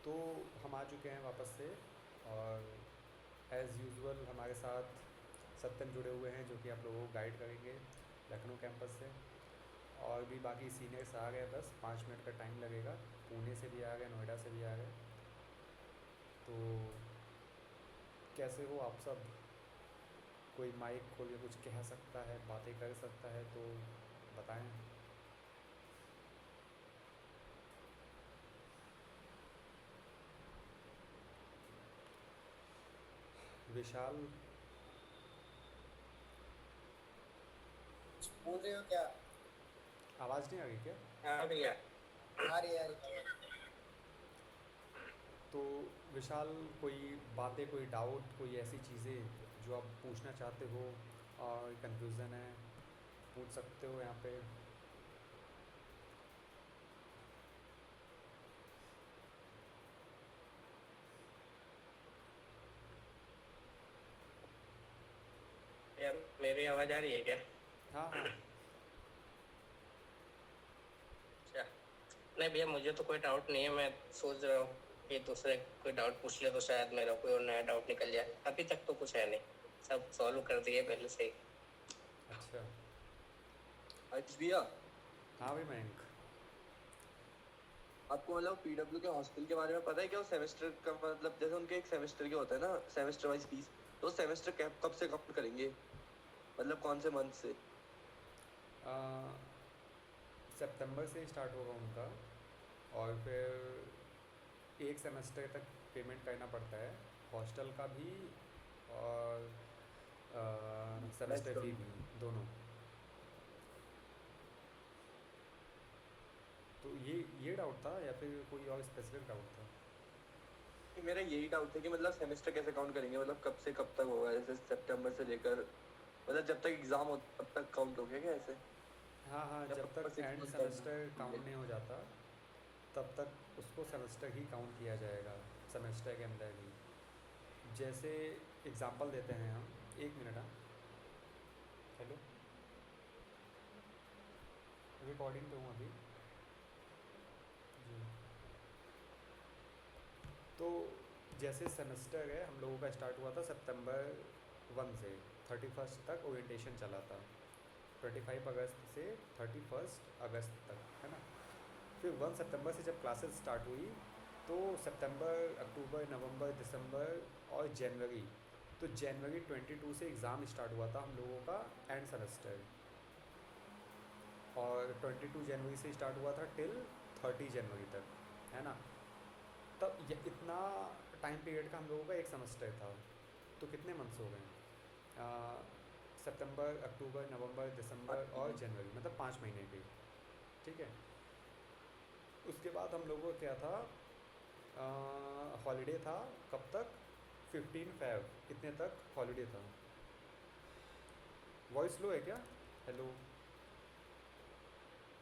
तो हम आ चुके हैं वापस से। और एज़ यूजुअल हमारे साथ सत्यम जुड़े हुए हैं, जो कि आप लोगों को गाइड करेंगे लखनऊ कैंपस से। और भी बाकी सीनियर्स आ गए, बस 5 मिनट का टाइम लगेगा। पुणे से भी आ गए, नोएडा से भी आ गए। तो कैसे हो आप सब? कोई माइक खोल के कुछ कह सकता है, बातें कर सकता है तो बताएं। विशाल? बोल रहे हो क्या? आवाज़ नहीं आ रही क्या? हाँ भैया। आ रही है, आ रही है। तो विशाल, कोई बातें, कोई डाउट, कोई ऐसी चीज़ें जो आप पूछना चाहते हो और कन्फ्यूज़न है, पूछ सकते हो यहाँ पे। भैया मेरी आवाज आ रही है क्या? हाँ हाँ। अच्छा। नहीं भैया, मुझे तो कोई डाउट नहीं है। मैं सोच रहा हूँ कि दूसरे कोई डाउट पूछ ले तो शायद मेरा कोई और नया डाउट निकल जाए। अभी तक तो कुछ है नहीं, सब सॉल्व कर दिए पहले से ही। अच्छा। आयुष भैया, हाँ भाई मयंक। आपको मतलब पीडब्ल्यू के हॉस्टल के बारे में पता है क्या? वो सेमेस्टर का मतलब जैसे उनके एक सेमेस्टर के होता है ना, सेमेस्टर वाइज फीस। तो सेमेस्टर कैप कब से कब करेंगे, मतलब कौन से मंथ से? सितंबर से स्टार्ट होगा उनका। और फिर एक सेमेस्टर तक पेमेंट करना पड़ता है, हॉस्टल का भी और सेमेस्टर सेमेस्टर। फी भी, दोनों। तो ये डाउट था या फिर कोई और स्पेसिफिक डाउट था? मेरा यही डाउट है कि मतलब सेमेस्टर कैसे काउंट करेंगे, मतलब कब से कब तक होगा? जैसे सितंबर से लेकर मतलब जब तक एग्जाम हो तब तक काउंट हो गया क्या ऐसे? हाँ हाँ, या जब प्रॉपर तक 6 एंड मंथ करना सेमेस्टर है? काउंट नहीं हो जाता तब तक उसको सेमेस्टर ही काउंट किया जाएगा, सेमेस्टर के अंदर ही। जैसे एग्ज़ाम्पल देते हैं हम। एक मिनट। हाँ, हेलो। रिकॉर्डिंग पे हूँ अभी। जी। तो जैसे सेमेस्टर है, हम लोगों का स्टार्ट हुआ था सितंबर 1 से 31 तक ओरिएंटेशन चला था। 25 अगस्त से 31 अगस्त तक, है ना। फिर 1 सितंबर से जब क्लासेस स्टार्ट हुई, तो सितंबर, अक्टूबर, नवंबर, दिसंबर और जनवरी। तो जनवरी 22 से एग्ज़ाम स्टार्ट हुआ था हम लोगों का, एंड सेमेस्टर। और 22 जनवरी से स्टार्ट हुआ था टिल 30 जनवरी तक, है ना। तब ये इतना टाइम पीरियड का हम लोगों का एक सेमेस्टर था। तो कितने मंथ्स हो गए? सितंबर, अक्टूबर, नवंबर, दिसंबर और जनवरी, मतलब 5 महीने के। ठीक है। उसके बाद हम लोगों का क्या था, हॉलीडे था। कब तक? 15 फ़रवरी, इतने तक हॉलीडे था। वॉइस लो है क्या? हेलो।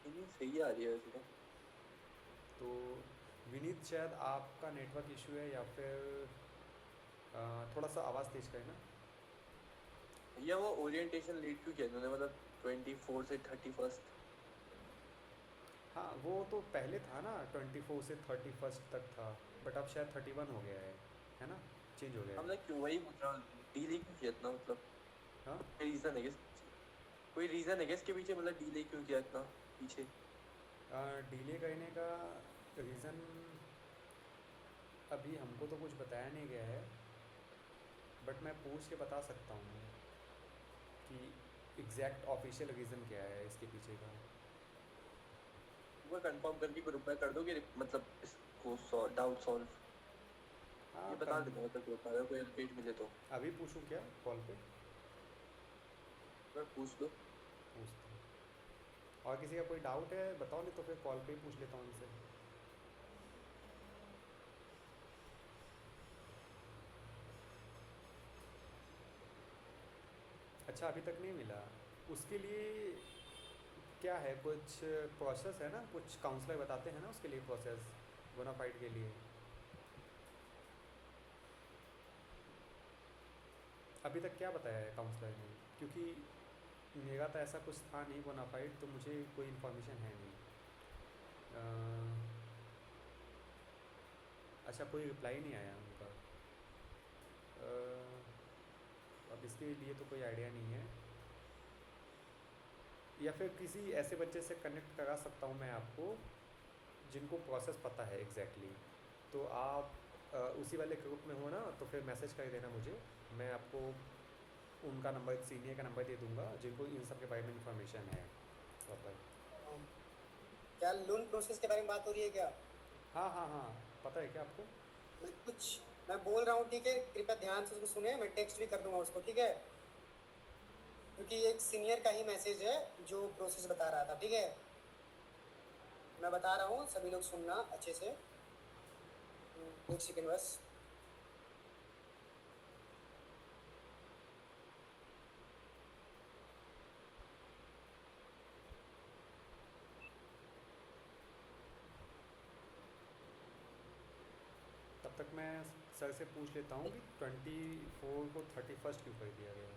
नहीं, सही आ रही है वैसे तो। तो विनीत, शायद आपका नेटवर्क इशू है या फिर थोड़ा सा आवाज़ तेज करें ना। भैया वो ओरिएंटेशन लेट क्यों किया इन्होंने, मतलब 24 से 31? हाँ, वो तो पहले था ना, 24 से 31 तक था। बट अब शायद 31 हो गया है ना। चेंज हो गया हम है। मतलब क्यों, वही पूछ रहा हूँ, डीले क्यों किया इतना, मतलब हाँ। कोई रीजन है क्या इसके पीछे? कोई रीजन है क्या इसके पीछे, मतलब डीले क्यों किया इतना पीछे? डिले करने का रीज़न अभी हमको तो कुछ बताया नहीं गया है। बट मैं पूछ के बता सकता हूँ कि एग्जैक्ट ऑफिशियल रीज़न क्या है इसके पीछे का। वो कंफर्म करके ग्रुप में कर दो कि मतलब इसको डाउट सॉल्व। हाँ, ये बता देना, मतलब ग्रुप में अगर कोई अपडेट मिले तो। अभी पूछूँ क्या कॉल पे? मैं पूछ दो। पूछता हूँ। और किसी का कोई डाउट है बताओ, नहीं तो फिर कॉल पे ही पूछ लेता हूँ उनसे। अच्छा, अभी तक नहीं मिला? उसके लिए क्या है, कुछ प्रोसेस है ना, कुछ काउंसलर बताते हैं ना उसके लिए प्रोसेस, बोनाफाइड के लिए। अभी तक क्या बताया है काउंसलर ने? क्योंकि मेरा तो ऐसा कुछ था नहीं बोनाफाइड, तो मुझे कोई इन्फॉर्मेशन है नहीं। अच्छा, कोई रिप्लाई नहीं आया उनका। अब इसके लिए तो कोई आइडिया नहीं है, या फिर किसी ऐसे बच्चे से कनेक्ट करा सकता हूँ मैं आपको जिनको प्रोसेस पता है एग्जैक्टली तो आप उसी वाले ग्रुप में हो ना, तो फिर मैसेज कर देना मुझे। मैं आपको उनका नंबर, सीनियर का नंबर दे दूँगा जिनको इन सब के बारे में इंफॉर्मेशन है प्रॉपर। क्या लोन प्रोसेस के बारे में बात हो रही है क्या? हाँ हाँ हाँ, पता है क्या आपको? मैं बोल रहा हूँ, ठीक है, कृपया ध्यान से उसको सुने, मैं टेक्स्ट भी कर दूंगा उसको, ठीक है, क्योंकि एक सीनियर का ही मैसेज है जो प्रोसेस बता रहा था, ठीक है। मैं बता रहा हूँ, सभी लोग सुनना अच्छे से। एक सेकेंड बस। तब तक मैं सर से पूछ लेता हूँ कि 24 को 31 क्यों कर दिया गया।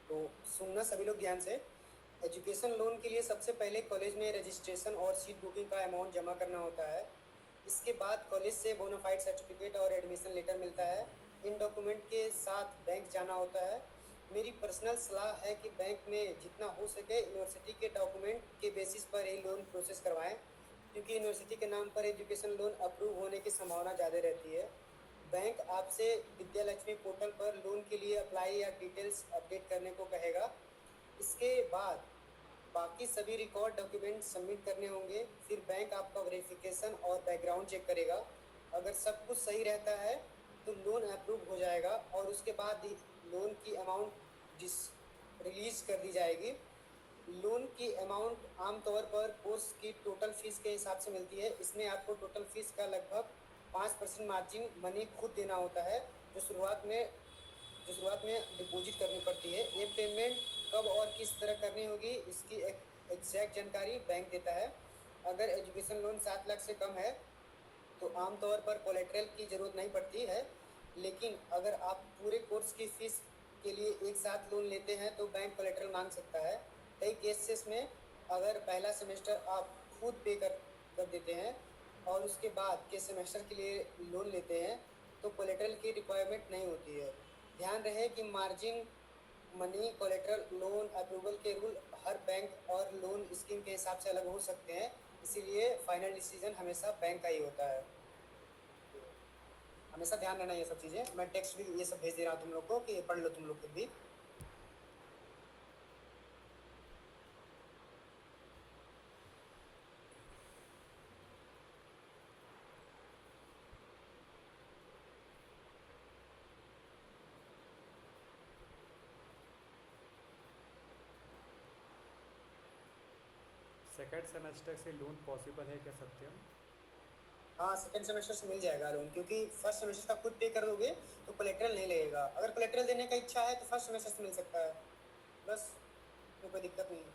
तो सुनना सभी लोग ध्यान से। एजुकेशन लोन के लिए सबसे पहले कॉलेज में रजिस्ट्रेशन और सीट बुकिंग का अमाउंट जमा करना होता है। इसके बाद कॉलेज से बोनाफाइड सर्टिफिकेट और एडमिशन लेटर मिलता है। इन डॉक्यूमेंट के साथ बैंक जाना होता है। मेरी पर्सनल सलाह है कि बैंक में जितना हो सके यूनिवर्सिटी के डॉक्यूमेंट के बेसिस पर ही लोन प्रोसेस करवाएं, क्योंकि यूनिवर्सिटी के नाम पर एजुकेशन लोन अप्रूव होने की संभावना ज़्यादा रहती है। बैंक आपसे विद्यालक्ष्मी पोर्टल पर लोन के लिए अप्लाई या डिटेल्स अपडेट करने को कहेगा। इसके बाद बाकी सभी रिकॉर्ड डॉक्यूमेंट सबमिट करने होंगे। फिर बैंक आपका वेरिफिकेशन और बैकग्राउंड चेक करेगा। अगर सब कुछ सही रहता है तो लोन अप्रूव हो जाएगा और उसके बाद ही लोन की अमाउंट रिलीज कर दी जाएगी। लोन की अमाउंट आमतौर पर कोर्स की टोटल फीस के हिसाब से मिलती है। इसमें आपको टोटल फीस का लगभग 5% मार्जिन मनी खुद देना होता है, जो शुरुआत में डिपॉजिट करनी पड़ती है। ये पेमेंट कब और किस तरह करनी होगी इसकी एग्जैक्ट जानकारी बैंक देता है। अगर एजुकेशन लोन 7 लाख से कम है तो आमतौर पर कोलेट्रल की ज़रूरत नहीं पड़ती है, लेकिन अगर आप पूरे कोर्स की फीस के लिए एक साथ लोन लेते हैं तो बैंक कोलेट्रल मांग सकता है। कई केसेस में अगर पहला सेमेस्टर आप खुद पे कर देते हैं और उसके बाद के सेमेस्टर के लिए लोन लेते हैं तो कोलेट्रल की रिक्वायरमेंट नहीं होती है। ध्यान रहे कि margin money collateral loan approval के रूल हर बैंक और लोन स्कीम के हिसाब से अलग हो सकते हैं, इसीलिए फाइनल डिसीजन हमेशा बैंक का ही होता है। हमेशा ध्यान रखना ये सब चीज़ें। मैं टेक्स्ट भी ये सब भेज दे रहा हूँ तुम लोग को कि पढ़ लो तुम लोग खुद भी। सेकेंड सेमेस्टर से लोन पॉसिबल है क्या सत्यम? हाँ, सेकेंड सेमेस्टर से मिल जाएगा लोन, क्योंकि फर्स्ट सेमेस्टर का खुद पे कर दोगे तो कोलेट्रल नहीं लगेगा। अगर कोलेट्रल देने का इच्छा है तो फर्स्ट सेमेस्टर से मिल सकता है, बस कोई दिक्कत नहीं है।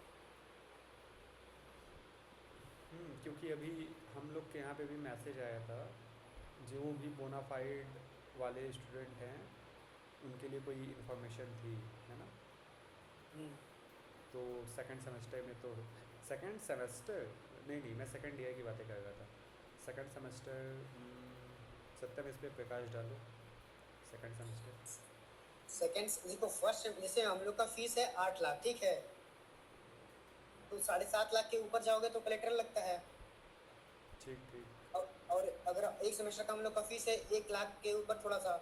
क्योंकि अभी हम लोग के यहाँ पे भी मैसेज आया था, जो भी बोनाफाइड वाले स्टूडेंट हैं उनके लिए कोई इन्फॉर्मेशन थी, है ना? तो सेकंड सेमेस्टर में तो सेकंड सेमेस्टर नहीं, मैं सेकंड ईयर की बातें कर रहा था। सेकंड सेमेस्टर सत्यम इस पे प्रकाश डालो। सेकंड सेमेस्टर सेकेंड देखो, फर्स्ट जैसे हम लोग का फीस है 8 लाख, ठीक है, तो 7.5 लाख के ऊपर जाओगे तो कोलेट्रल लगता है। ठीक। और अगर एक सेमेस्टर का हम लोग का फीस है 1 लाख के ऊपर थोड़ा सा,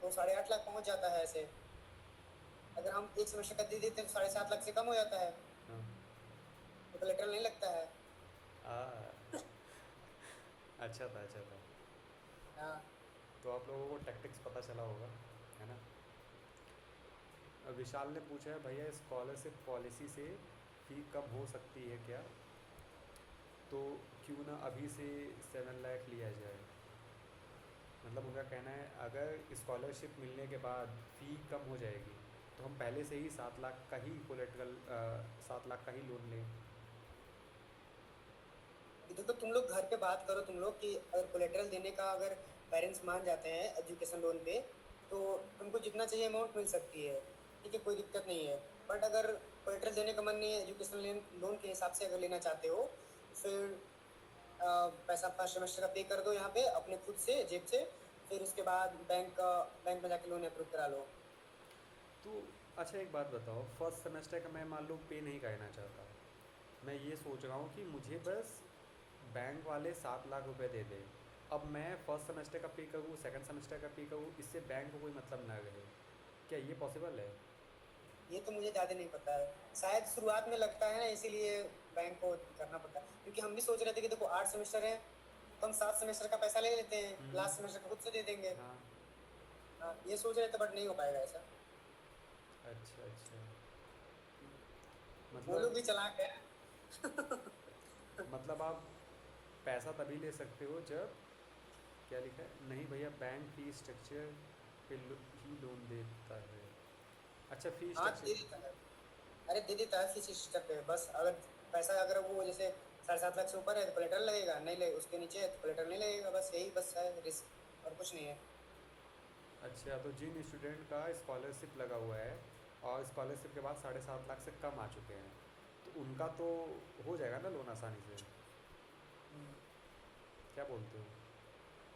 तो 8.5 लाख पहुंच जाता है। ऐसे अगर हम एक सेमेस्टर का दे देते हैं तो 7.5 लाख से कम हो जाता है, हाँ। तो कोलेट्रल नहीं लगता है। अच्छा था। हाँ, तो आप लोगों को टैक्टिक्स पता चला होगा, है ना? विशाल ने पूछा है, भैया स्कॉलरशिप पॉलिसी से फ़ी कम हो सकती है क्या? तो क्यों ना अभी से 7 लाख लिया जाए। मतलब उनका कहना है अगर स्कॉलरशिप मिलने के बाद फ़ी कम हो जाएगी तो हम पहले से ही 7 लाख का ही कोलेट्रल 7 लाख का ही लोन लें। देखो तुम लोग घर पे बात करो तुम लोग कि अगर कोलेट्रल देने का अगर पेरेंट्स मान जाते हैं एजुकेशन लोन पे तो तुमको जितना चाहिए अमाउंट मिल सकती है, ठीक है, कोई दिक्कत नहीं है। बट अगर कोलेट्रल देने का मन नहीं है, एजुकेशन लोन के हिसाब से अगर लेना चाहते हो, फिर पैसा फर्स्ट सेमेस्टर का पे कर दो यहाँ पे अपने खुद से जेब से, फिर उसके बाद बैंक में जाके लोन अप्रूव करा लो। तो अच्छा एक बात बताओ, फर्स्ट सेमेस्टर का मैं मान लो पे नहीं करना चाहता, मैं ये सोच रहा हूँ कि मुझे बस बैंक वाले 7 लाख रुपए दे दे, अब मैं फर्स्ट सेमेस्टर का पे करूँ, सेकंड सेमेस्टर का पे करूँ, इससे बैंक को कोई मतलब ना रहे, क्या ये पॉसिबल है? ये तो मुझे ज़्यादा नहीं पता है, शायद शुरुआत में लगता है ना इसीलिए बैंक को करना पड़ता है, क्योंकि हम भी सोच रहे थे कि देखो 8 सेमेस्टर है तो हम 7 सेमेस्टर का पैसा ले लेते हैं, लास्ट सेमेस्टर का खुद से दे देंगे। हाँ। हाँ, ये सोच रहे थे बट नहीं हो पाएगा ऐसा। अच्छा अच्छा। वो लोग मतलब भी चालाक है। मतलब आप पैसा तभी ले सकते हो जब, क्या लिखा है, नहीं भैया बैंक फी स्ट्रक्चर पे ही लोन देता है। अच्छा फी हाँ दे स्ट्रक्चर। देता है, अरे दे देता है किसी सिस्टम पे, बस अगर पैसा अगर वो जैसे 7.5 लाख से ऊपर है तो कोलेटरल लगेगा, नहीं ले उसके नीचे है तो कोलेटरल नहीं लगेगा, बस यही बस है रिस्क और कुछ नहीं है। अच्छा तो जिन स्टूडेंट का स्कॉलरशिप लगा हुआ है और स्कॉलरशिप के बाद 7.5 लाख से कम आ चुके हैं, तो उनका तो हो जाएगा ना लोन आसानी से, हम्म, क्या बोलते हो?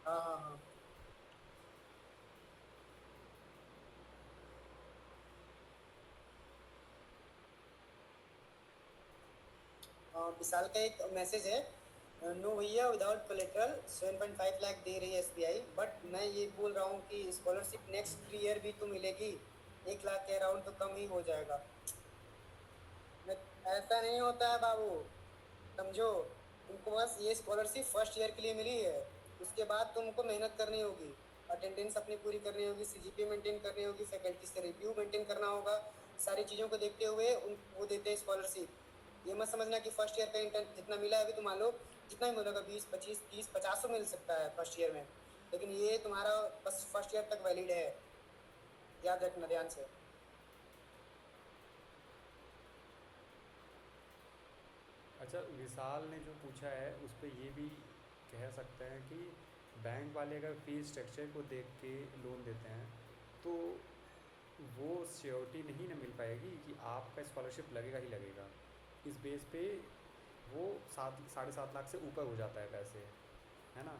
हाँ हाँ हाँ। विशाल का एक मैसेज है, नो भैया विदाउट कोलेटरल 7.5 लाख दे रही है एसबीआई, बट मैं ये बोल रहा हूँ कि स्कॉलरशिप नेक्स्ट ईयर भी तो मिलेगी, 1 लाख के अराउंड तो कम ही हो जाएगा। ऐसा नहीं होता है बाबू, समझो, तुमको बस ये स्कॉलरशिप फर्स्ट ईयर के लिए मिली है, उसके बाद तुमको मेहनत करनी होगी, अटेंडेंस अपनी पूरी करनी होगी, सीजीपीए मेंटेन करनी होगी, फैकल्टी से रिव्यू मेंटेन करना होगा, सारी चीज़ों को देखते हुए वो देते हैं स्कॉलरशिप। ये मत समझना कि फर्स्ट ईयर का इंटर्न जितना मिला है अभी तो मान लो जितना ही मिलेगा 20 25 30 50 मिल सकता है फर्स्ट ईयर में, लेकिन ये तुम्हारा बस फर्स्ट ईयर तक वैलिड है, याद रखना ध्यान से। अच्छा विशाल ने जो पूछा है उस पर ये भी कह सकते हैं कि बैंक वाले अगर फीस स्ट्रक्चर को देख के लोन देते हैं तो वो श्योरिटी नहीं ना मिल पाएगी कि आपका स्कॉलरशिप लगेगा ही लगेगा, इस बेस पे वो 7 साढ़े 7 लाख से ऊपर हो जाता है पैसे, है ना?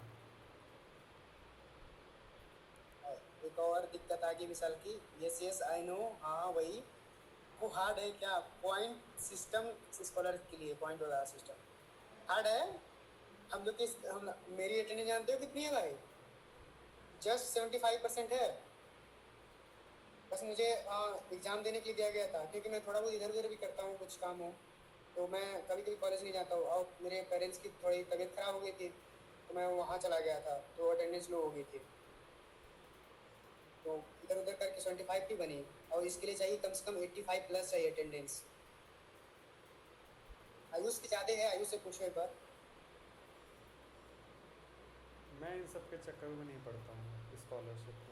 एक और दिक्कत आ गई विशाल की, यस यस आई नो, हाँ वही, वो हार्ड है क्या पॉइंट सिस्टम, स्कॉलर के लिए पॉइंट वाला सिस्टम हार्ड है। हम लोग की हम मेरी अटेंडेंस जानते हो कितनी है भाई, जस्ट 75% है। बस मुझे एग्ज़ाम देने के लिए दिया गया था, क्योंकि मैं थोड़ा बहुत इधर उधर भी करता हूँ कुछ काम हो, तो मैं कभी कभी कॉलेज नहीं जाता हूँ, और मेरे पेरेंट्स की थोड़ी तबीयत ख़राब हो गई थी तो मैं वहाँ चला गया था, तो अटेंडेंस लो हो गई थी, तो इधर उधर करके 75 भी बनी, और इसके लिए चाहिए कम से कम 85 प्लस चाहिए अटेंडेंस। आयुष की ज़्यादा है, आयुष से पूछो एक बार। मैं इन सब के चक्कर में नहीं पड़ता हूँ स्कॉलरशिप को।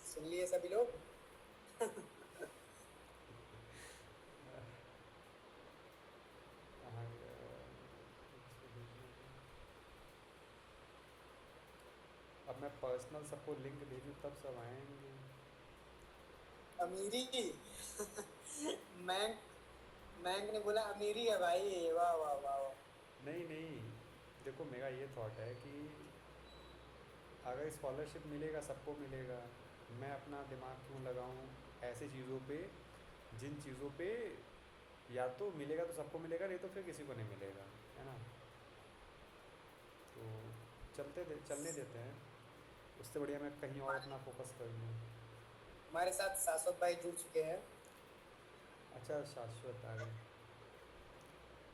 सुन लिए सभी लोग। हाँ, अब मैं पर्सनल सबको लिंक भेजूँ तब सब आएंगे। अमीरी। मैंक मैंक ने बोला अमीरी है भाई, वाह वाह वाह वाह। नहीं नहीं, देखो मेरा ये थॉट है कि अगर स्कॉलरशिप मिलेगा सबको मिलेगा, मैं अपना दिमाग क्यों लगाऊं ऐसी चीज़ों पे जिन चीज़ों पे या तो मिलेगा तो सबको मिलेगा, नहीं तो फिर किसी को नहीं मिलेगा, है ना? तो चलने देते हैं, उससे बढ़िया मैं कहीं और अपना फोकस कर लूँ। हमारे साथ शाश्वत भाई जुड़ चुके हैं। अच्छा शाश्वत आ गए।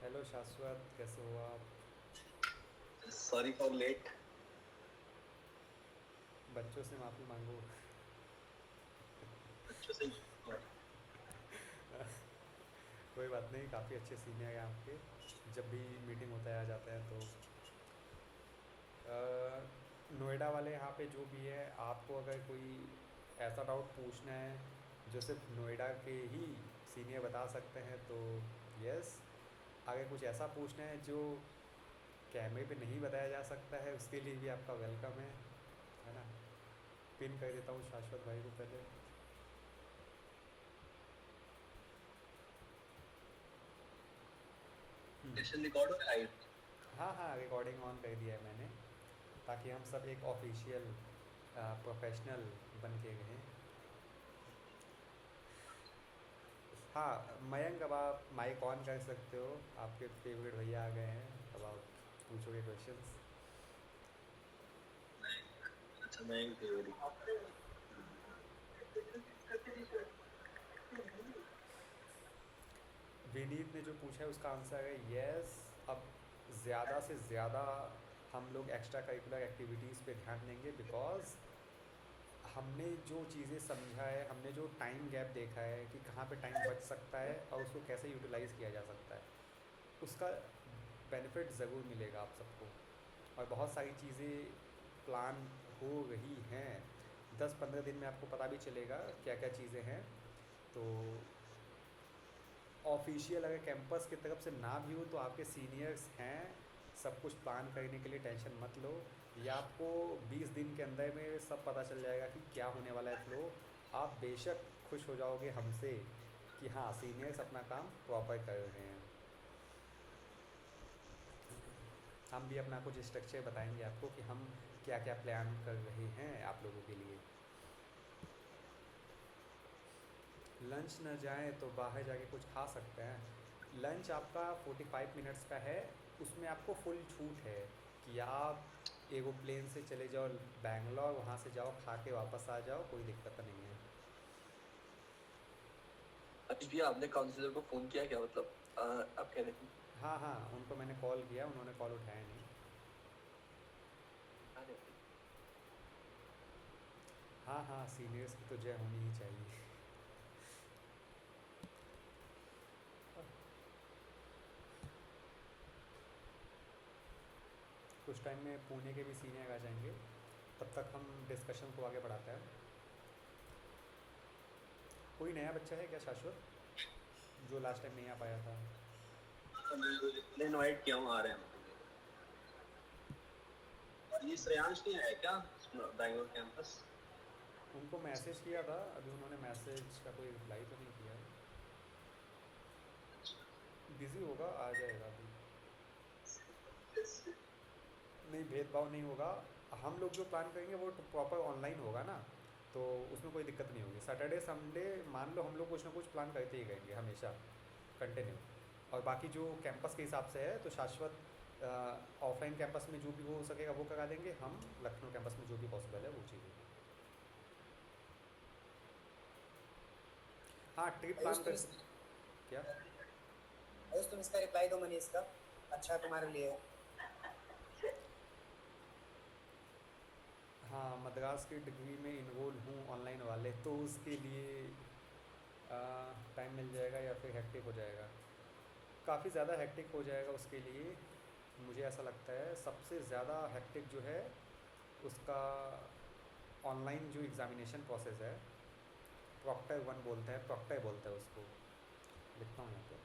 हेलो शाश्वत, कैसे हो आप? Sorry for late. बच्चों से माफ़ी मांगो। अच्छे से कोई बात नहीं, काफ़ी अच्छे सीनियर हैं आपके, जब भी मीटिंग होता है आ जाते हैं। तो नोएडा वाले यहाँ पे जो भी है, आपको अगर कोई ऐसा डाउट पूछना है जो सिर्फ नोएडा के ही सीनियर बता सकते हैं तो यस, अगर कुछ ऐसा पूछना है जो कैमरे पे नहीं बताया जा सकता है उसके लिए भी आपका वेलकम है ना? पिन कर देता हूँ शाश्वत भाई को पहले। सेशन रिकॉर्ड हो रहा है? हाँ हाँ, रिकॉर्डिंग ऑन कर दिया है मैंने, ताकि हम सब एक ऑफिशियल प्रोफेशनल बन के रहें। हाँ मयंक, अब आप माइक ऑन कर सकते हो, आपके फेवरेट भैया आ गए हैं, अब आप पूछोगे क्वेश्चंस। अच्छा मैं थ्योरी। विनीत ने जो पूछा है उसका आंसर है यस। अब ज़्यादा से ज़्यादा हम लोग एक्स्ट्रा करिकुलर एक्टिविटीज़ पे ध्यान देंगे, बिकॉज़ हमने जो चीज़ें समझा है, हमने जो टाइम गैप देखा है कि कहाँ पे टाइम बच सकता है और उसको कैसे यूटिलाइज़ किया जा सकता है, उसका बेनिफिट ज़रूर मिलेगा आप सबको। और बहुत सारी चीज़ें प्लान हो रही हैं, 10-15 दिन में आपको पता भी चलेगा क्या क्या चीज़ें हैं। तो ऑफिशियल अगर कैंपस की तरफ से ना भी हो तो आपके सीनियर्स हैं, सब कुछ प्लान करने के लिए टेंशन मत लो। या आपको 20 दिन के अंदर में सब पता चल जाएगा कि क्या होने वाला है फ्लो। आप बेशक खुश हो जाओगे हमसे कि हाँ सीनियर्स अपना काम प्रॉपर कर रहे हैं। हम भी अपना कुछ स्ट्रक्चर बताएंगे आपको कि हम क्या क्या प्लान कर रहे हैं आप लोगों के लिए। लंच न जाए तो बाहर जाके कुछ खा सकते हैं। लंच आपका 45 मिनट्स का है, उसमें आपको फुल छूट है कि आप एरोप्लेन से चले जाओ बैंगलोर, वहाँ से जाओ खा के वापस आ जाओ, कोई दिक्कत नहीं है। अभी भी आपने काउंसलर को फोन किया क्या, मतलब आप कह रहे थे? हाँ हाँ, उनको मैंने कॉल किया, उन्होंने कॉल उठाया नहीं। अरे, हाँ हाँ, सीनियर्स की तो जय होनी ही चाहिए। कुछ टाइम में पुणे के भी सीनियर आ जाएंगे, तब तक हम डिस्कशन को आगे बढ़ाते हैं। कोई नया बच्चा है क्या शाश्वत, जो लास्ट टाइम नहीं आ पाया था? इनवाइट किया हूँ, आ रहे हैं। और ये श्रेयांश नहीं आया क्या बैंगलोर कैंपस? उनको मैसेज किया था, अभी उन्होंने मैसेज का कोई रिप्लाई तो नहीं किया। बिज़ी होगा, आ जाएगा अभी। नहीं, भेदभाव नहीं होगा। हम लोग जो प्लान करेंगे वो प्रॉपर ऑनलाइन होगा ना, तो उसमें कोई दिक्कत नहीं होगी। सैटरडे संडे मान लो हम लोग कुछ ना कुछ प्लान करते ही रहेंगे हमेशा कंटिन्यू। और बाकी जो कैंपस के हिसाब से है तो शाश्वत ऑफलाइन कैंपस में जो भी हो सकेगा वो करा देंगे, हम लखनऊ कैंपस में जो भी पॉसिबल है वो चीज़ें। हाँ ट्रिप आयुष प्लान तुम कर इस क्या? आयुष तुम इसका रिप्लाई दो मनीष का, अच्छा तुम्हारे लिए है। हाँ, मद्रास की डिग्री में इनरोल हूँ ऑनलाइन वाले, तो उसके लिए टाइम मिल जाएगा या फिर हेक्टिक हो जाएगा? काफ़ी ज़्यादा हेक्टिक हो जाएगा उसके लिए। मुझे ऐसा लगता है सबसे ज़्यादा हेक्टिक जो है उसका ऑनलाइन जो एग्ज़ामिनेशन प्रोसेस है, प्रॉक्टर वन बोलते हैं, प्रॉक्टर बोलते हैं उसको, लिखता हूँ यहाँ पे।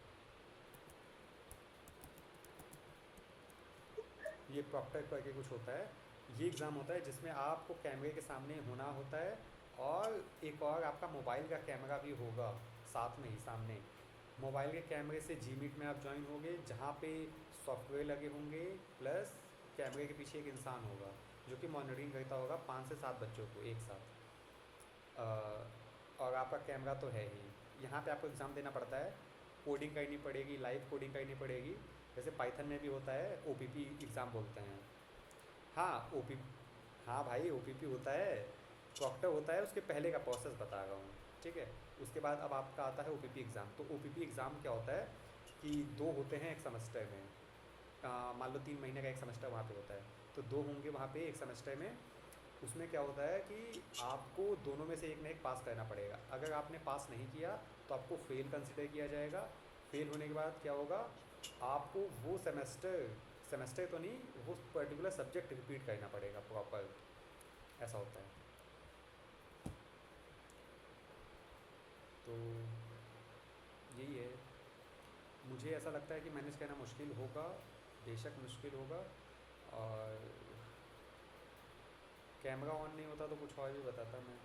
ये प्रॉक्टर करके कुछ होता है, ये एग्ज़ाम होता है जिसमें आपको कैमरे के सामने होना होता है, और एक और आपका मोबाइल का कैमरा भी होगा साथ में ही सामने। मोबाइल के कैमरे से जी मीट में आप ज्वाइन होंगे, जहाँ पे सॉफ्टवेयर लगे होंगे, प्लस कैमरे के पीछे एक इंसान होगा जो कि मॉनिटरिंग करता होगा 5 से 7 बच्चों को एक साथ। और आपका कैमरा तो है ही। यहाँ पे आपको एग्ज़ाम देना पड़ता है, कोडिंग करनी पड़ेगी, लाइव कोडिंग करनी पड़ेगी। जैसे पाइथन में भी होता है, ओपीपी एग्ज़ाम बोलते हैं। हाँ ओपी हाँ भाई, ओपीपी होता है, प्रॉक्टर होता है, उसके पहले का प्रोसेस बता रहा हूँ, ठीक है। उसके बाद अब आपका आता है ओपीपी एग्ज़ाम। तो ओपीपी एग्ज़ाम क्या होता है कि 2 होते हैं एक सेमेस्टर में। मान लो 3 महीने का एक सेमेस्टर वहाँ पे होता है, तो 2 होंगे वहाँ पे एक सेमेस्टर में। उसमें क्या होता है कि आपको दोनों में से एक ना एक पास करना पड़ेगा। अगर आपने पास नहीं किया तो आपको फ़ेल कंसिडर किया जाएगा। फ़ेल होने के बाद क्या होगा, आपको वो सेमेस्टर सेमेस्टर तो नहीं, वो पर्टिकुलर सब्जेक्ट रिपीट करना पड़ेगा प्रॉपर, ऐसा होता है। तो यही है, मुझे ऐसा लगता है कि मैनेज करना मुश्किल होगा, बेशक मुश्किल होगा। और कैमरा ऑन नहीं होता तो कुछ और भी बताता मैं।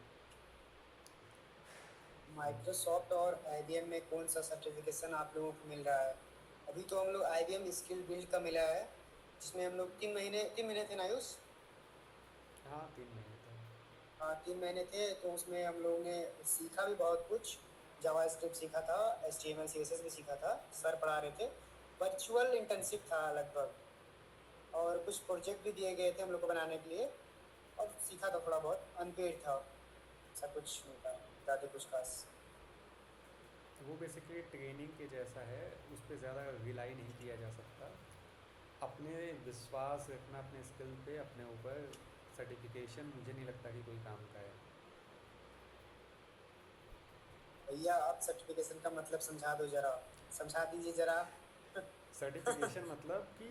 माइक्रोसॉफ्ट और आईबीएम में कौन सा सर्टिफिकेशन आप लोगों को मिल रहा है? अभी तो हम लोग IBM स्किल बिल्ड का मिला है, जिसमें हम लोग 3 महीने थे ना आयुष। हाँ 3 महीने थे। हाँ 3 महीने थे, तो उसमें हम लोगों ने सीखा भी बहुत कुछ। जावा स्क्रिप्ट सीखा था, HTML CSS भी सीखा था, सर पढ़ा रहे थे। वर्चुअल इंटर्नशिप था लगभग, और कुछ प्रोजेक्ट भी दिए गए थे हम लोग को बनाने के लिए, और सीखा था थोड़ा बहुत। अनपेड था, ऐसा कुछ नहीं था ज़्यादा कुछ खास। वो बेसिकली ट्रेनिंग के जैसा है, उस पर ज़्यादा रिलाई नहीं किया जा सकता। अपने विश्वास रखना अपने स्किल पे, अपने ऊपर। सर्टिफिकेशन मुझे नहीं लगता कि कोई काम का है। भैया आप सर्टिफिकेशन का मतलब समझा दो जरा, समझा दीजिए जरा। सर्टिफिकेशन मतलब कि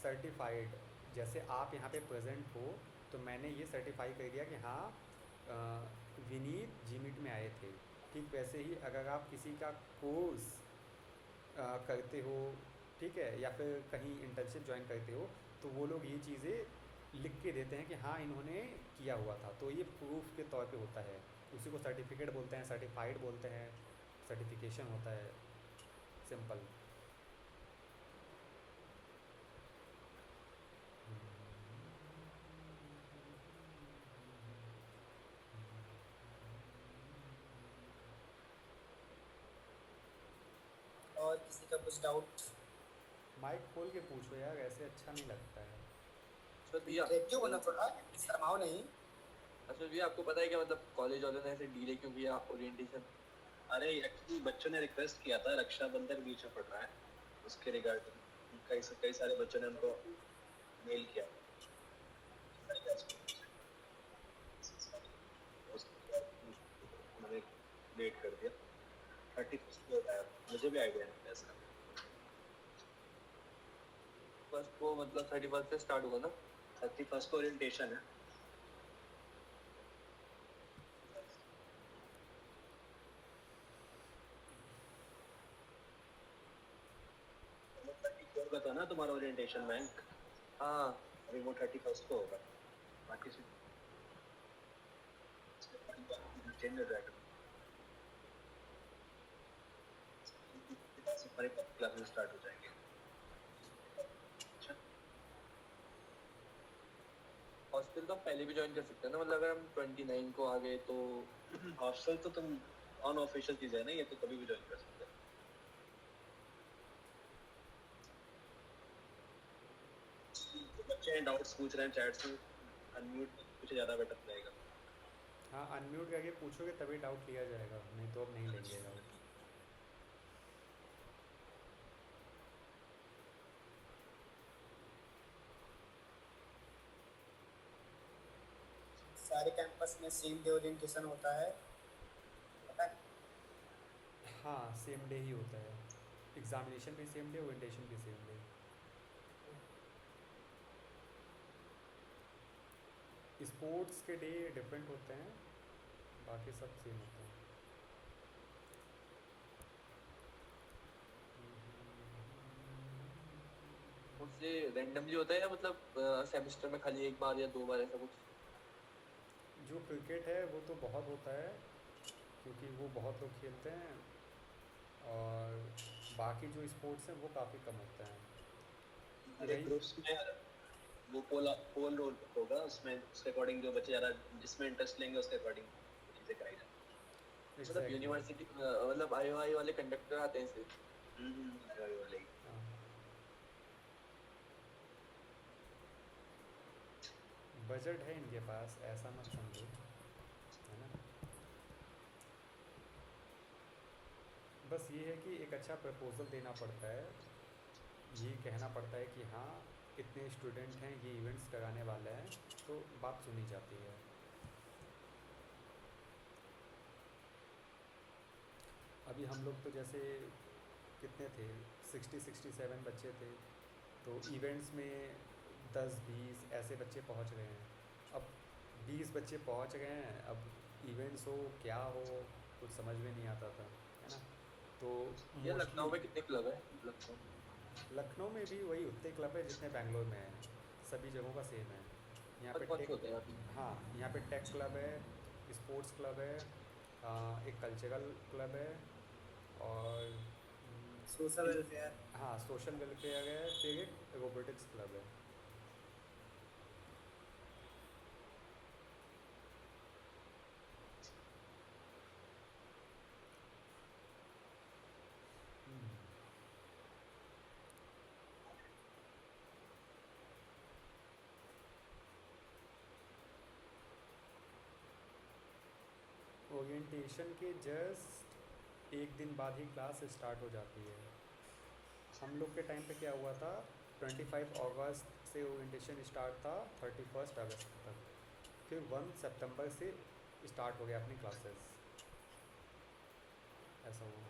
सर्टिफाइड, जैसे आप यहाँ पे प्रेजेंट हो तो मैंने ये सर्टिफाई कर दिया कि हाँ विनीत जीमीट में आए थे। ठीक वैसे ही अगर आप किसी का कोर्स करते हो, ठीक है, या फिर कहीं इंटर्नशिप ज्वाइन करते हो, तो वो लोग ये चीज़ें लिख के देते हैं कि हाँ इन्होंने किया हुआ था, तो ये प्रूफ के तौर पे होता है। उसी को सर्टिफिकेट बोलते हैं, सर्टिफाइड बोलते हैं, सर्टिफिकेशन होता है। सिंपल। और किसी का कुछ डाउट? माइक खोल के पूछो यार, ऐसे अच्छा नहीं लगता है। सर भैया, इंटरेक्टिव बना थोड़ा, शर्माओ नहीं। अच्छा भैया आपको पता है क्या मतलब कॉलेज वालों ने ऐसे डीले क्यों किया ओरिएंटेशन? अरे एक्चुअली बच्चों ने रिक्वेस्ट किया था, रक्षाबंधन बीच में पड़ रहा है, उसके रिगार्डिंग कई सारे बच्चों ने उनको मेल किया। मैंने लेट कर दिया, 31 को आया, मुझे भी आइडिया नहीं था इसका। फर्स्ट को मतलब 31 से स्टार्ट होगा ना? 31 को ओरिएंटेशन है। का था ना तुम्हारा ओरिएंटेशन बैंक, हाँ अभी वो 31 को होगा। बाकी से चेंज हो जाएगा, हमारे क्लासेस स्टार्ट हो जाएंगे। हॉस्टल तो हम पहले भी ज्वाइन कर सकते हैं ना, मतलब अगर हम 29 को आ गए तो? हॉस्टल तो तुम अनऑफिशियल चीज है ना, ये तो कभी भी ज्वाइन कर सकते हो। तो बच्चे डाउट्स पूछ रहे हैं चैट से, अनम्यूट कुछ ज्यादा बेटर रहेगा। हाँ अनम्यूट करके पूछोगे तभी डाउट लिया जाएगा, नहीं तो अब नहीं लेंगे डाउट। सारे कैंपस में सेम डे ओरिएंटेशन होता है, पता है? हाँ सेम डे ही होता है, एग्जामिनेशन भी सेम डे, ओरिएंटेशन भी सेम डे। स्पोर्ट्स के डे डिफरेंट होते हैं, बाकी सब सेम होते हैं। मुझसे रैंडमली होता है या मतलब सेमेस्टर में खाली एक बार या 2 बार ऐसा कुछ? जो क्रिकेट है वो तो बहुत होता है, क्योंकि वो बहुत लोग खेलते हैं, और बाकी जो स्पोर्ट्स हैं वो काफ़ी कम होते हैं। हमारे रही ग्रुप्स में वो पोल रोल होगा, उसमें उसके अकॉर्डिंग जो बच्चे ज़्यादा जिसमें इंटरेस्ट लेंगे उसके अकॉर्डिंग चीज़ें कराई जाएंगी। मतलब एग्जैक्टली। यूनिवर्सिटी मतलब आईओआई वाले कंडक्टर आते हैं इसे? वाले हाँ, बजट है इनके पास, ऐसा मत समझो, है ना। बस ये है कि एक अच्छा प्रपोज़ल देना पड़ता है, ये कहना पड़ता है कि हाँ इतने स्टूडेंट हैं, ये इवेंट्स कराने वाले हैं, तो बात सुनी जाती है। अभी हम लोग तो जैसे कितने थे, 67 बच्चे थे, तो इवेंट्स में 10-20 ऐसे बच्चे पहुंच रहे हैं। अब 20 बच्चे पहुंच गए हैं, अब इवेंट्स हो क्या हो कुछ समझ में नहीं आता था, है ना। तो ये मोस्टली लखनऊ में कितने क्लब है लखनऊ? लखनऊ में भी वही उतने क्लब है जितने बैंगलोर में हैं, सभी जगहों का सेम है। यहाँ पे कौन से टेक, होते हैं अभी? हाँ यहाँ पे टेक क्लब है, स्पोर्ट्स क्लब है, एक कल्चरल क्लब है, और सोशल वेलफेयर। हाँ सोशल वेलफेयर है, फिर एक रोबोटिक्स क्लब है। ओरिएंटेशन के जस्ट एक दिन बाद ही क्लास स्टार्ट हो जाती है। हम लोग के टाइम पे क्या हुआ था, 25 अगस्त से ओरिएंटेशन स्टार्ट था 31 अगस्त तक, फिर 1 सितंबर से स्टार्ट हो गया अपनी क्लासेस, ऐसा हुआ।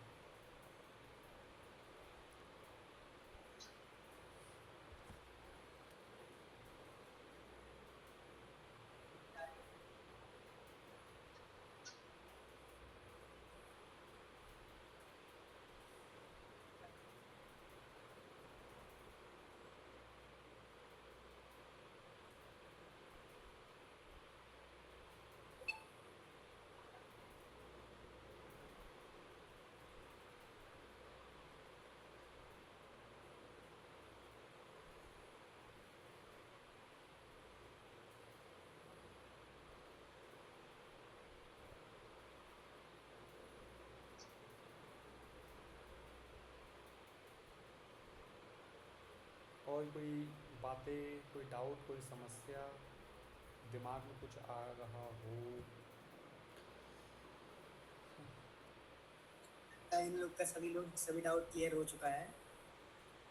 और कोई बातें, कोई डाउट, कोई समस्या दिमाग में कुछ आ रहा हो? इन लोग का सभी डाउट क्लियर हो चुका है।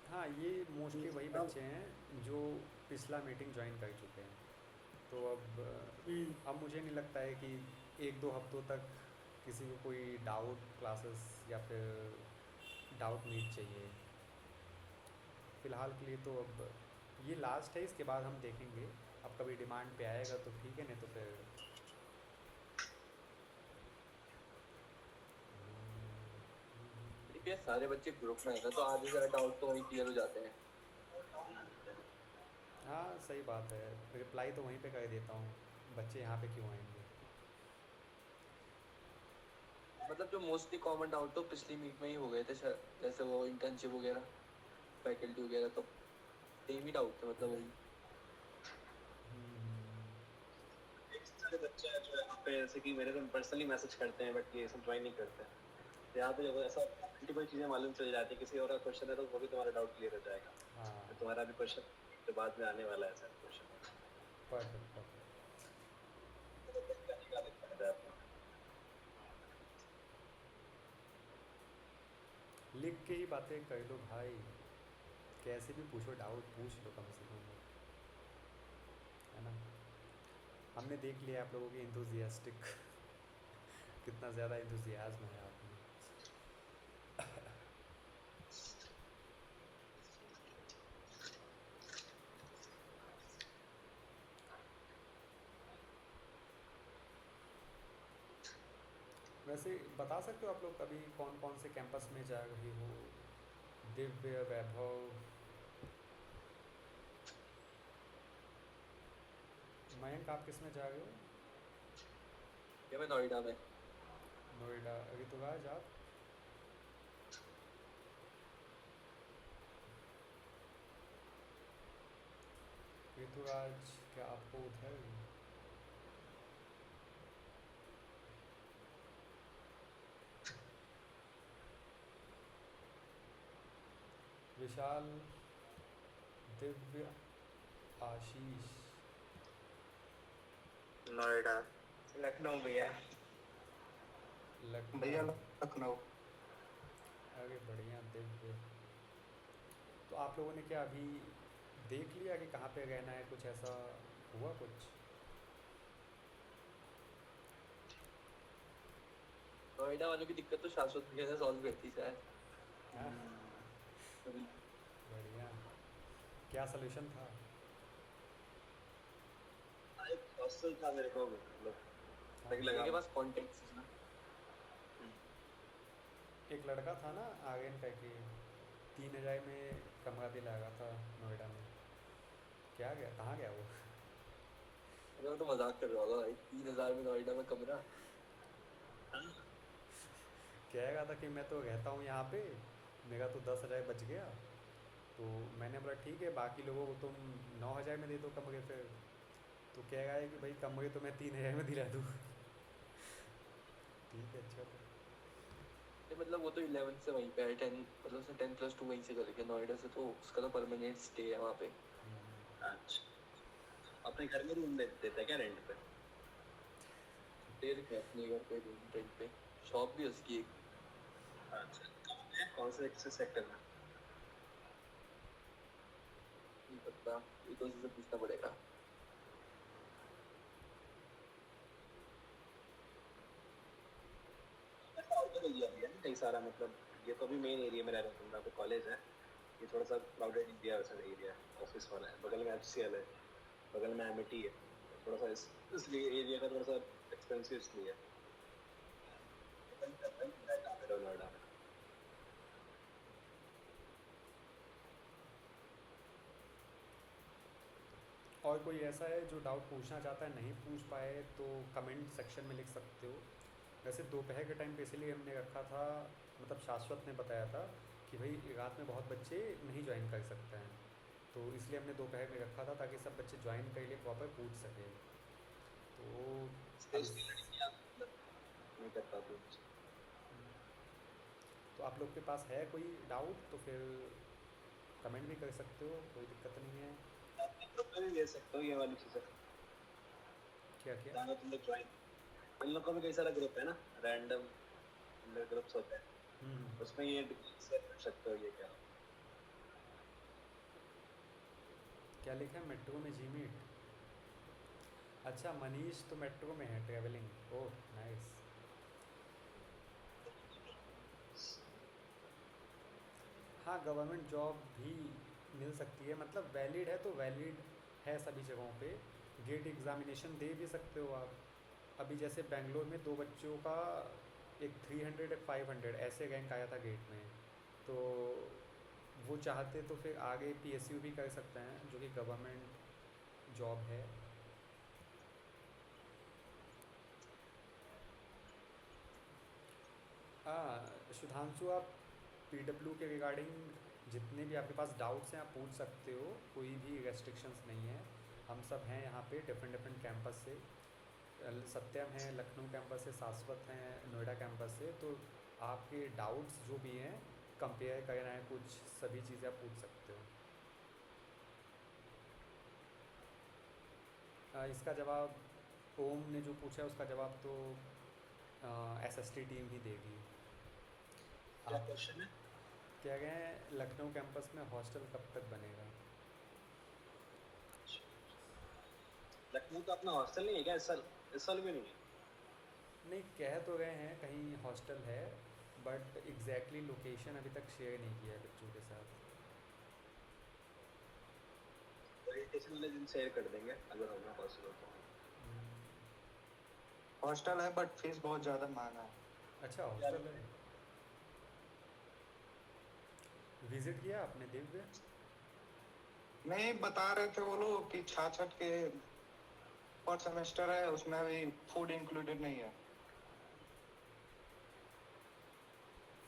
हाँ ये मोस्टली वही अब बच्चे हैं जो पिछला मीटिंग ज्वाइन कर चुके हैं, तो अब मुझे नहीं लगता है कि 1-2 हफ्तों तक किसी को कोई डाउट क्लासेस या फिर डाउट मीट चाहिए। फ़िलहाल के लिए तो अब ये लास्ट है, इसके बाद हम देखेंगे। अब कभी डिमांड पे आएगा तो ठीक है, नहीं तो फिर ठीक है, सारे बच्चे ग्रुप में हैं तो आधे ज़्यादा डाउट तो वहीं क्लियर हो जाते हैं। हाँ सही बात है, रिप्लाई तो वहीं पे कर देता हूँ, बच्चे यहाँ पे क्यों आएंगे। मतलब जो मोस्टली कॉमन डाउट तो पिछली मीट में ही हो गए थे शायद, जैसे वो इंटर्नशिप वगैरह, फैकल्टी वगैरह, तो सेम ही डाउट थे, मतलब वही। सारे बच्चे हैं जो यहाँ पे जैसे कि मेरे को पर्सनली मैसेज करते हैं बट ये सब ज्वाइन नहीं करते हैं। तो यहाँ पे जब ऐसा मल्टीपल चीज़ें मालूम चल जाती है, किसी और का क्वेश्चन है तो वो भी तुम्हारा डाउट क्लियर हो जाएगा। हाँ तो तुम्हारा भी क्वेश्चन के बाद में आने वाला है सर क्वेश्चन। Perfect perfect. लिख के ही बातें कर लो भाई, कैसे भी पूछो, डाउट पूछ लो कम से कम, है ना। हमने देख लिया आप लोगों की इंथुजियास्टिक कितना ज़्यादा इंथुजियाज्म है आप में। वैसे बता सकते हो आप लोग कभी कौन कौन से कैंपस में जा रही हो? दिव्य, वैभव, मयंक, आप किस में जा रहे हो? ये मैं नोएडा में। नोएडा। ऋतुराज आप? ऋतुराज क्या आपको उधर? विशाल, दिव्य, आशीष, नोएडा, लखनऊ भैया। भैया लखनऊ। लखनऊ। अरे बढ़िया दिव्य। तो आप लोगों ने क्या अभी देख लिया कि कहाँ पे रहना है, कुछ ऐसा हुआ कुछ? नोएडा वालों की दिक्कत तो शाश्वत भैया से सॉल्व करती शायद। हाँ अभी बढ़िया। क्या सोल्यूशन था? एक हॉस्टल था मेरे को मतलब सही लगा। उनके पास कॉन्टेक्ट्स है ना। एक लड़का था ना आर्यन करके, 3,000 में कमरा दिला रहा था नोएडा में, क्या गया, कहाँ गया वो? अरे वो तो मजाक कर रहा होगा भाई, 3,000 में नोएडा में कमरा। कह रहा था कि मैं तो रहता हूँ यहाँ पे, मेरा तो 10,000 बच गया। तो मैंने बोला ठीक है, बाकी लोगों को तुम 9,000 में दे दो कमरे फिर। तो कह रहा है कि भाई कमरे तो मैं 3,000 में दिला दूँ। ठीक है चलो। नहीं मतलब वो तो 11 से वहीं पे है, 10 मतलब उसने 10+2 वहीं से करेंगे नोएडा से, तो उसका तो परमानेंट स्टे है वहाँ पे। अच्छा, अपने घर में रूम देते हैं क्या रेंट पे? दे रखे हैं अपने घर पे रूम रेंट पे, शॉप भी है उसकी एक। अच्छा, कौन से सेक्टर में? नहीं पता, ये तो उसी से पूछना पड़ेगा। आउटर एरिया भी है ना कई सारा, मतलब ये तो अभी मेन एरिया में रह रहा हूँ, जहाँ पे कॉलेज है। ये थोड़ा सा क्राउडेड एरिया वैसा एरिया है, ऑफिस वाला है, बगल में HCL है, बगल में MIT है। थोड़ा सा इसलिए एरिया का थोड़ा सा एक्सपेंसिव इसलिए है। डिपेंड करता है कि मैं कहाँ पे रहूँ नोएडा में। और कोई ऐसा है जो डाउट पूछना चाहता है नहीं पूछ पाए तो कमेंट सेक्शन में लिख सकते हो। वैसे दोपहर के टाइम पे इसलिए हमने रखा था, मतलब शाश्वत ने बताया था कि भाई रात में बहुत बच्चे नहीं ज्वाइन कर सकते हैं, तो इसलिए हमने दोपहर में रखा था ताकि सब बच्चे ज्वाइन कर लिए प्रॉपर पूछ सकें। तो अब स्पेस की लड़कियाँ मतलब नहीं कर पाती मुझे। तो आप लोग के पास है कोई डाउट तो फिर कमेंट भी कर सकते हो, कोई दिक्कत नहीं है। अपने ग्रुप में भी भेज सकते हो ये वाली चीज़ें, क्या क्या? जहाँ तुम लोग ज्वाइन। इन लोग का भी कई सारा ग्रुप है ना, रैंडम ग्रुप्स होते हैं, हम्म। उसमें ये शेयर कर सकते हो ये क्या। क्या लिखा है मेट्रो में जीमीट? अच्छा मनीष तो मेट्रो में है ट्रैवलिंग, ओह नाइस। हाँ गवर्नमेंट जॉब भी मिल सकती है, मतलब वैलिड है तो वैलिड है सभी जगहों पे। गेट एग्ज़ामिनेशन दे भी सकते हो आप। अभी जैसे बेंगलोर में दो बच्चों का एक 300 एक 500 ऐसे रैंक आया था गेट में, तो वो चाहते तो फिर आगे PSU भी कर सकते हैं जो कि गवर्नमेंट जॉब है। हाँ सुधांशु, आप PW के रिगार्डिंग जितने भी आपके पास डाउट्स हैं आप पूछ सकते हो, कोई भी रेस्ट्रिक्शंस नहीं है। हम सब हैं यहाँ पे डिफरेंट डिफरेंट कैंपस से। सत्यम है लखनऊ कैंपस से, शाश्वत हैं नोएडा कैंपस से। तो आपके डाउट्स जो भी हैं, कंपेयर करना है कुछ, सभी चीज़ें आप पूछ सकते हो। इसका जवाब ओम ने जो पूछा है उसका जवाब तो SST टीम ही देगी। क्या आप क्वेश्चन है? क्या कह रहे हैं, लखनऊ कैंपस में हॉस्टल कब तक बनेगा? लखनऊ का अपना हॉस्टल नहीं है क्या इस साल भी नहीं है? नहीं कह तो रहे हैं कहीं हॉस्टल है, बट एग्जैक्टली लोकेशन अभी तक शेयर नहीं किया है बच्चों के साथ। ओरिएंटेशन वाले दिन शेयर कर देंगे अगर होगा पॉसिबल तो। हॉस्टल है बट फीस बहुत ज़्यादा महंगा है। अच्छा हॉस्टल है। विज़िट किया आपने दिव्य? नहीं बता रहे थे वो लोग कि 66 के पर सेमेस्टर है, उसमें अभी फूड इंक्लूडेड नहीं है।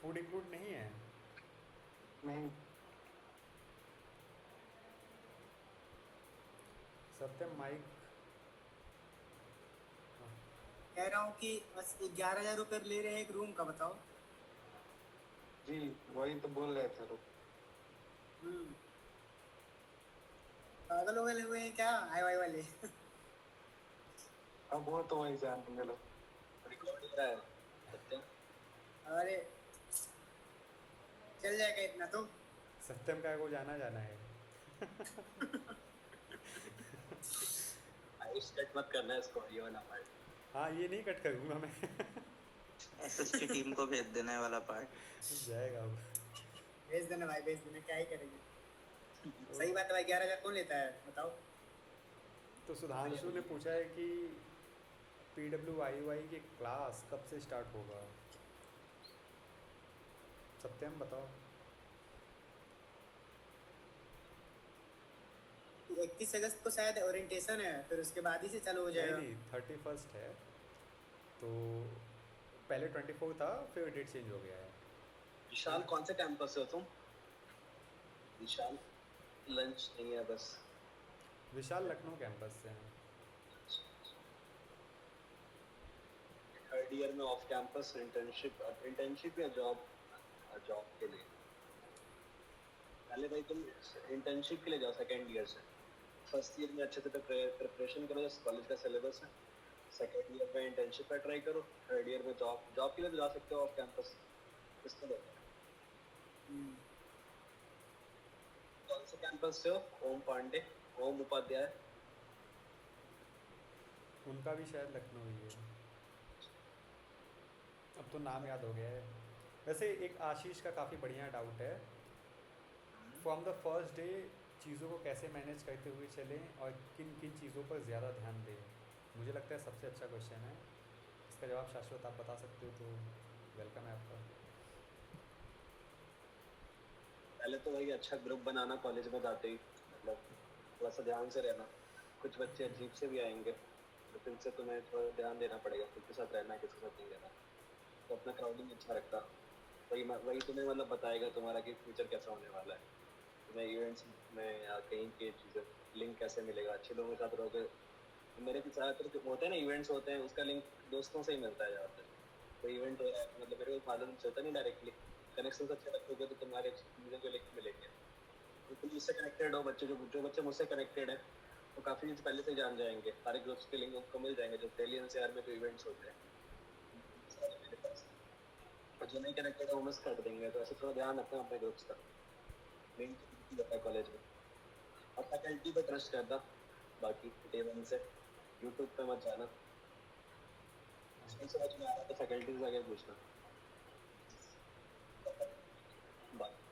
फूड इंक्लूड नहीं है? नहीं सत्यम माइक। कह रहा हूँ कि बस 11,000 रुपये ले रहे हैं एक रूम का, बताओ। जी, वही तो बोल रहे थे लोग। पागल हो गए हुए हैं क्या आई वाई वाले? अब वो तो वही जानेंगे लोग। रिकॉर्ड हो रहा है सत्या। अरे चल जाएगा इतना तो। सत्यम का को जाना जाना है। आयुष कट मत करना है इसको, ये वाला पार्ट। हाँ ये नहीं कट करूँगा मैं। SST टीम को भेज देने वाला पार्ट। जाएगा अब। भेज देना भाई, भेज देना, क्या ही करेंगे। सही बात है भाई, 11,000 कौन लेता है बताओ। तो सुधांशु ने पूछा है कि PWIY की क्लास कब से स्टार्ट होगा? सत्यम बताओ। 31 अगस्त को शायद ओरिएंटेशन है, फिर उसके बाद ही से चालू हो नहीं जाएगा। नहीं 31 है, तो पहले 24 था फिर डेट चेंज हो गया है। विशाल कौन से कैंपस से हो तुम? विशाल लंच नहीं है बस। विशाल लखनऊ कैंपस से हैं। थर्ड ईयर में ऑफ कैंपस इंटर्नशिप या जॉब के लिए। पहले भाई तुम इंटर्नशिप के लिए जाओ सेकेंड ईयर से। फर्स्ट ईयर में अच्छे से प्रिपरेशन करो जैसे कॉलेज का सिलेबस है। सेकेंड ईयर में इंटर्नशिप का ट्राई करो। थर्ड ईयर में जॉब के लिए तो जा सकते हो ऑफ कैंपस। इसको लो। कौन से कैंपस से हो? ओम पांडे, ओम उपाध्याय। उनका भी शायद लखनऊ ही है, अब तो नाम याद हो गया है। वैसे एक आशीष का काफ़ी बढ़िया डाउट है, फ्रॉम द फर्स्ट डे चीज़ों को कैसे मैनेज करते हुए चलें और किन किन चीज़ों पर ज़्यादा ध्यान दें। मुझे लगता है सबसे अच्छा क्वेश्चन है, इसका जवाब शाश्वत आप बता सकते हो तो वेलकम है आपका। पहले तो वही अच्छा ग्रुप बनाना कॉलेज में जाते ही, मतलब थोड़ा सा ध्यान से रहना। कुछ बच्चे अजीब से भी आएंगे तो फिर से तुम्हें थोड़ा ध्यान देना पड़ेगा किसके साथ रहना है किसके साथ नहीं रहना। तो अपना क्राउडिंग अच्छा रखता, वही तुम्हें मतलब बताएगा तुम्हारा कि फ्यूचर कैसा होने वाला है। तुम्हें इवेंट्स में या कहीं की चीज़ें लिंक कैसे मिलेगा, अच्छे लोगों के साथ रहोगे। मेरे भी ज़्यादातर जो होते हैं ना इवेंट्स होते हैं उसका लिंक दोस्तों से ही मिलता है ज़्यादातर। कोई इवेंट हो रहा है मतलब मेरे को मालूम चलता नहीं डायरेक्टली, कनेक्शन अच्छे रखोगे तो तुम्हारे चीज़ों के लिंक मिलेंगे। तो तुम मुझसे कनेक्टेड हो, जो बच्चे मुझसे कनेक्टेड हैं तो काफ़ी दिन पहले से जान जाएंगे, सारे ग्रुप्स के लिंक उनको मिल जाएंगे जो दिल्ली एनसीआर में जो इवेंट्स होते हैं सारे मेरे पास। और जो नहीं कनेक्टेड है वो मिस कर देंगे, तो ऐसे थोड़ा ध्यान रखना अपने ग्रुप्स का। मेन होता है कॉलेज में। और फैकल्टी पे ट्रस्ट करना, बाकी डे वन से यूट्यूब पे मत जाना। इसमें समझ में आ रहा है तो फैकल्टी से आगे पूछना। बाकी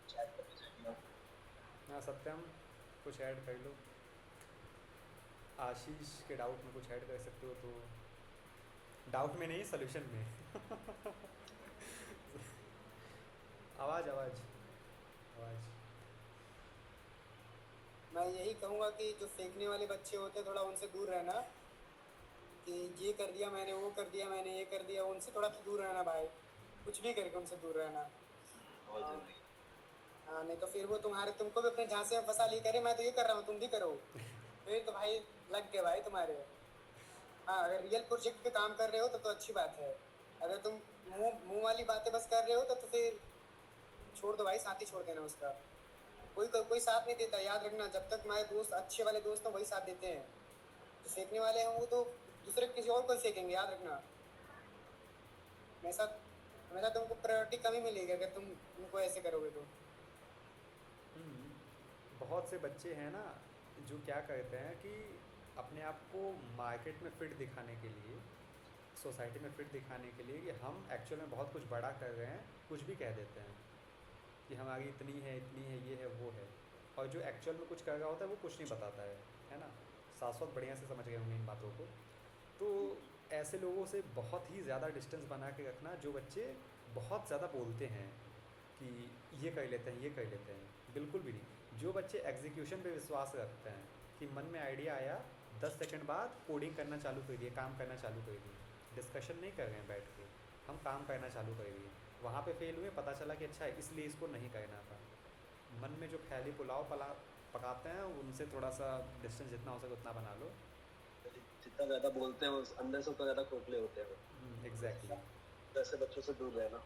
चैट करके चाहिए। हाँ सत्यम कुछ ऐड कर लो, आशीष के डाउट में कुछ ऐड कर सकते हो तो। डाउट में नहीं, सोल्यूशन में। आवाज़ आवाज़ आवाज़। मैं यही कहूँगा कि जो फेंकने वाले बच्चे होते हैं थोड़ा उनसे दूर रहना, कि ये कर दिया मैंने, वो कर दिया मैंने, ये कर दिया, उनसे थोड़ा दूर रहना भाई। कुछ भी करके उनसे दूर रहना। बहुत हाँ जल्दी। हाँ, नहीं तो फिर वो तुमको भी अपने झांसे में फंसा ली, करे मैं तो ये कर रहा हूँ तुम भी करो, फिर तो भाई लग गए भाई तुम्हारे। हाँ, अगर रियल प्रोजेक्ट पे काम कर रहे हो तो अच्छी बात है। अगर तुम मुंह मुंह वाली बातें बस कर रहे हो तो फिर छोड़ दो भाई, साथ ही छोड़ देना उसका। कोई साथ नहीं देता, याद रखना। जब तक तुम्हारे दोस्त अच्छे वाले दोस्त हैं वही साथ देते हैं, जो फेंकने वाले हैं वो तो दूसरे किसी और को ही फेंकेंगे, याद रखना। हमेशा हमेशा तुमको प्रायोरिटी कम ही मिलेगी अगर तुम उनको ऐसे करोगे तो। बहुत से बच्चे हैं ना जो क्या करते हैं कि अपने आप को मार्केट में फिट दिखाने के लिए, सोसाइटी में फिट दिखाने के लिए कि हम एक्चुअल में बहुत कुछ बड़ा कर रहे हैं, कुछ भी कह देते हैं कि हमारी इतनी है, ये है, वो है। और जो एक्चुअल में कुछ कर रहा होता है वो कुछ नहीं बताता है ना। शाश्वत बढ़िया से समझ गए होंगे इन बातों को। तो ऐसे लोगों से बहुत ही ज़्यादा डिस्टेंस बना के रखना, जो बच्चे बहुत ज़्यादा बोलते हैं कि ये कर लेते हैं, ये कर लेते हैं। बिल्कुल भी नहीं। जो बच्चे एग्जीक्यूशन पे विश्वास रखते हैं कि मन में आइडिया आया, 10 सेकंड बाद कोडिंग करना चालू कर दिए, काम करना चालू कर दिए, डिस्कशन नहीं कर रहे हैं बैठ के, हम काम करना चालू कर दिए। वहाँ पे फेल हुए, पता चला कि अच्छा इसलिए इसको नहीं करना था। मन में जो ख्याली पुलाव पकाते हैं उनसे थोड़ा सा डिस्टेंस जितना हो सके उतना बना लो। जितना ज़्यादा बोलते हैं उस अंदर से उतना ज़्यादा खोखले होते हैं वो। एग्जैक्टली। ऐसे बच्चों से दूर रहना।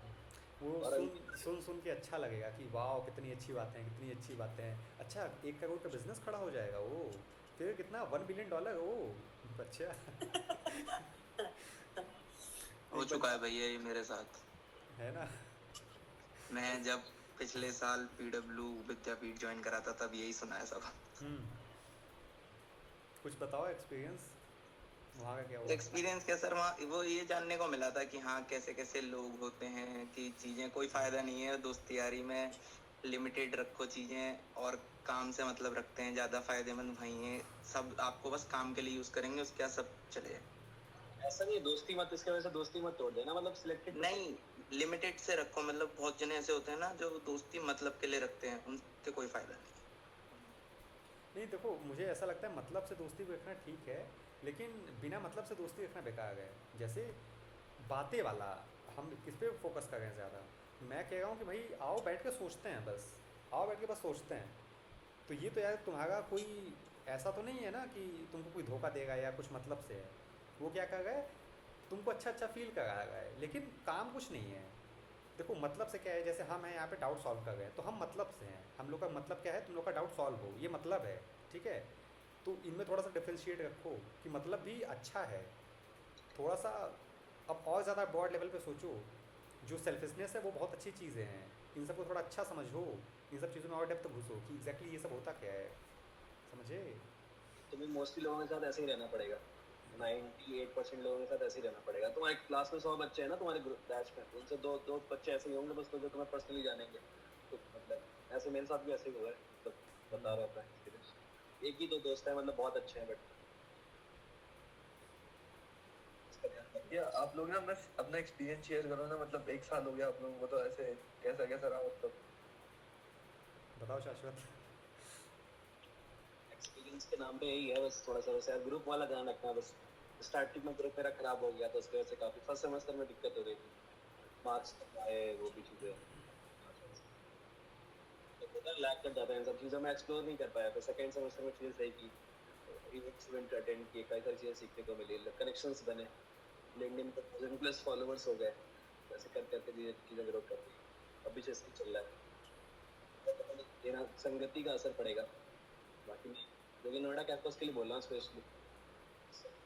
वो और सुन के अच्छा लगेगा कि वाह कितनी अच्छी बातें हैं, कितनी अच्छी बातें हैं। अच्छा 1 करोड़ का बिजनेस खड़ा हो जाएगा, वो फिर कितना $1 बिलियन, ओ अच्छा। हो चुका है भैया ये मेरे साथ। है ना। मैं जब पिछले साल पीडब्ल्यू विद्यापीठ ज्वाइन करा था तब यही सुना है सब। कुछ बताओ एक्सपीरियंस वहाँ का क्या हुआ? एक्सपीरियंस क्या सर, वहाँ वो ये जानने को मिला था कि हाँ कैसे कैसे लोग होते हैं, कि चीज़ें कोई फ़ायदा नहीं है दोस्ती यारी में, लिमिटेड रखो चीज़ें, और काम से मतलब रखते हैं, ज़्यादा फ़ायदेमंद वही हैं, सब आपको बस काम के लिए यूज़ करेंगे, उसके बाद सब चले। ऐसा नहीं है, दोस्ती मत, इसके वजह से दोस्ती मत तोड़ देना, मतलब सिलेक्टेड नहीं, लिमिटेड से रखो, मतलब बहुत जने ऐसे होते हैं ना जो दोस्ती मतलब के लिए रखते हैं, उनसे कोई फ़ायदा नहीं। नहीं देखो, मुझे ऐसा लगता है मतलब से दोस्ती रखना ठीक है, लेकिन बिना मतलब से दोस्ती रखना बेकार है। जैसे बातें वाला, हम किस पे फोकस कर रहे हैं ज़्यादा। मैं कह रहा हूँ कि भाई आओ बैठ के सोचते हैं बस, आओ बैठ के बस सोचते हैं। तो ये तो यार तुम्हारा कोई ऐसा तो नहीं है ना कि तुमको कोई धोखा देगा या कुछ मतलब से है। वो क्या कर रहा है, तुमको अच्छा अच्छा फील करा रहा है, लेकिन काम कुछ नहीं है। देखो मतलब से क्या है, जैसे हम हैं यहाँ पे डाउट सॉल्व कर रहे हैं तो हम मतलब से हैं, हम लोग का मतलब क्या है, तुम लोग का डाउट सॉल्व हो, ये मतलब है। ठीक है, तो इनमें थोड़ा सा डिफ्रेंशिएट रखो कि मतलब भी अच्छा है थोड़ा सा। अब और ज़्यादा ब्रॉड लेवल पे सोचो, जो सेल्फिशनेस है वो बहुत अच्छी चीज़ें हैं, इन सबको थोड़ा अच्छा समझो, इन सब चीज़ों में और डेप्थ घुसो कि एग्जैक्टली ये सब होता क्या है, समझे। तुम्हें मोस्टली लोगों के साथ ऐसे ही रहना पड़ेगा, 98% लोगों के साथ ऐसे ही रहना पड़ेगा। तुम्हारे क्लास में 100 बच्चे हैं ना तुम्हारे ग्रुप बैच में, उनसे दो दो बच्चे ऐसे ही होंगे बस, तो जो तुम्हें पर्सनली जानेंगे। तो मतलब ऐसे मेरे साथ भी ऐसे ही हुआ है, मतलब बता रहा था एक्सपीरियंस। एक ही दो दोस्त हैं मतलब बहुत अच्छे हैं, बट इसका ध्यान रखना। या आप लोग ना बस अपना एक्सपीरियंस शेयर करो ना, मतलब 1 साल हो गया आप लोगों को, तो ऐसे कैसा कैसा रहा मतलब। बताओ शाश्वत। एक्सपीरियंस के नाम पे यही है बस, थोड़ा सा वैसे ग्रुप वाला ध्यान रखना बस। स्टार्टिंग में ग्रुप मेरा खराब हो गया तो उसकी वजह से काफी फर्स्ट सेमेस्टर में दिक्कत हो रही थी, मार्क्स आए वो भी चीजें, तो पता लैग कर जाता है इन सब चीज़ों में, एक्सप्लोर नहीं कर पाया। फिर सेकंड सेमेस्टर में चीज़ें सही की, इवेंट्स अटेंड किए, कई सारी चीज़ें सीखने को मिली, कनेक्शंस बने, लिंक्डइन पर 1000+ फॉलोवर्स हो गए, ऐसे कर करके धीरे चीज़ें ग्रो कर रही। अभी जैसे ही चल रहा है, लेना संगति का असर पड़ेगा, बाकी नहीं। क्योंकि नोएडा कैंपस के लिए बोल रहा हूँ स्पेशली,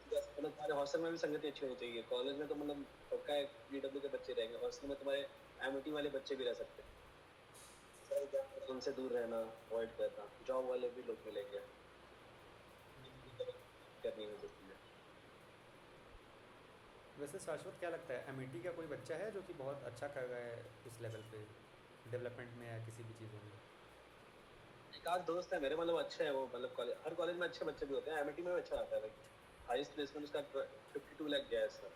मतलब तुम्हारे हॉस्टल में भी संगति अच्छी होनी चाहिए। कॉलेज में तो मतलब पक्का है DW के बच्चे रहेंगे, हॉस्टल में तुम्हारे MIT वाले बच्चे भी रह सकते हैं, उनसे दूर रहना, अवॉइड करना। जॉब वाले भी लोग मिलेंगे, करनी हो सकती है। वैसे शाश्वत क्या लगता है, एमिटी का कोई बच्चा है जो कि बहुत अच्छा कर रहा है इस लेवल पे डेवलपमेंट में या किसी भी चीज़ों में। एक आध दोस्त है मेरे, मतलब अच्छे हैं वो, मतलब कॉलेज, हर कॉलेज में अच्छे बच्चे भी होते हैं, MIT में भी अच्छा आता है भाई। हाईएस्ट प्लेसमेंट उसका 52 लाख गया है इसका।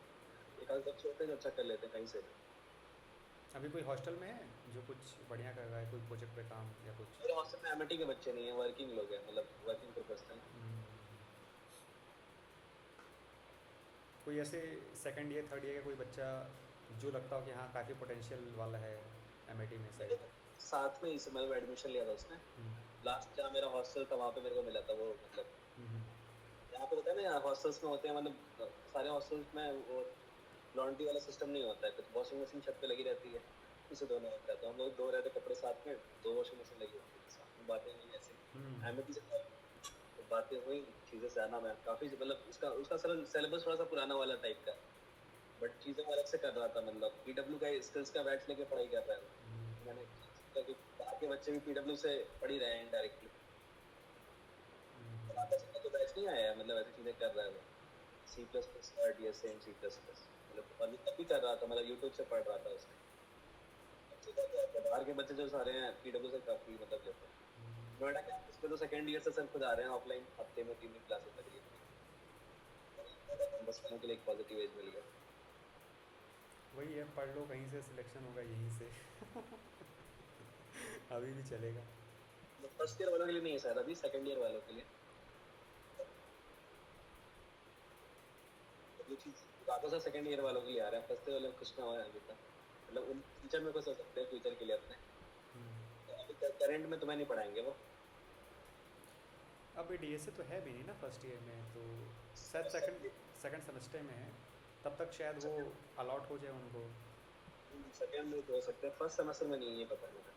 एक आध बच्चे होते हैं जो अच्छा कर लेते हैं कहीं से भी। अभी कोई हॉस्टल में है जो कुछ बढ़िया कर रहा है, कोई प्रोजेक्ट पे काम या कुछ। मेरे हॉस्टल में MIT के बच्चे नहीं है, वर्किंग लोग हैं, मतलब वर्किंग प्रोफेशनल। हम्म, कोई ऐसे सेकंड ईयर थर्ड ईयर का कोई बच्चा जो लगता हो कि हाँ काफ़ी पोटेंशियल वाला है एमिटी में से। साथ में ही से मतलब एडमिशन लिया था उसने, हम्म, लास्ट जहाँ मेरा हॉस्टल था वहाँ पे मेरे को मिला था वो, मतलब हम्म, यहाँ पे होता है ना, यहाँ हॉस्टल्स में होते हैं, मतलब सारे हॉस्टल्स में वो लॉन्ड्री वाला सिस्टम नहीं होता है, तो वॉशिंग मशीन छत पे लगी रहती है, उसे धोना होता है। तो हम लोग धो रहे थे कपड़े साथ में, 2 वॉशिंग मशीन लगी होती है साथ में, बातें हुई ऐसे। हम्म, MIT से तो बातें हुई, चीज़ें जाना, मैं काफ़ी मतलब उसका उसका सिलेबस थोड़ा सा पुराना वाला टाइप का, बट चीज़ें वो अलग से कर रहा था, मतलब PW का स्किल्स का बैच लेके पढ़ाई कर रहा है वो। मैंने सोचा कि बाहर के बच्चे भी PW से पढ़ ही रहे हैं इनडायरेक्टली, तो बैच नहीं आया है, मतलब ऐसी चीज़ें कर रहा है वो। C++ और DSA C++, मतलब अभी तक भी कर रहा था, मतलब यूट्यूब से पढ़ रहा था उसने। अच्छी बात है, बाहर के बच्चे जो सारे हैं PW से काफ़ी मतलब लेते हैं। नोएडा कैंपस पे तो सेकंड ईयर से सर खुद आ रहे हैं ऑफलाइन, हफ्ते में 3 दिन क्लासेस लग रही है, बस वालों के लिए एक पॉजिटिव एज मिल गया। वही है, पढ़ लो कहीं से, सिलेक्शन होगा यहीं से। अभी भी चलेगा। फर्स्ट ईयर वालों के लिए नहीं है शायद, अभी सेकंड ईयर वालों के लिए ये चीज़ ज़्यादा से सेकंड ईयर वालों के लिए आ रहा है, फर्स्ट ईयर वाले कुछ ना हुआ है अभी तक, मतलब उन फ्यूचर में कुछ हो सकते हैं फ्यूचर के लिए अपने। हम्म, अभी करंट में तुम्हें नहीं पढ़ाएंगे वो। अब DSA तो है भी नहीं ना फर्स्ट ईयर में, तो शायद सेकंड सेकंड सेमेस्टर में है, तब तक शायद वो अलॉट हो जाए उनको। सेकंड में तो हो सकते हैं, फर्स्ट सेमेस्टर में नहीं है पता मुझे।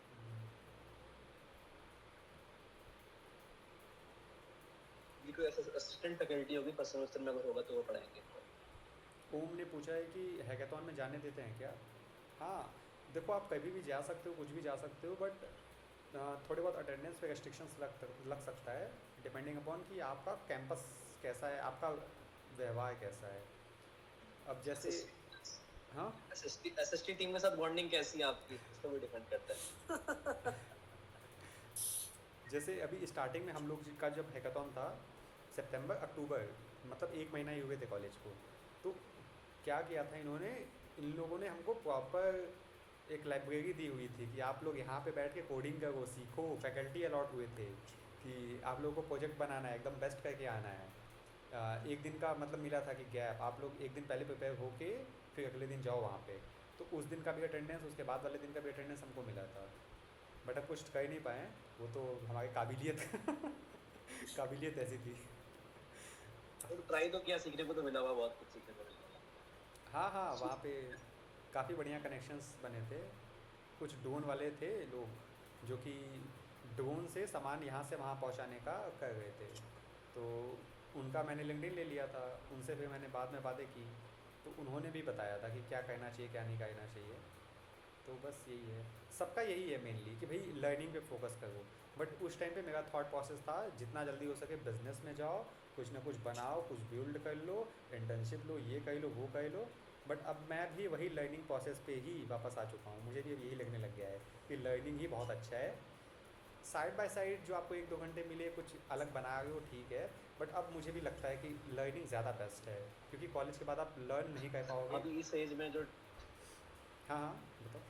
ये कोई असिस्टेंट फैकल्टी होगी फर्स्ट सेमेस्टर में, अगर होगा तो वो पढ़ाएंगे। ओम ने पूछा है कि हैकाथॉन में जाने देते हैं क्या। हाँ देखो, आप कभी भी जा सकते हो, कुछ भी जा सकते हो, बट थोड़े बहुत अटेंडेंस पे रेस्ट्रिक्शंस लग सकता है, डिपेंडिंग अपॉन कि आपका कैंपस कैसा है, आपका व्यवहार कैसा है। अब जैसे हाँ SST टीम के साथ बॉन्डिंग कैसी है आपकी, उस पर भी डिपेंड करता है। जैसे अभी स्टार्टिंग में हम लोग का जब हैकाथॉन था सितंबर अक्टूबर, मतलब 1 महीना ही हुए थे कॉलेज को, तो क्या किया था इन्होंने, इन लोगों ने हमको प्रॉपर एक लाइब्रेरी दी हुई थी कि आप लोग यहाँ पे बैठ के कोडिंग करो, सीखो। फैकल्टी अलॉट हुए थे कि आप लोगों को प्रोजेक्ट बनाना है, एकदम बेस्ट करके आना है। एक दिन का मतलब मिला था कि गैप, आप लोग एक दिन पहले प्रिपेयर होके फिर अगले दिन जाओ वहाँ पे। तो उस दिन का भी अटेंडेंस, उसके बाद वाले दिन का भी अटेंडेंस हमको मिला था। बट अब कुछ कर ही नहीं पाए, वो तो हमारी काबिलियत काबिलियत ऐसी थी। तो ट्राई तो किया, सीखने को तो मिला हुआ, बहुत कुछ सीखने को मिला हुआ। हाँ हाँ, वहाँ पे काफ़ी बढ़िया कनेक्शंस बने थे। कुछ ड्रोन वाले थे लोग जो कि ड्रोन से सामान यहाँ से वहाँ पहुँचाने का कर रहे थे, तो उनका मैंने लिंक्डइन ले लिया था। उनसे फिर मैंने बाद में बातें की, तो उन्होंने भी बताया था कि क्या करना चाहिए क्या नहीं करना चाहिए। तो बस यही है, सबका यही है मेनली कि भाई लर्निंग पे फोकस करो। बट उस टाइम पे मेरा थॉट प्रोसेस था जितना जल्दी हो सके बिज़नेस में जाओ, कुछ ना कुछ बनाओ, कुछ बिल्ड कर लो, इंटर्नशिप लो, ये कर लो वो कर लो। बट अब मैं भी वही लर्निंग प्रोसेस पे ही वापस आ चुका हूँ। मुझे भी अब यही लगने लग गया है कि लर्निंग ही बहुत अच्छा है। साइड बाय साइड जो आपको 1-2 घंटे मिले कुछ अलग बना रहे हो ठीक है, बट अब मुझे भी लगता है कि लर्निंग ज़्यादा बेस्ट है, क्योंकि कॉलेज के बाद आप लर्न नहीं कर पाओगे। अभी इस एज में जो हाँ हाँ बताओ।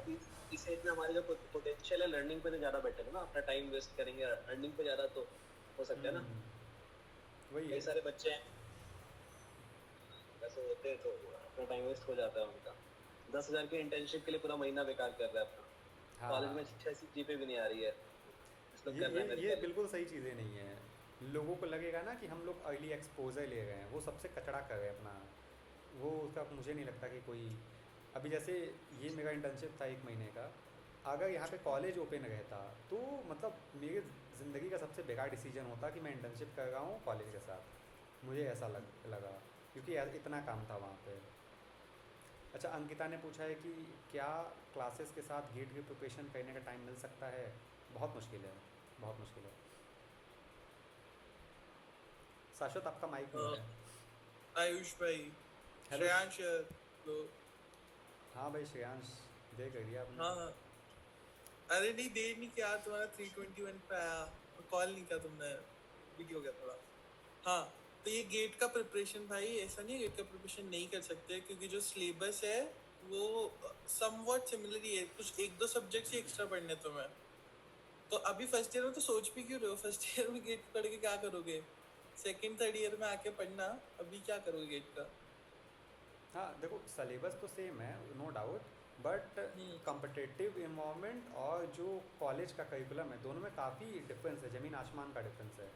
अभी इस एज में हमारी जो पोटेंशियल है लर्निंग पे तो ज़्यादा बेटर है ना। अपना टाइम वेस्ट करेंगे अर्निंग पे ज़्यादा तो हो सकता है ना। वही कई है। सारे बच्चे हैं ऐसे होते हैं, तो अपना टाइम वेस्ट हो जाता है उनका। 10,000 की इंटर्नशिप के लिए पूरा महीना बेकार कर रहा है अपना। हाँ कॉलेज हाँ, में 6 जीपे भी नहीं आ रही है, इस लोग ये कर रहे ये हैं मेरे ये कॉलेज। बिल्कुल सही चीज़ें नहीं है। लोगों को लगेगा ना कि हम लोग अर्ली एक्सपोजर ले रहे हैं, वो सबसे कचड़ा कर रहे हैं अपना। वो उसका मुझे नहीं लगता कि कोई, अभी जैसे ये मेरा इंटर्नशिप था 1 महीने का, अगर यहाँ पे कॉलेज ओपन रहता तो मतलब मेरी ज़िंदगी का सबसे बेकार डिसीजन होता कि मैं इंटर्नशिप कर रहा हूँ कॉलेज के साथ। मुझे ऐसा लगा, क्योंकि इतना काम था वहाँ पे। अच्छा, अंकिता ने पूछा है कि क्या क्लासेस के साथ गेट की प्रिपरेशन करने का टाइम मिल सकता है? बहुत मुश्किल है, बहुत मुश्किल है। शाश्वत आपका माइक म्यूट है। आयुष भाई, हेलो। श्रेयांश तो हाँ भाई श्रेयांश, दे कर दिया आपने। हाँ हाँ, अरे नहीं देर नहीं किया, तुम्हारा 321 पे आया, कॉल नहीं किया तुमने, बिजी हो गया थोड़ा। हाँ, तो ये गेट का प्रिपरेशन भाई, ऐसा नहीं गेट का प्रिपरेशन नहीं कर सकते, क्योंकि जो सिलेबस है वो समवॉट सिमिलर ही है, कुछ 1-2 सब्जेक्ट्स ही एक्स्ट्रा पढ़ने तुम्हें। तो अभी फर्स्ट ईयर में तो सोच भी क्यों रहे हो, फर्स्ट ईयर में गेट पढ़ के क्या करोगे? सेकंड थर्ड ईयर में आके पढ़ना, अभी क्या करोगे गेट का? हाँ देखो, सिलेबस तो सेम है no doubt, but hmm competitive environment और जो कॉलेज का करिकुलम है दोनों में काफ़ी डिफरेंस है, ज़मीन आसमान का डिफरेंस है।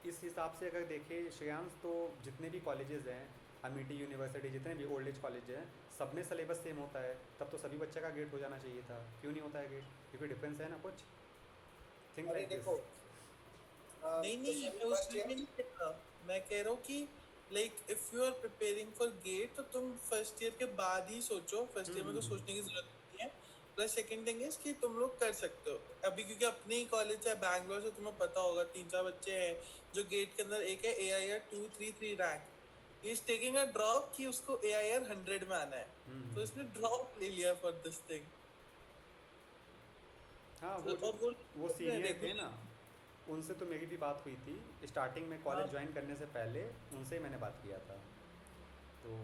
इस हिसाब से अगर देखें श्रेयांश, तो जितने भी कॉलेजेस हैं, अमिटी यूनिवर्सिटी, जितने भी ओल्ड एज कॉलेज हैं, सब में सिलेबस सेम होता है, तब तो सभी बच्चे का गेट हो जाना चाहिए था। क्यों नहीं होता है गेट? क्योंकि डिफरेंस है ना कुछ। थिंक अरे लाइक दिस। देखो, नहीं नहीं, जैसे मैं उस फर्स्ट वे में ईयर, नहीं कह रहा। मैं कह रहा हूँ कि like if you are preparing for GATE, तो तुम फर्स्ट ईयर के बाद ही सोचो, फर्स्ट ईयर में तो सोचने की जरूरत नहीं है। प्लस सेकंड थिंग इज कि तुम लोग कर सकते हो अभी, क्योंकि अपने ही कॉलेज है बैंगलोर से, तुम्हें पता होगा 3-4 बच्चे हैं जो गेट के अंदर, एक है AIR 233 rank, is taking a drop कि उसको AIR 100 में आना है, तो इसने ड्रॉप ले लिया फॉर दिस थिंग। हाँ, तो और वो सीनियर थे ना, उनसे तो मेरी भी बात हुई थी स्टार्टिंग में, हाँ कॉलेज ज्वाइन करने से पहले उनसे ही मैंने बात किया था। तो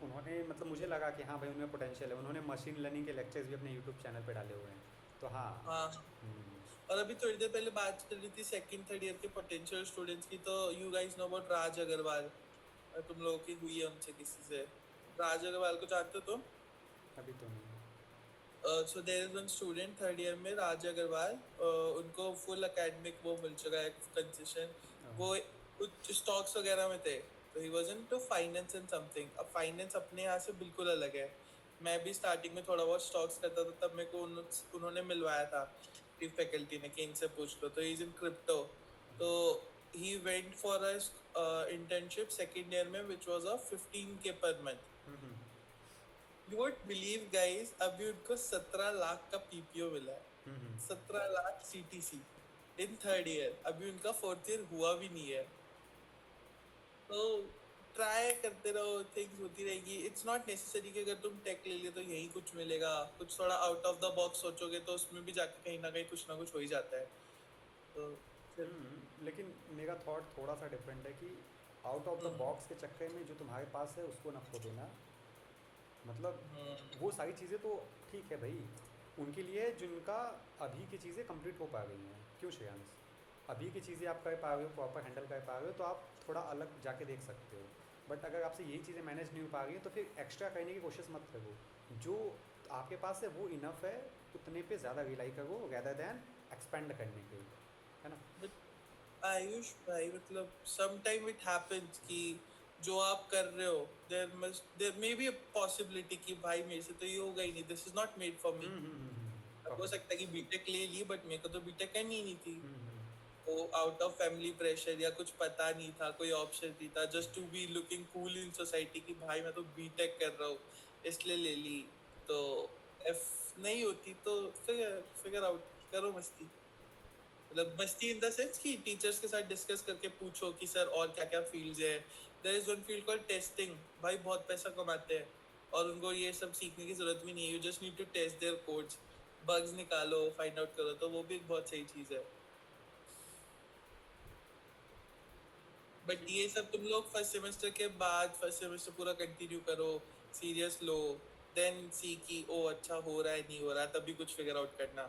उन्होंने मतलब मुझे लगा कि हाँ भाई उनमें पोटेंशियल है। उन्होंने मशीन लर्निंग के लेक्चर्स भी अपने यूट्यूब चैनल पे डाले हुए हैं, तो हाँ। हाँ। हम्म, और अभी थोड़ी देर पहले बात कर रही थी सेकंड थर्ड ईयर के पोटेंशियल स्टूडेंट्स की, तो यू गाइस नो अबाउट राज अग्रवाल, तुम लोगों की हुई है उनसे किसी से? राज अग्रवाल को जानते हो तुम? अभी तो नहीं। So there is one student third year में, राज अग्रवाल, उनको फुल एकेडमिक वो मिल चुका है, कंसेशन। वो कुछ स्टॉक्स वगैरह में थे, तो he was into finance and something. अब फाइनेंस अपने यहाँ से बिल्कुल अलग है। मैं भी स्टार्टिंग में थोड़ा बहुत स्टॉक्स करता था, तब मेरे को उन्होंने मिलवाया था फैकल्टी ने कि इनसे पूछ लो, तो ही इज इन क्रिप्टो। तो he went for a internship second year में, व्हिच वाज अ 15K पर month. Hmm, you would believe guys, अभी उनको 17 लाख का PPO मिला है, hmm, 17 lakh CTC in third year. अभी उनका फोर्थ ईयर हुआ भी नहीं है। तो ट्राई करते रहो, थिंग्स होती रहेगी। इट्स नॉट नेसेसरी कि अगर तुम टेक ले लिए तो यही कुछ मिलेगा। कुछ थोड़ा आउट ऑफ द बॉक्स सोचोगे तो उसमें भी जाके कहीं ना कुछ हो ही जाता है। तो फिर लेकिन मेरा थॉट थोड़ा सा डिफरेंट है कि out of the hmm box के चक्कर में जो तुम्हारे पास है उसको ना खो देना। मतलब हम्म वो सारी चीज़ें तो ठीक है भाई, उनके लिए जिनका अभी की चीज़ें कंप्लीट हो पा गई हैं। क्यों श्रेयांश? अभी की चीज़ें आप कर पा रहे हो, प्रॉपर हैंडल कर पा रहे हो, तो आप थोड़ा अलग जाके देख सकते हो। बट अगर आपसे ये चीज़ें मैनेज नहीं हो पा रही हैं तो फिर एक्स्ट्रा करने की कोशिश मत करो, जो आपके पास है वो इनफ है, उतने पे ज़्यादा रिलाई करो रैदर दैन एक्सपेंड करने के, है ना। बट आयुष भाई मतलब समटाइम इट हैपेंस कि जो आप कर रहे हो there may be a possibility कि भाई मेरे से तो ये होगा ही नहीं, this is not made for me. हो सकता है कि बीटेक ले ली बट मेरे को तो बीटेक करनी ही नहीं थी, तो आउट ऑफ फैमिली प्रेशर या कुछ पता नहीं था, कोई ऑप्शन नहीं था, just to be looking cool in society कि भाई मैं तो बीटेक कर रहा हूँ इसलिए ले ली। तो इफ नहीं होती तो फिगर आउट करो मस्ती, मतलब मस्ती इन द सेंस कि टीचर्स के साथ डिस्कस करके पूछो कि सर और क्या क्या फील्ड्स है। There is one field called testing, भाई बहुत पैसा कमाते हैं और उनको ये सब सीखने की जरूरत भी नहीं है, you just need to test their codes, bugs निकालो, फाइंड आउट करो, तो वो भी एक बहुत सही चीज़ है। बट ये सब तुम लोग फर्स्ट सेमेस्टर के बाद फर्स्ट सेमेस्टर पूरा कंटिन्यू करो, सीरियस लो, देन सी कि ओ अच्छा हो रहा है नहीं हो रहा है, तभी कुछ फिगर आउट करना।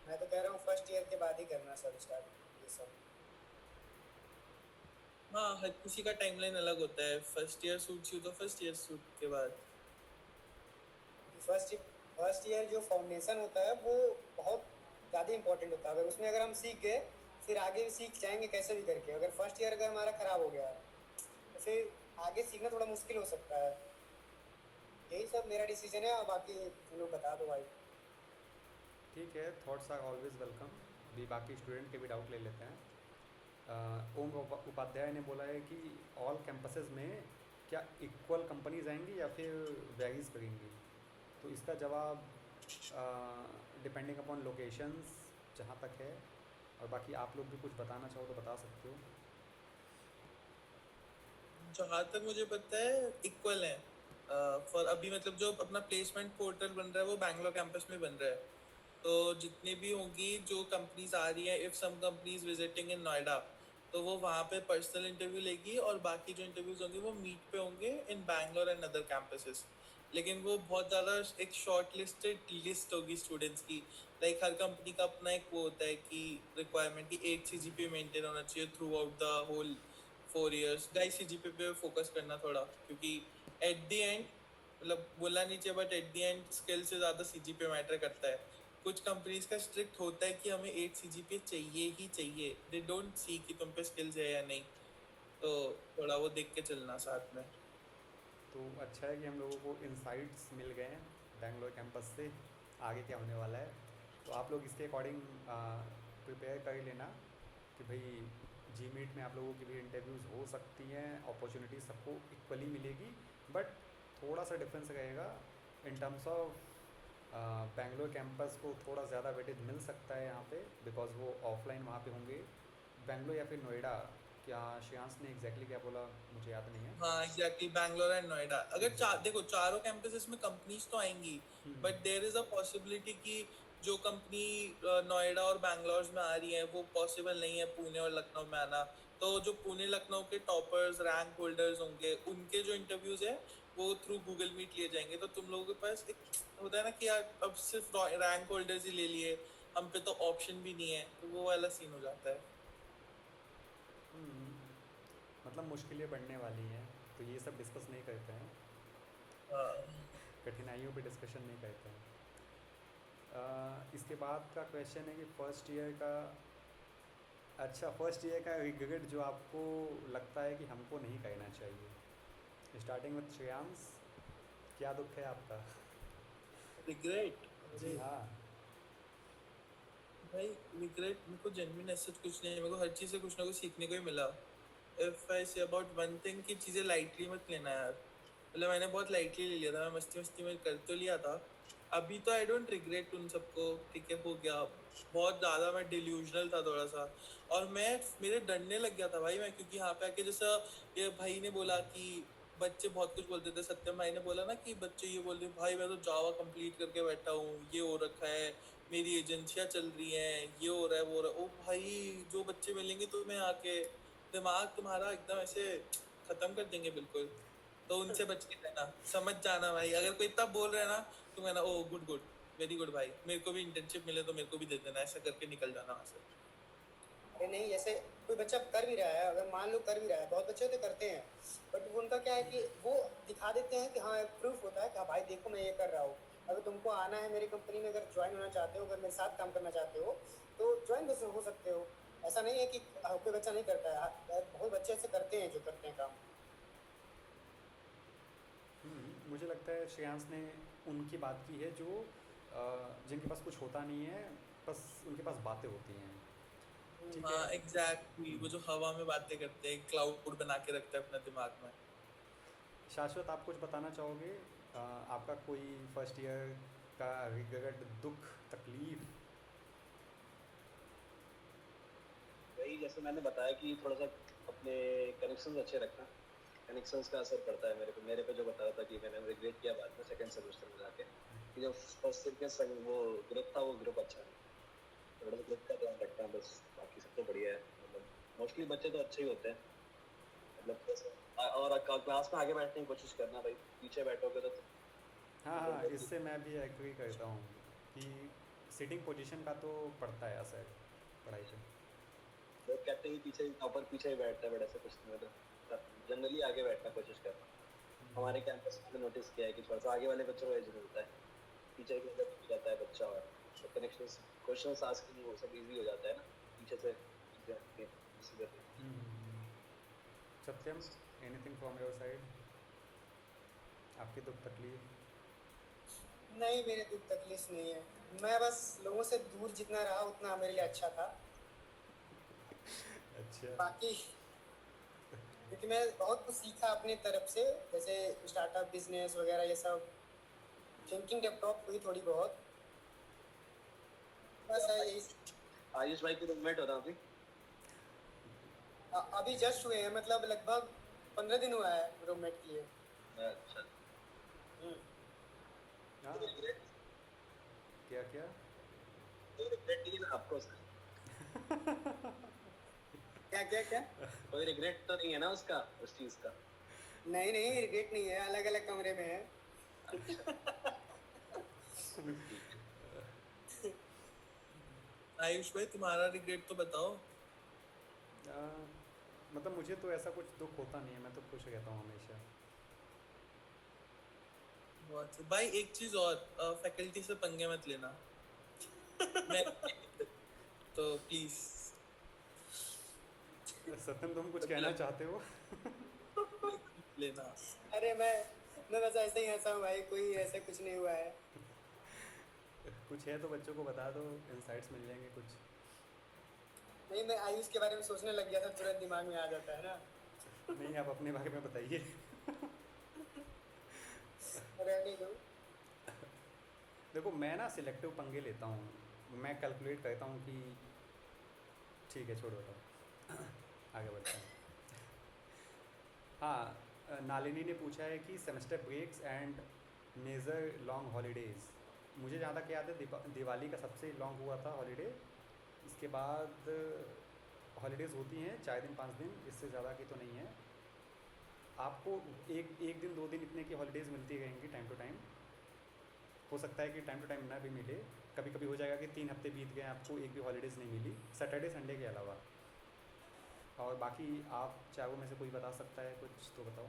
मैं तो कह रहा हूँ फर्स्ट ईयर के बाद ही करना सब स्टार्ट ये सब। हाँ हर किसी का टाइमलाइन अलग होता है, फर्स्ट ईयर सूट्स यू तो फर्स्ट ईयर सूट के बाद। फर्स्ट ईयर जो फाउंडेशन होता है वो बहुत ज़्यादा इंपॉर्टेंट होता है, अगर उसमें अगर हम सीख गए फिर आगे भी सीख जाएंगे कैसे भी करके। अगर फर्स्ट ईयर अगर हमारा ख़राब हो गया तो फिर आगे सीखना थोड़ा मुश्किल हो सकता है। यही सब मेरा डिसीजन है, और बाकी तुम लोग बता दो भाई। ठीक है, थॉट्स आर ऑलवेज वेलकम। अभी बाकी स्टूडेंट के भी डाउट ले लेते हैं। ओम उपाध्याय ने बोला है कि ऑल कैंपसेस में क्या इक्वल कंपनीज आएंगी या फिर वेरीज करेंगी, तो इसका जवाब डिपेंडिंग अपॉन लोकेशंस जहाँ तक है, और बाकी आप लोग भी कुछ बताना चाहो तो बता सकते हो। जहाँ तक मुझे पता है इक्वल है फॉर अभी, मतलब जो अपना प्लेसमेंट पोर्टल बन रहा है वो बैंगलोर कैंपस में बन रहा है, तो जितनी भी होंगी जो कंपनीज आ रही है, इफ सम कंपनीज विजिटिंग इन नोएडा तो वो वहाँ पे पर्सनल इंटरव्यू लेगी, और बाकी जो इंटरव्यूज होंगे वो मीट पे होंगे इन बैंगलोर एंड अदर कैंपसेस। लेकिन वो बहुत ज़्यादा एक शॉर्ट लिस्टेड लिस्ट होगी स्टूडेंट्स की, लाइक हर कंपनी का अपना एक वो होता है कि रिक्वायरमेंट की 8 CGPA मेंटेन होना चाहिए throughout the whole 4 years। Guys CGPA पे फोकस करना थोड़ा, क्योंकि एट द एंड मतलब बोलना नहीं चाहिए but at the end skill से ज़्यादा CGPA मैटर करता है। कुछ कंपनीज का स्ट्रिक्ट होता है कि हमें 8 CGPA चाहिए ही चाहिए, दे डोंट सी कि तुम पे स्किल्स है या नहीं, तो थोड़ा वो देख के चलना साथ में। तो अच्छा है कि हम लोगों को इनसाइट्स मिल गए हैं बैंगलोर कैंपस से आगे क्या होने वाला है, तो आप लोग इसके अकॉर्डिंग प्रिपेयर कर लेना कि भाई जी मीट में आप लोगों की भी इंटरव्यूज़ हो सकती हैं, अपॉर्चुनिटी सबको इक्वली मिलेगी, बट थोड़ा सा डिफरेंस रहेगा in terms of Bangalore campus को थोड़ा ज़्यादा वेटेज मिल सकता है यहाँ पे, बिकॉज वो ऑफलाइन वहाँ पे होंगे। बैंगलोर या फिर नोएडा, क्या श्रेयांश ने एग्जैक्टली क्या बोला मुझे याद नहीं है। हाँ एग्जैक्टली, बैंगलोर एंड नोएडा। अगर देखो चारों कैंपसेस में कंपनीज तो आएंगी, but there is a possibility कि जो कंपनी नोएडा और बैंगलोर में आ रही है वो पॉसिबल नहीं है पुणे और लखनऊ में आना, तो जो पुणे लखनऊ के टॉपर्स रैंक होल्डर्स होंगे उनके जो इंटरव्यूज है वो थ्रू गूगल मीट लिए जाएंगे। तो तुम लोगों के पास एक होता है ना कि यार अब सिर्फ रैंक होल्डर्स ही ले लिए, हम पे तो ऑप्शन भी नहीं है, तो वो वाला सीन हो जाता है। मतलब मुश्किलें बढ़ने वाली हैं, तो ये सब डिस्कस नहीं करते हैं, कठिनाइयों पे डिस्कशन नहीं करते हैं। इसके बाद का क्वेश्चन है कि फर्स्ट ईयर का, अच्छा फर्स्ट ईयर का रिग्रेट जो आपको लगता है कि हमको नहीं करना चाहिए, स्टार्टिंग विद श्रेयांश, क्या दुख है आपका? रिग्रेट? जी हाँ भाई रिग्रेट मेरे को जेन्युइन ऐसा कुछ नहीं है, मेरे को हर चीज़ से कुछ ना कुछ सीखने को ही मिला। If I say about one thing कि चीज़ें लाइटली मत लेना यार, मतलब मैंने बहुत लाइटली ले लिया था, मैं मस्ती मस्ती में कर तो लिया था। अभी तो आई डोंट रिग्रेट उन सबको, ठीक है हो गया, बहुत ज़्यादा मैं डिल्यूजनल था थोड़ा सा, और मैं मेरे डरने लग गया था भाई मैं, क्योंकि यहाँ पे आके जैसा ये भाई ने बोला कि बच्चे बहुत कुछ बोलते थे, सत्यम भाई ने बोला ना कि बच्चे ये बोलते भाई मैं तो जावा कंप्लीट करके बैठा हूँ, ये हो रखा है, मेरी एजेंसियाँ चल रही हैं, ये हो रहा है वो हो रहा है। ओ भाई जो बच्चे मिलेंगे तुम्हें आके दिमाग तुम्हारा एकदम ऐसे खत्म कर देंगे बिल्कुल, तो उनसे बच के रहना, समझ जाना भाई। अगर कोई इतना बोल रहा है ना तो कहना ओ गुड गुड वेरी गुड भाई, मेरे को भी इंटर्नशिप मिले तो मेरे को भी दे देना, ऐसा करके निकल जाना वहाँ से। अरे नहीं, जैसे कोई बच्चा कर भी रहा है, अगर मान लो कर भी रहा है, बहुत बच्चे तो करते हैं, बट उनका क्या है कि वो दिखा देते हैं कि हाँ एक प्रूफ होता है कि हाँ भाई देखो मैं ये कर रहा हूँ। अगर तुमको आना है मेरी कंपनी में, अगर ज्वाइन होना चाहते हो, अगर मेरे साथ काम करना चाहते हो, तो ज्वाइन हो सकते हो। ऐसा नहीं है कि कोई बच्चा नहीं करता है, बहुत बच्चे ऐसे करते हैं जो करते हैं काम। मुझे लगता है श्रेयांश ने उनकी बात की है जो जिनके पास कुछ होता नहीं है, बस उनके पास बातें होती हैं। ठीक हाँ है। एग्जैक्टली, वो जो हवा में बातें करते हैं, क्लाउड बना के रखते हैं अपने दिमाग में। शाश्वत, आप कुछ बताना चाहोगे? आपका कोई फर्स्ट ईयर का रिग्रेट, दुख, तकलीफ? वही जैसे मैंने बताया कि थोड़ा सा अपने कनेक्शंस अच्छे रखना, कनेक्शंस का असर पड़ता है मेरे पे जो बता रहा था कि मैंने रिग्रेट किया बाद में सेकंड सेमेस्टर में जाके कि जो फर्स्ट ईयर के संग वो ग्रुप था वो ग्रुप अच्छा नहीं, थोड़ा सा ग्रुप का ध्यान रखना बस, बाकी सब तो बढ़िया है। मतलब मोस्टली बच्चे तो अच्छे ही होते हैं, मतलब और क्लास में आगे बैठने की कोशिश करना भाई, पीछे बैठोगे तो हाँ हाँ, इससे मैं भी एग्री करता हूँ कि सिटिंग पोजीशन का तो पड़ता है असर पढ़ाई पे। लोग कहते हैं कि पीछे टॉपर पीछे ही बैठता है, बट ऐसा कुछ नहीं होता, जनरली आगे बैठना कोशिश करना। हमारे कैंपस में नोटिस किया है कि थोड़ा सा आगे वाले बच्चों को एज मिलता है, पीछे के अंदर छूट जाता है बच्चा, और कनेक्शंस क्वेश्चंस आस्किंग वो सब इजी हो जाता है ना, पीछे से चीजें आती हैं इसी करके। सत्यम, एनीथिंग फ्रॉम योर साइड? आपकी दुख तकलीफ? नहीं, मेरे दुख तकलीफ नहीं है, मैं बस लोगों से दूर जितना रहा उतना मेरे लिए अच्छा था। अच्छा। बाकी क्योंकि मैं बहुत कुछ सीखा अपनी तरफ से, जैसे स्टार्टअप बिजनेस वगैरह ये सब, थिंकिंग डेवलप हुई थोड़ी बहुत, बस है यही। आयुष भाई के रूममेट हो रहा अभी? अभी जस्ट हुए हैं, मतलब लगभग 15 दिन हुआ है रूममेट के लिए। अच्छा, हम्म। हाँ, रिग्रेट क्या क्या? कोई रिग्रेट नहीं है ना आपको उसका? क्या क्या क्या? कोई रिग्रेट तो नहीं है ना उसका उस चीज का? नहीं नहीं, रिग्रेट नहीं है, अलग अलग कमरे में है। आयुष भाई तुम्हारा रिग्रेट तो बताओ। मतलब मुझे तो ऐसा कुछ दुख होता नहीं है, मैं तो खुश रहता हूँ हमेशा। बहुत सही। भाई एक चीज और, फैकल्टी से पंगे मत लेना। मैं तो प्लीज सत्यम, तुम कुछ कहना चाहते हो? लेना। अरे मैं बस ऐसे ही हंसा हूँ भाई, कोई ऐसा कुछ नहीं हुआ है। कुछ है तो बच्चों को बता दो, इंसाइट्स मिल जाएंगे कुछ। नहीं, मैं आयुष के बारे में सोचने लग गया था, तुरंत दिमाग में आ जाता है ना। नहीं, आप अपने बारे में बताइए। रहने दो। देखो, मैं ना सिलेक्टिव पंगे लेता हूँ, मैं कैलकुलेट करता हूँ कि ठीक है, छोड़ो तो आगे बढ़ते हैं। हाँ, नालिनी ने पूछा है कि semester breaks and major long holidays. मुझे जहाँ तक याद है दिवाली का सबसे लॉन्ग हुआ था हॉलीडे, इसके बाद हॉलीडेज़ होती हैं 4 दिन 5 दिन, इससे ज़्यादा की तो नहीं है। आपको एक दिन 2 दिन इतने की हॉलीडेज़ मिलती रहेंगी टाइम टू टाइम। हो सकता है कि टाइम टू टाइम ना भी मिले, कभी कभी हो जाएगा कि 3 हफ्ते बीत गए आपको एक भी हॉलीडेज़ नहीं मिली, सैटरडे संडे के अलावा। और बाकी आप चारों में से कोई बता सकता है कुछ तो बताओ।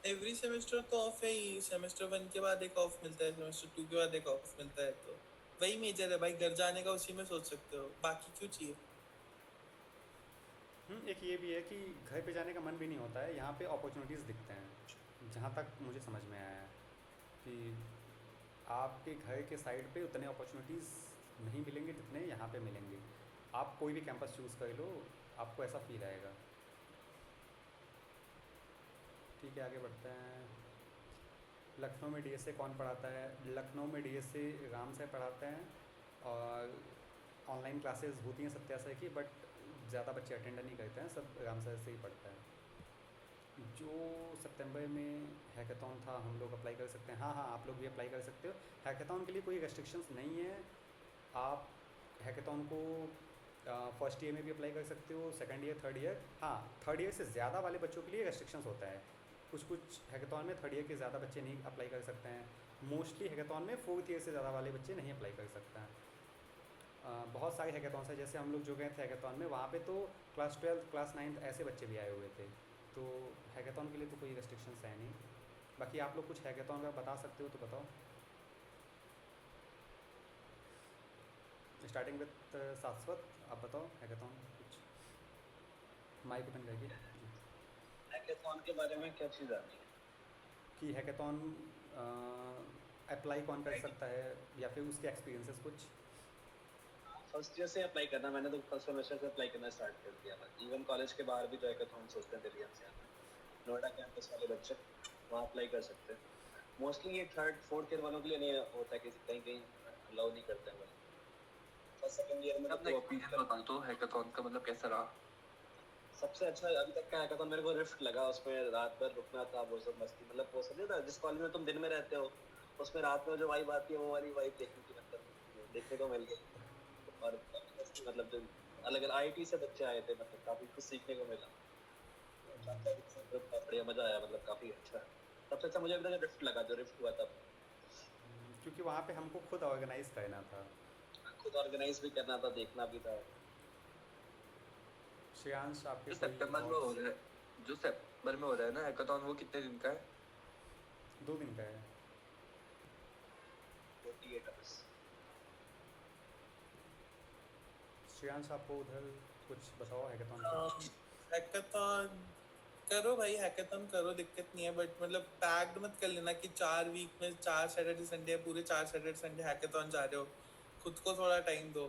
एवरी सेमेस्टर तो ऑफ है ही, सेमेस्टर 1 के बाद एक ऑफ मिलता है, सेमेस्टर 2 के बाद एक ऑफ मिलता है, तो वही मेजर है भाई, घर जाने का उसी में सोच सकते हो, बाकी क्यों चाहिए। एक ये भी है कि घर पे जाने का मन भी नहीं होता है, यहाँ पे अपॉर्चुनिटीज़ दिखते हैं, जहाँ तक मुझे समझ में आया है कि आपके घर के साइड पे उतने अपॉर्चुनिटीज़ नहीं मिलेंगे जितने यहाँ पे मिलेंगे। आप कोई भी कैंपस चूज़ कर लो, आपको ऐसा फील आएगा। ठीक है, आगे बढ़ते हैं। लखनऊ में डीएसए कौन पढ़ाता है? लखनऊ में डीएसए राम सर पढ़ाते हैं, और ऑनलाइन क्लासेस होती हैं सत्या सर की, बट ज़्यादा बच्चे अटेंड नहीं करते हैं, सब राम सर से ही पढ़ता है। जो सितंबर में हैकाथॉन था, हम लोग अप्लाई कर सकते हैं। हाँ हाँ, आप लोग भी अप्लाई कर सकते हो। हैकाथॉन के लिए कोई रेस्ट्रिक्शंस नहीं है, आप हैकाथॉन को फर्स्ट ईयर में भी अप्लाई कर सकते हो, सेकंड ईयर, थर्ड ईयर। हाँ, थर्ड ईयर से ज़्यादा वाले बच्चों के लिए रेस्ट्रिक्शंस होता है, कुछ हैकाथॉन में थर्ड ईयर के ज़्यादा बच्चे नहीं अप्लाई कर सकते हैं। मोस्टली हैकाथॉन में फोर्थ ईयर से ज़्यादा वाले बच्चे नहीं अप्लाई कर सकते हैं। बहुत सारे हैकेथॉन्स हैं। जैसे हम लोग जो गए थे हैकेथॉन में, वहाँ पे तो क्लास 12 क्लास 9 ऐसे बच्चे भी आए हुए थे। तो हैकेथॉन के लिए तो कोई रेस्ट्रिक्शंस है नहीं। बाकी आप लोग कुछ हैकेथॉन का बता सकते हो तो बताओ। स्टार्टिंग विद शाश्वत, आप बताओ हैकेथॉन कुछ, माइक ओपन करके जी। हैकेथॉन के बारे में क्या चीज़ आनी है? कि हैकेथॉन अप्लाई कौन कर सकता है, या फिर उसके एक्सपीरियंसेस कुछ। फर्स्ट ईयर से अप्लाई करना, मैंने तो फर्स्ट सेमेस्टर से अप्लाई करना स्टार्ट कर दिया था। इवन कॉलेज के बाहर भी जो हैकेथॉन सोचते हैं दिल्ली एनसीआर नोएडा कैंपस वाले बच्चे वहाँ अप्लाई कर सकते हैं। मोस्टली ये थर्ड फोर्थ ईयर वालों के लिए नहीं होता, किसी कहीं कहीं अलाउ नहीं करते हैं। फर्स्ट सेकंड ईयर में अपना तो एक्सपीरियंस बता दो हैकाथॉन का, मतलब कैसा रहा? सबसे अच्छा अभी तक का हैकाथॉन मेरे को रिफ्ट लगा। उसमें रात भर रुकना था, वो सब मस्ती, मतलब वो सब नहीं था जिस कॉलेज में तुम दिन में रहते हो, उसमें रात में जो वाइब आती है वो वाली वाइब देखने की, मतलब देखने को मिल गई। और मतलब जो अलग अलग आईटी से बच्चे आए थे, मतलब काफी कुछ सीखने को मिला। बढ़िया मजा आया, मतलब काफी अच्छा। सबसे अच्छा मुझे अभी तक रिफ्ट लगा, जो रिफ्ट हुआ था। क्योंकि वहाँ पे हमको खुद ऑर्गेनाइज करना था। खुद ऑर्गेनाइज भी करना था, देखना भी था। श्रेयांश आपके जो कोई सितंबर में हो thoughts? रहा है, जो सितंबर में हो रहा है ना हैकाथॉन, वो कितने दिन का है? 2 दिन का है। 48 आवर्स। श्रेयांश आपको उधर कुछ बताओ हैकेथॉन का। हैकाथॉन करो भाई, हैकाथॉन करो, दिक्कत नहीं है, बट मतलब पैक्ड मत कर लेना कि 4 वीक में 4 सैटरडे संडे, पूरे 4 सैटरडे संडे हैकाथॉन जा रहे हो। खुद को थोड़ा टाइम दो,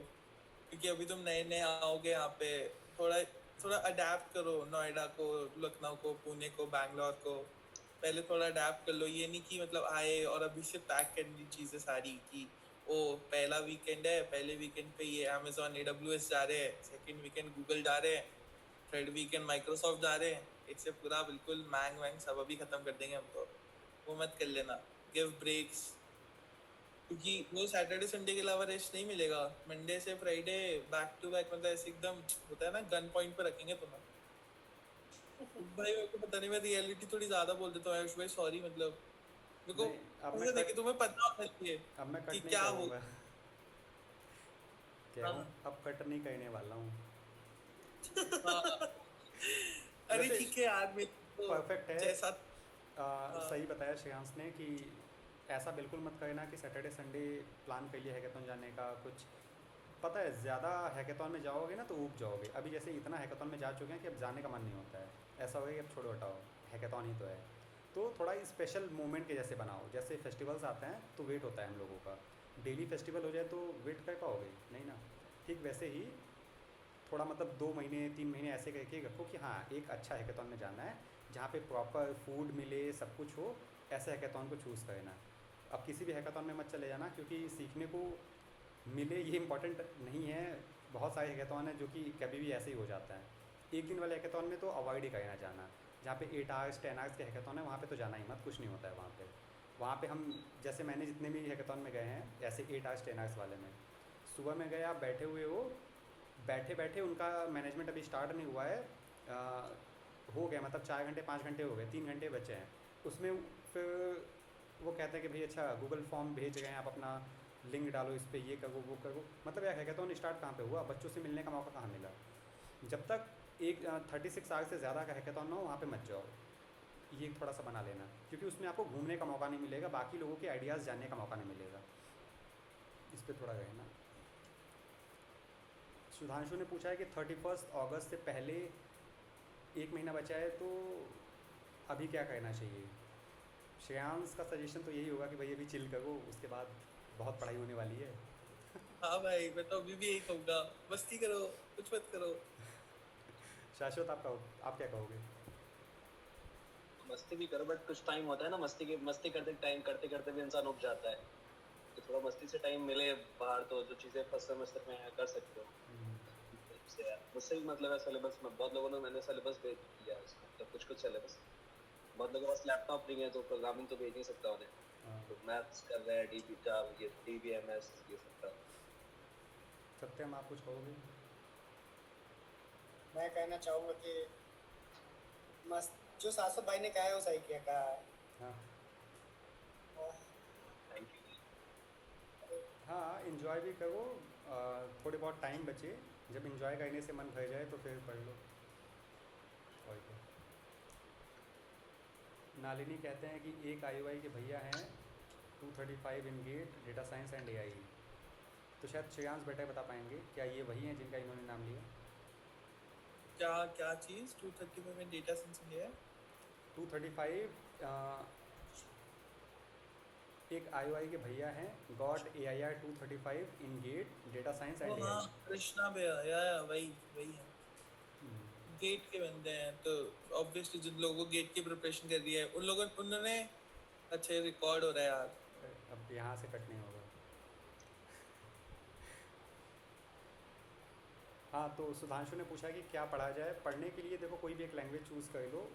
क्योंकि अभी तुम नए नए आओगे यहाँ पे। थोड़ा थोड़ा अडेप्ट करो नोएडा को, लखनऊ को, पुणे को, बैंगलोर को। पहले थोड़ा अडेप्ट कर लो। ये नहीं कि मतलब आए और अभी से पैक करनी चीज़ें सारी कि ओ पहला वीकेंड है, पहले वीकेंड पे ये अमेजोन AWS जा रहे हैं, सेकंड वीकेंड गूगल जा रहे हैं, थर्ड वीकेंड माइक्रोसॉफ्ट जा रहे हैं। इससे पूरा बिल्कुल मैंग वैंग सब अभी खत्म कर देंगे हम तो। वो मत कर लेना, गिव ब्रेक्स, क्योंकि वो सैटरडे संडे के अलावा रेस्ट नहीं मिलेगा। मंडे से फ्राइडे बैक टू बैक, मतलब ऐसे एकदम होता है ना, गन पॉइंट पे रखेंगे तुम्हें। भाई मेरे को पता नहीं, मैं रियलिटी थोड़ी ज्यादा बोल देता हूँ आयुष भाई, सॉरी। मतलब मेरे को नहीं, ऐसे देखे तुम्हें पता होना चाहिए अब मैं कि कट नहीं क्या हो। करूँगा। कह रहा हूँ हाँ अब कट नहीं करने वाला हूँ। हाँ। अरे वैसे ठीक है यार, मेरे को परफेक्ट है। जैसा। हाँ सही बताया श्रेयांश ने कि ऐसा बिल्कुल मत करना कि सैटरडे संडे प्लान कर लिया हैकेथॉन जाने का। कुछ पता है, ज़्यादा हैकेथॉन में जाओगे ना तो ऊब जाओगे। अभी जैसे इतना हैकेथॉन में जा चुके हैं कि अब जाने का मन नहीं होता है। ऐसा होगा कि अब छोड़ो हटाओ, हैकेथॉन ही तो है। तो थोड़ा स्पेशल मोमेंट के जैसे बनाओ। जैसे फेस्टिवल्स आते हैं तो वेट होता है हम लोगों का। डेली फेस्टिवल हो जाए तो वेट कर पाओगे नहीं ना। ठीक वैसे ही थोड़ा मतलब 2 महीने 3 महीने ऐसे करके रखो कि हाँ एक अच्छा हैकेथॉन में जाना है, जहाँ पे प्रॉपर फूड मिले, सब कुछ हो। ऐसे हैकेथॉन को चूज़ करना। अब किसी भी हैकेथॉन में मत चले जाना क्योंकि सीखने को मिले ये इंपॉर्टेंट नहीं है। बहुत सारे हैकेथॉन है जो कि कभी भी ऐसे ही हो जाता है। एक दिन वाले हैकेथॉन में तो अवॉइड ही करना जाना। जहाँ पे 8 आवर्स 10 आवर्स के हैकेथॉन है वहाँ पे तो जाना ही मत, कुछ नहीं होता है वहाँ पे। वहाँ पे हम जैसे मैंने जितने भी हैकेथॉन में गए हैं ऐसे 8 आवर्स 10 आवर्स वाले में, सुबह में गए आप बैठे हुए हो, बैठे बैठे उनका मैनेजमेंट अभी स्टार्ट नहीं हुआ है। हो गया मतलब 4 घंटे 5 घंटे हो गए, 3 घंटे बचे हैं उसमें। फिर वो कहते हैं कि भाई अच्छा गूगल फॉर्म भेज रहे हैं, आप अपना लिंक डालो इस पर, ये करो वो करो। मतलब यार हैकेथॉन स्टार्ट कहाँ पे हुआ, बच्चों से मिलने का मौका कहाँ मिला। जब तक एक 36 आवर्स से ज़्यादा का हैकेथॉन ना हो वहाँ पे मत जाओ। ये थोड़ा सा बना लेना, क्योंकि उसमें आपको घूमने का मौका नहीं मिलेगा, बाकी लोगों के आइडियाज़ जानने का मौका नहीं मिलेगा। इस पर थोड़ा रहना। सुधांशु ने पूछा है कि 31 अगस्त से पहले 1 महीना बचा है तो अभी क्या करना चाहिए। श्रेयांश का सजेशन तो यही होगा कि भाई अभी चिल करो, उसके बाद बहुत पढ़ाई होने वाली है। हाँ भाई, मैं तो अभी भी यही कहूँगा, मस्ती करो, कुछ मत करो। शाश्वत आप क्या कहोगे। मस्ती भी करो, बट कुछ टाइम होता है ना मस्ती करते करते भी इंसान उब जाता है। तो थोड़ा मस्ती से टाइम मिले बाहर तो जो चीज़ें फर्स्ट सेमेस्टर में है कर सकते हो। मुझसे भी मतलब है सिलेबस में बहुत लोगों ने मैंने सिलेबस भेज दिया उसका, मतलब कुछ सिलेबस। बहुत लोगों के पास लैपटॉप नहीं है तो प्रोग्रामिंग तो भेज नहीं सकता उन्हें। तो मैथ्स कर रहे हैं, ये DBMS ये सब का। सत्यम आप कुछ कहोगे। मैं कहना चाहूँगा कि मस्त, जो शाश्वत भाई ने कहा है वो सही किया कहा है। हाँ और थैंक यू। हाँ, इन्जॉय भी करो। थोड़े बहुत टाइम बचे, जब इंजॉय करने से मन भर जाए तो फिर पढ़ लो। और क्या। नालिनी कहते हैं कि एक IUI के भैया हैं 235 in GATE data science and AI। तो शायद श्रेयांश बेटा बता पाएंगे, क्या ये वही हैं जिनका इन्होंने नाम लिया? क्या क्या चीज 235 में डेटा साइंस इंडिया 235 एक IUI के भैया हैं, got AIR 235 in GATE data science वो एंड हाँ AI। कृष्णा भैया या वही वही है, गेट के बंदे हैं। तो ऑब्वियसली जिन लोगों को गेट की प्रिपरेशन कर रही है उन लोगों उन्होंने अच्छे रिकॉर्ड हो रहा है यार। अब यहाँ से कट नहीं होगा। हाँ, तो सुधांशु ने पूछा कि क्या पढ़ा जाए। पढ़ने के लिए देखो कोई भी एक लैंग्वेज चूज़ कर लो,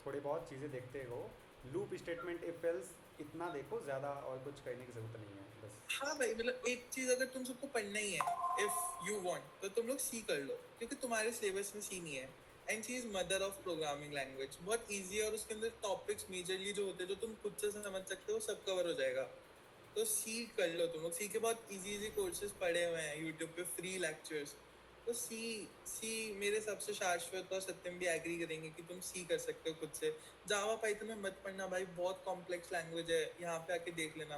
थोड़ी बहुत चीज़ें देखते रहो, लूप स्टेटमेंट इफ एल्स इतना देखो, ज़्यादा और कुछ करने की ज़रूरत नहीं है बस। हाँ भाई मतलब एक चीज अगर तुम सबको पढ़ना ही है इफ यू वांट तो तुम लोग सी कर लो, क्योंकि तुम्हारे सिलेबस में सी नहीं है। And C is mother of programming language, बहुत इजी है और उसके अंदर टॉपिक्स मेजरली जो होते हैं जो तुम खुद से समझ सकते हो सब कवर हो जाएगा। तो सी कर लो तुम लोग, सी के बहुत इजी कोर्सेज पढ़े हुए हैं यूट्यूब पे, फ्री लेक्चर्स। तो सी सी मेरे हिसाब से शाश्वत और सत्यम भी एग्री करेंगे कि तुम सी कर सकते हो खुद से। जावा पाइथन में मत पढ़ना भाई, बहुत कॉम्प्लेक्स लैंग्वेज है, यहाँ पे आके देख लेना।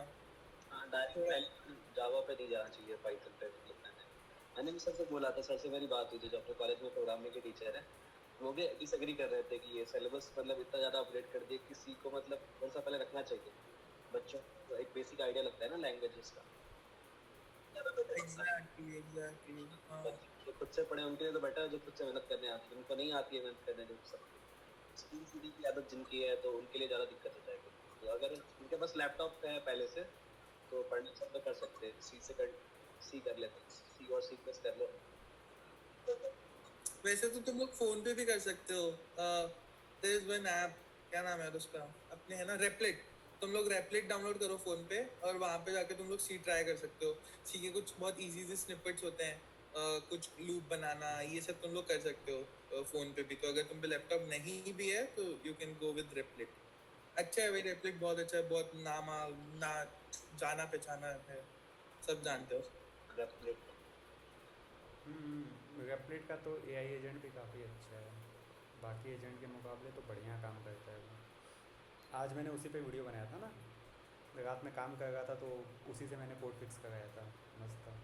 हाँ, डायरेक्ट पहले जावा पे नहीं जाना चाहिए, पाइथन पे डेवलप करने। मैंने भी सर से बोला था, सर से मेरी बात हुई थी जो अपने कॉलेज में प्रोग्रामिंग के टीचर हैं, वो भी डिसएग्री कर रहे थे कि ये सिलेबस मतलब इतना ज़्यादा अपडेट कर दिया कि सी को मतलब कौन सा पहले रखना चाहिए। बच्चों को एक बेसिक आइडिया लगता है ना लैंग्वेजेस का, ज़्यादा बेटर लगता है। एग्जैक्टली हाँ। बच्चे जो खुद से पढ़े उनके लिए तो बेटर है, जो खुद से मेहनत करने आती है। उनको नहीं आती है मेहनत करने, जो सब स्कूल सीढ़ी की आदत जिनकी है तो उनके लिए ज़्यादा दिक्कत हो जाएगी। तो अगर उनके पास लैपटॉप है पहले से तो पढ़ने सब तो कर सकते हैं, सी कर लेते हैं, सी और सी प्लस कर लो। वैसे तो तुम लोग फोन पे भी कर सकते हो। देयर इज वन ऐप, क्या नाम है उसका, अपने है ना रेपलेट। तुम लोग रेपलेट डाउनलोड करो फोन पे और वहाँ पे जाके तुम लोग सी ट्राई कर सकते हो। सी के कुछ बहुत इजी से स्निपेट्स होते हैं, कुछ लूप बनाना, ये सब तुम लोग कर सकते हो फोन पे भी। तो अगर तुम पे लैपटॉप नहीं भी है तो यू कैन गो विद रेपलेट। अच्छा है भाई, रेपलेट बहुत अच्छा है, बहुत ना जाना पहचाना है, सब जानते हो। रेपलेट रेपलेट का तो AI एजेंट भी काफ़ी अच्छा है, बाकी एजेंट के मुकाबले तो बढ़िया काम करता है वो। आज मैंने उसी पे वीडियो बनाया था ना, रात में काम कर रहा था तो उसी से मैंने कोड फिक्स कराया था, मस्त था।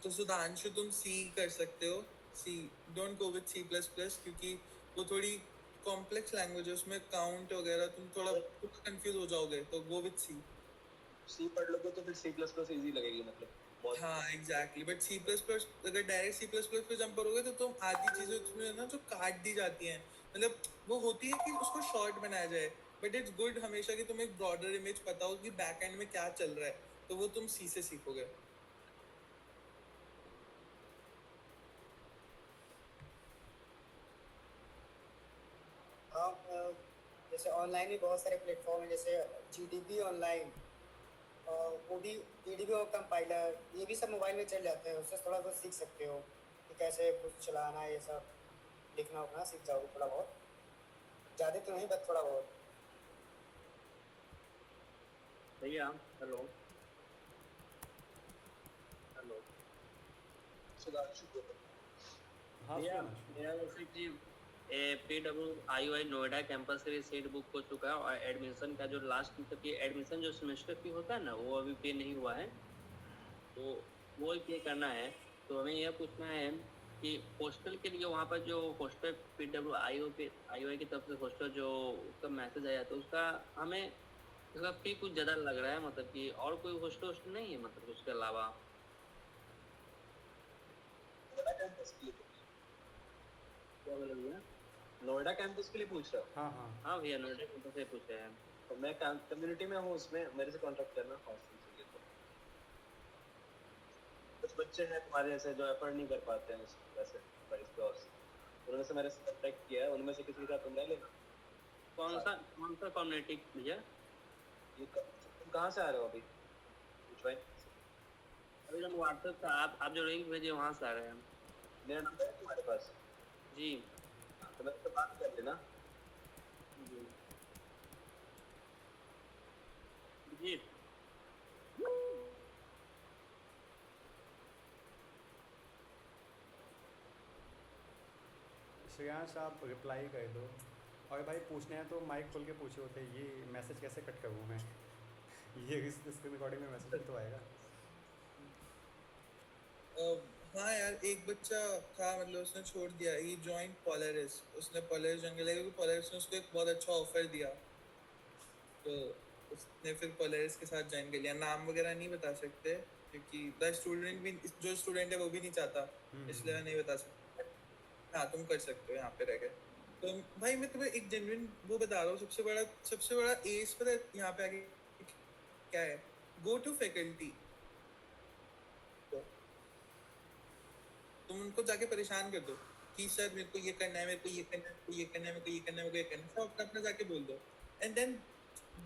तो सुधांशु तुम सी कर सकते हो। C, don't go with C plus plus, क्योंकि वो थोड़ी कॉम्प्लेक्स लैंग्वेज है, उसमें काउंट वगैरह तुम थोड़ा कंफ्यूज हो जाओगे, तो गो विद सी। सी पढ़ लोगे तो फिर सी प्लस प्लस ईजी लगेगी, मतलब बहुत। हाँ exactly, but C plus plus अगर डायरेक्ट सी प्लस प्लस पे जंप करोगे तो तुम आधी चीजें उसमें है ना जो काट दी जाती हैं, मतलब वो होती है कि उसको शॉर्ट बनाया जाए। बट इट्स गुड हमेशा कि तुम्हें एक ब्रॉडर इमेज पता हो कि बैक एंड में क्या चल रहा है, तो वो तुम सी से सीखोगे। हाँ, जैसे ऑनलाइन भी बहुत सारे प्लेटफॉर्म हैं, जैसे GDB ऑनलाइन, वो भी GDB और कंपाइलर, ये भी सब मोबाइल में चल जाते हैं। उससे थोड़ा बहुत सीख सकते हो कि कैसे कुछ चलाना, ये सब लिखना उखना सीख जाओगे थोड़ा बहुत, ज़्यादा तो नहीं बस थोड़ा बहुत। भैया हेलो हेलो सुधांशु को हाँ भैया, सुनो। मेरा जैसे कि PWIUI नोएडा कैंपस के लिए सीट बुक हो चुका है और एडमिशन का जो लास्ट मतलब कि एडमिशन जो सेमेस्टर फी होता है ना वो अभी पे नहीं हुआ है, तो वो पे करना है। तो हमें यह पूछना है कि हॉस्टल के लिए वहाँ पर जो हॉस्टल PWIUI की तरफ से हॉस्टल जो उसका मैसेज आया तो उसका हमें उसका फी कुछ ज़्यादा लग रहा है, मतलब कि और कोई हॉस्टल नहीं है मतलब उसके अलावा। नोएडा कैंपस के लिए क्या बोले भैया? नोएडा कैंपस के लिए पूछ रहा हूँ। हाँ हाँ हाँ भैया नोएडा कैंपस से पूछे हैं। तो मैं कम्युनिटी में हूँ, उसमें मेरे से कांटेक्ट करना हॉस्टल के लिए। तो कुछ बच्चे हैं तुम्हारे जैसे जो एफर्ट नहीं कर पाते हैं वैसे प्राइस पे, और उन्होंने से मेरे से कांटेक्ट किया है, उनमें से किसी के साथ तुम रह लेना। कौन सा कम्युनिटी भैया? तुम कहाँ से आ रहे हो अभी? ज्वाइन अभी हम व्हाट्सएप का आप जो लिंक भेजे वहाँ से आ रहे हैं। मेरा नंबर है तुम्हारे पास? जी तो मेरे से बात कर लेना। जी जी श्रेयांश आप रिप्लाई कर दो। और भाई पूछने हैं तो माइक खोल के पूछे होते, ये मैसेज कैसे कट करूँ मैं? ये स्क्रीन रिकॉर्डिंग में मैसेज भी तो आएगा। हाँ यार, एक बच्चा था, मतलब उसने छोड़ दिया, ही जॉइन पोलरिस, उसने पोलरिस ज्वाइन कर लिया क्योंकि पोलरिस ने उसको एक बहुत अच्छा ऑफर दिया, तो उसने फिर पोलरिस के साथ ज्वाइन कर लिया। नाम वगैरह नहीं बता सकते क्योंकि द स्टूडेंट भी, जो स्टूडेंट है वो भी नहीं चाहता, इसलिए मैं नहीं बता सकता। हाँ, तुम कर सकते हो यहाँ पे रह के। तो भाई मैं तुम्हें एक जेन्युइन वो बता रहा हूँ, सबसे बड़ा एज पता है यहाँ पे आगे क्या है? Go to faculty. तुम उनको जाके परेशान कर दो कि सर मेरे को ये करना है, मेरे को ये करना है, मेरे को ये करना है, मेरे को ये करना है, मेरे को ये करना है, सब अपना अपना जाके बोल दो। एंड देन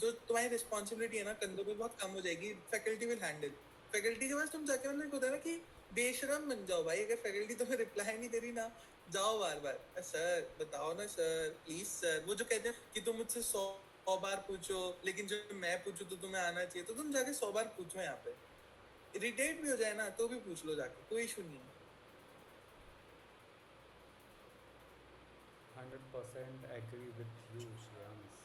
जो तुम्हारी रिस्पॉन्सिबिलिटी है ना कंधों पे बहुत कम हो जाएगी, फैकल्टी विल हैंडल। फैकल्टी के पास तुम जाके, मतलब होता है ना कि बेशरम बन जाओ भाई, अगर फैकल्टी तुम्हें रिप्लाई नहीं दे रही ना, जाओ बार बार, सर बताओ ना सर, प्लीज सर। वो जो कहते हैं कि तुम मुझसे 100 बार पूछो, लेकिन जब मैं पूछूं तो तुम्हें आना चाहिए, तो तुम जाके 100 बार पूछो यहाँ पे। इरिटेट भी हो जाए ना तो भी पूछ लो जाके, कोई इशू नहीं है। 100% agree with you Shreyansh.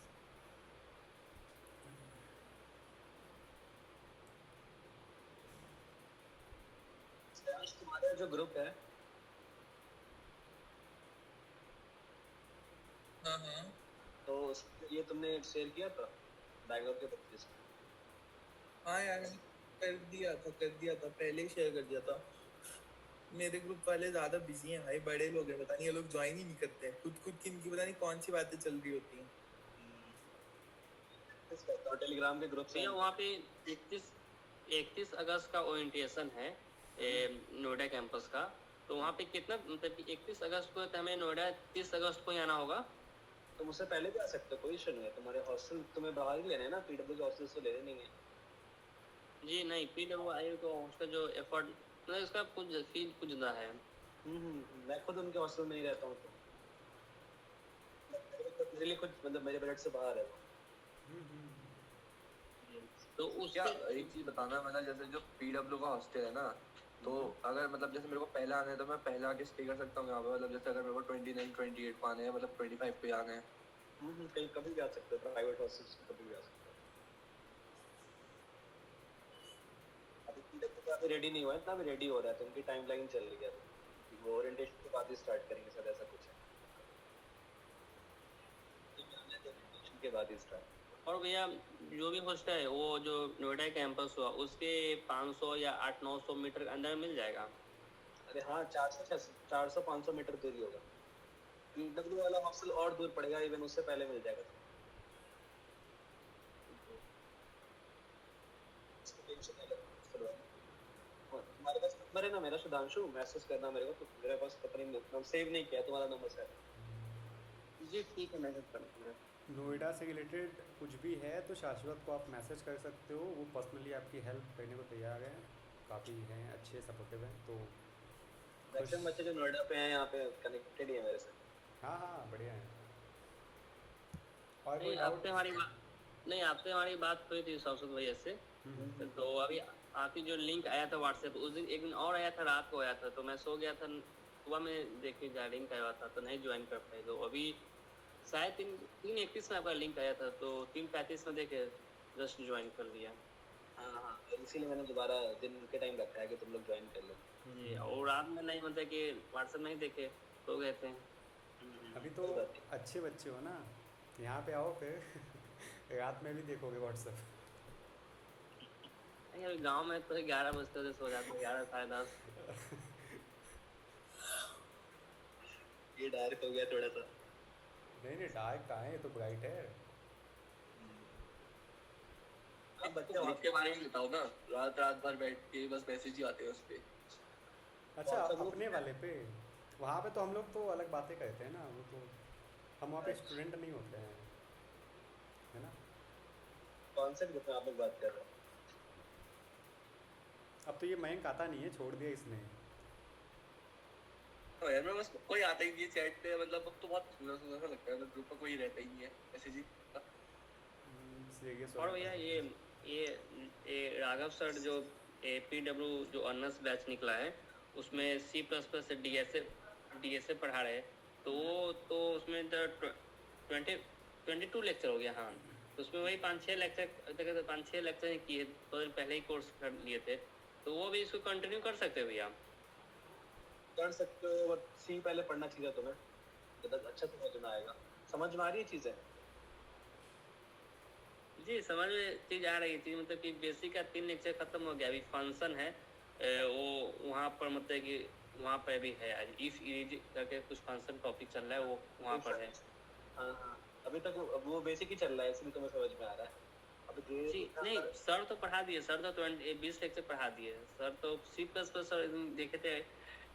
Shreyansh, तुम्हारा जो ग्रुप है, हाँ हाँ तो ये तुमने शेयर किया था बैंगलोर के बच्चे से? हाँ यार, मैंने कर दिया था, पहले ही शेयर कर दिया था। मेरे ग्रुप वाले ज्यादा बिजी हैं भाई, बड़े लोग हैं, पता नहीं ये लोग ज्वाइन ही नहीं करते हैं, खुद की इनकी पता नहीं कौन सी बातें चल रही होती हैं। और टेलीग्राम के ग्रुप से भैया वहाँ पे 31 अगस्त का ओरिएंटेशन है नोएडा कैंपस का। तो वहाँ पे कितना, मतलब 31 अगस्त को, तो हमें नोएडा 30 अगस्त को ही आना होगा। तुम उससे पहले भी आ सकते हो, कोई इशू नहीं है। तुम्हारे हॉस्टल तुम्हें बाहर ही लेने हैं ना, पीडब्ल्यू के हॉस्टल से लेने नहीं है। जी नहीं, PWI को उसका जो एफर्ट, मतलब उसका कुछ फील कुछ ज़्यादा है। मैं खुद उनके हॉस्टल में ही रहता हूँ, तो मेरे लिए कुछ मतलब मेरे बजट से बाहर है वो। तो क्या उसके एक चीज बताना, मतलब जैसे जो पीडब्ल्यू का हॉस्टल है ना, तो अगर मतलब जैसे मेरे को पहले आना है तो मैं पहले आके स्टे कर सकता हूँ यहाँ पे, मतलब जैसे अगर मेरे को 29 28 को आने हैं, मतलब 25 पे आने हैं। कहीं कभी भी आ सकते हो, प्राइवेट हॉस्टल्स में कभी भी आ सकते हो। अभी पीडब्ल्यू का अभी रेडी नहीं हुआ है, इतना भी रेडी हो रहा है, तो उनकी टाइमलाइन चल रही है अभी। वो ओरिएंटेशन के बाद ही स्टार्ट करेंगे सर, ऐसा कुछ है। ओरिएंटेशन के बाद ही स्टार्ट। और भैया जो भी हॉस्टल है वो जो नोएडा कैंपस हुआ उसके 500 या 800-900 मीटर के अंदर मिल जाएगा। अरे हाँ, 400-500 मीटर दूर ही होगा। पीडब्ल्यू वाला हॉस्टल और दूर पड़ेगा, इवन उससे पहले मिल जाएगा। तुम्हारे पास नंबर है ना मेरा, सुधांशु? मैसेज करना मेरे को, तो मेरे पास पता नहीं, मैं सेव नहीं किया तुम्हारा नंबर शायद। जी ठीक है, मैसेज कर दूँगा। नोएडा से रिलेटेड कुछ भी है तो शाश्वत को आप मैसेज कर सकते हो, वो पर्सनली आपकी हेल्प करने को तैयार हैं, काफ़ी हैं, अच्छे सपोर्टिव हैं। तो मैक्सिमम बच्चे जो नोएडा पे हैं यहाँ पे कनेक्टेड ही है मेरे से। हाँ हाँ बढ़िया है। और नहीं, कोई डाउट? आपसे हमारी बात हुई थी सरस्वत भैया से। तो अभी आपकी जो लिंक आया था व्हाट्सएप, उस दिन एक दिन और आया था, रात को आया था, तो मैं सो गया था, सुबह में देखे लिंक आया था तो नहीं ज्वाइन कर पाए। तो अभी शायद 3:31 में आपका लिंक आया था, तो 3:35 में देखे जस्ट ज्वाइन कर लिया। हाँ, इसीलिए मैंने दोबारा दिन के टाइम रखा है कि तुम लोग ज्वाइन कर लो। जी, और रात में नहीं, मतलब कि व्हाट्सएप नहीं देखे तो गए थे। अभी तो अच्छे बच्चे हो ना, यहाँ पे आओ फिर रात में भी देखोगे व्हाट्सएप। नहीं, अभी गाँव में तो 11 बजते थे, सो जाते 11 साढ़े 10। ये डायरेक्ट हो गया थोड़ा सा। नहीं डार्क कहाँ है, ये तो ब्राइट है। अब बच्चे ग्रुप के बारे में बताओ ना, रात भर बैठ के बस मैसेज ही आते हैं उस पे। अच्छा, कौन सा ग्रुप अपने है? वाले पे वहाँ पे तो हम लोग तो अलग बातें करते हैं ना, वो तो हम वहाँ पे स्टूडेंट नहीं होते हैं, है ना। कौन से ग्रुप में आप लोग बात कर रहे हो? अब तो ये मयंक आता नहीं है, छोड़ दिया इसने। तो यार मैं बस कोई आता ही नहीं है चैट पे, मतलब अब तो बहुत सुना सा लगता है, मतलब ग्रुप में कोई रहता ही नहीं है मैसेज ही। सीरियस और भैया ये राघव सर जो PW जो ऑनर्स बैच निकला है उसमें C++ से DSA पढ़ा रहे हैं, तो वो तो उसमें 22 लेक्चर हो गया। हाँ, तो उसमें वही 5-6 लेक्चर 5-6 लेक्चर किए, 2 दिन पहले ही कोर्स कर लिए थे, तो वो भी इसको कंटिन्यू कर सकते हो भैया। कर सकते हो, बट सी पहले पढ़ना चाहिए तुम्हें, जब तक अच्छा समझ में आएगा। समझ में आ रही है चीज़ें? जी, समझ में चीज़ आ रही थी, मतलब कि बेसिक का 3 लेक्चर खत्म हो गया, अभी फंक्शन है वो वहाँ पर, मतलब कि वहाँ पर भी है आज इफ इज करके कुछ फंक्शन टॉपिक चल रहा है, वो वहाँ पर है। हाँ हाँ, अभी तक वो बेसिक ही चल रहा है, इसलिए तुम्हें समझ में आ रहा है। अभी जी धीरे नहीं, सर तो पढ़ा दिए, सर तो 20 लेक्चर पढ़ा दिए, सर तो C++ सर देखे थे,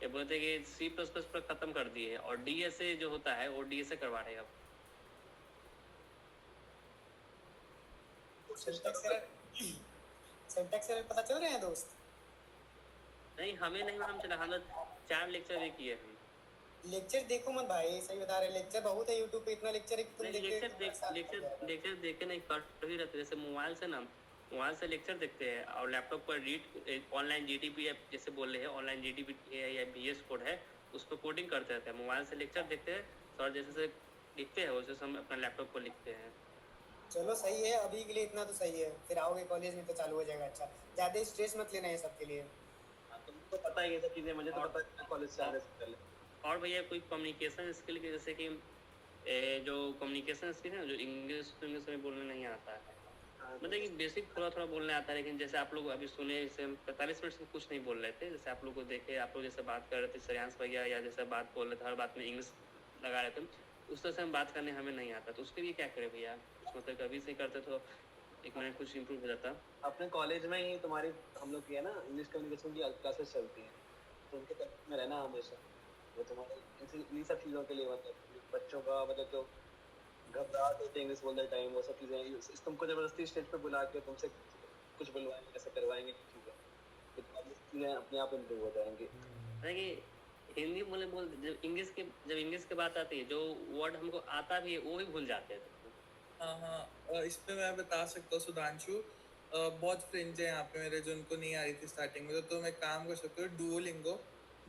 ये बोलते कि C++ पर खत्म कर दिए, और DSA जो होता है वो DSA करवा रहे हैं अब। सिंटैक्स एरर पता चल रहे हैं दोस्त? नहीं, हमें नहीं मालूम चला, हम 4 लेक्चर भी किए हैं। लेक्चर देखो मत भाई, सही बता रहे, लेक्चर बहुत है यूट्यूब पे, इतना लेक्चर है कि तुम नहीं, देखते परेशान हो जाएगा। लेक्चर देखे नहीं, कर भी रहते, जैसे मोबाइल से लेक्चर देखते हैं, और लैपटॉप पर रीड ऑनलाइन GTP ऐप जैसे बोल रहे हैं, ऑनलाइन GTP है या VS कोड है, उस पर कोडिंग करते रहते हैं। मोबाइल से लेक्चर देखते हैं, सर जैसे लिखते हैं वैसे हम अपना लैपटॉप पर लिखते हैं। चलो सही है, अभी के लिए इतना तो सही है, फिर आओगे कॉलेज में तो चालू हो जाएगा। अच्छा, ज्यादा स्ट्रेस मत लेना है सबके लिए। हाँ, तुमको पता ही है ये सब चीज़ें, मुझे तो और- पता है कॉलेज से आने से पहले। और भैया कोई कम्युनिकेशन स्किल के, जैसे कि जो कम्युनिकेशन स्किल है ना, जो इंग्लिश में बोलने नहीं आता है, हाँ, मतलब कि बेसिक थोड़ा बोलने आता है, लेकिन जैसे आप लोग अभी सुने, जैसे 45 मिनट से कुछ नहीं बोल रहे थे, जैसे आप लोग को देखे, आप लोग जैसे बात कर रहे थे श्रेयांश भैया, या जैसे बात बोल रहे थे, हर बात में इंग्लिश लगा रहे थे, उस तरह से हम बात करने हमें नहीं आता, तो उसके लिए क्या करें भैया? मतलब कभी से करते तो एक मिनट कुछ इम्प्रूव हो जाता। अपने कॉलेज में ही तुम्हारी, हम लोग की है ना इंग्लिश कम्युनिकेशन की क्लासेस चलती हैं, तो उनके टच में रहना हमेशा। वो तुम्हारे इन सब चीज़ों के लिए, मतलब बच्चों का, मतलब जो घबराहट होती है इंग्लिश बोलते टाइम, वो सब चीज़ें तुमको ज़बरदस्ती स्टेज पे बुला के तुमसे कुछ बुलवाएंगे, ऐसा करवाएंगे कि चीज़ें, तो तुम्हारी चीज़ें अपने आप इम्प्रूव हो जाएंगी। कि हिंदी बोल जब इंग्लिश की बात आती है, जो वर्ड हमको आता भी है वो भी भूल जाते हैं। हाँ हाँ, इस पे मैं बता सकता हूँ सुधांशु, बहुत फ्रेंड्स हैं यहाँ पे मेरे जो उनको नहीं आ रही थी स्टार्टिंग में, तो तुम एक काम कर सकते हो, डुओलिंगो।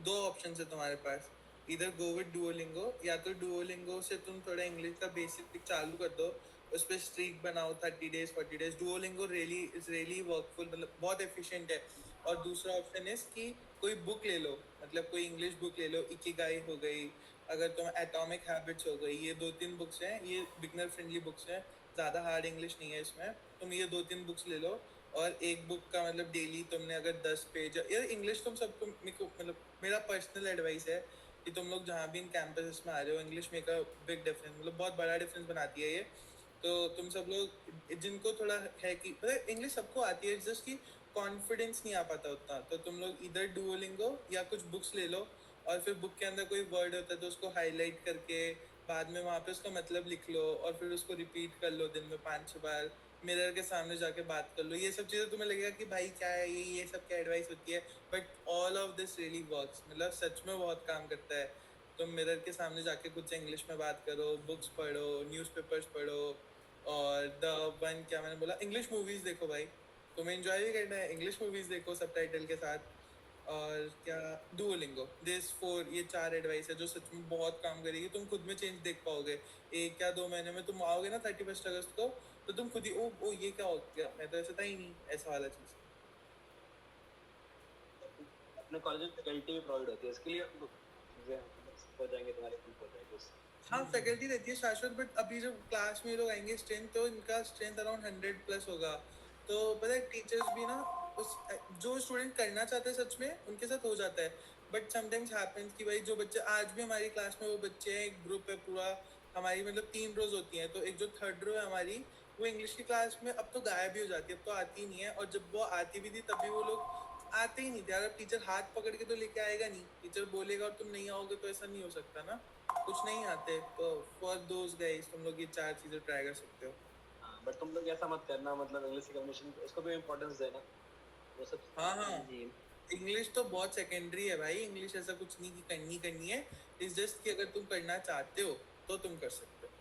2 ऑप्शन है तुम्हारे पास, इधर गो विद डुओलिंगो, या तो डुओलिंगो से तुम थोड़ा इंग्लिश का बेसिक चालू कर दो, उस पर स्ट्रीक बनाओ 30 डेज 40 डेज। डुओलिंगो रियली वर्कफुल, मतलब बहुत एफिशिएंट है। और दूसरा ऑप्शन है कि कोई बुक ले लो, मतलब कोई इंग्लिश बुक ले लो, इकिगाई हो गई, अगर तुम एटॉमिक हैबिट्स हो गई, ये 2-3 बुक्स हैं, ये बिगनर फ्रेंडली बुक्स हैं, ज़्यादा हार्ड इंग्लिश नहीं है इसमें। तुम ये 2-3 बुक्स ले लो, और एक बुक का मतलब डेली तुमने अगर 10 पेज, यार इंग्लिश तुम सबको, मतलब मेरा पर्सनल एडवाइस है कि तुम लोग जहाँ भी इन कैंपस में आ रहे हो, English make a big difference, मतलब बहुत बड़ा डिफरेंस बनाती है ये। तो तुम सब लोग जिनको थोड़ा है कि मतलब इंग्लिश सबको आती है, जस्ट कि कॉन्फिडेंस नहीं आ पाता उतना, तो तुम लोग इधर डुओलिंगो या कुछ बुक्स ले लो, और फिर बुक के अंदर कोई वर्ड होता है तो उसको हाईलाइट करके बाद में वहाँ पे उसका मतलब लिख लो, और फिर उसको रिपीट कर लो दिन में 5-6 बार, मिरर के सामने जाके बात कर लो। ये सब चीज़ें तुम्हें लगेगा कि भाई क्या है ये सब क्या एडवाइस होती है, but all of this really works, मतलब सच में बहुत काम करता है। तुम मिरर के सामने जाके कुछ इंग्लिश में बात करो, बुक्स पढ़ो, न्यूज़पेपर्स पढ़ो, और द वन, क्या मैंने बोला, इंग्लिश मूवीज़ देखो भाई, तुम्हें एंजॉय भी करना है, इंग्लिश मूवीज़ देखो सबटाइटल के साथ। और क्या, डुओलिंगो, दिस 4, ये 4 एडवाइस है जो सच में बहुत काम करेगी, तुम खुद में चेंज देख पाओगे। 1 या 2 महीने में तुम आओगे ना 31 अगस्त को, तो तुम खुद ही ओ ये क्या हो गया, मैं तो ऐसा था ही नहीं, ऐसा वाला चीज़। अपने कॉलेज में फैकल्टी भी प्रोवाइड होती है, इसके लिए चीज़ें हो जाएंगे, तुम्हारे हेल्प हो जाएगी उससे। हाँ, फैकल्टी रहती है शाश्वत, बट अभी जब क्लास में लोग आएंगे स्ट्रेंथ, तो इनका स्ट्रेंथ अराउंड 100 प्लस होगा। तो पता है टीचर्स भी ना, उस जो स्टूडेंट करना चाहते हैं सच में उनके साथ हो जाता है, बट समटाइम्स हैपेंस कि भाई जो बच्चे आज भी हमारी क्लास में, वो बच्चे हैं, एक ग्रुप है पूरा, हमारी मतलब 3 रोज होती हैं, तो एक जो 3rd रो है हमारी, वो इंग्लिश की क्लास में अब तो गायब ही हो जाती है, अब तो आती ही नहीं है, और जब वो आती भी थी तभी वो लोग आते ही नहीं थे यार। अब टीचर हाथ पकड़ के तो लेके आएगा नहीं, टीचर बोलेगा और तुम नहीं आओगे तो ऐसा नहीं हो सकता ना, कुछ नहीं आते, तो फॉर दोज गाइस तुम लोग ये 4 चीजें ट्राई कर सकते हो। हाँ, बट तुम लोग ऐसा मत करना, मतलब इंग्लिश की कम्युनिकेशन उसको भी इम्पोर्टेंस देना, वो सब। हाँ हाँ, जी इंग्लिश तो बहुत सेकेंडरी है भाई, इंग्लिश ऐसा कुछ नहीं कि करनी है, इस जस्ट कि अगर तुम करना चाहते हो तो तुम कर सकते हो।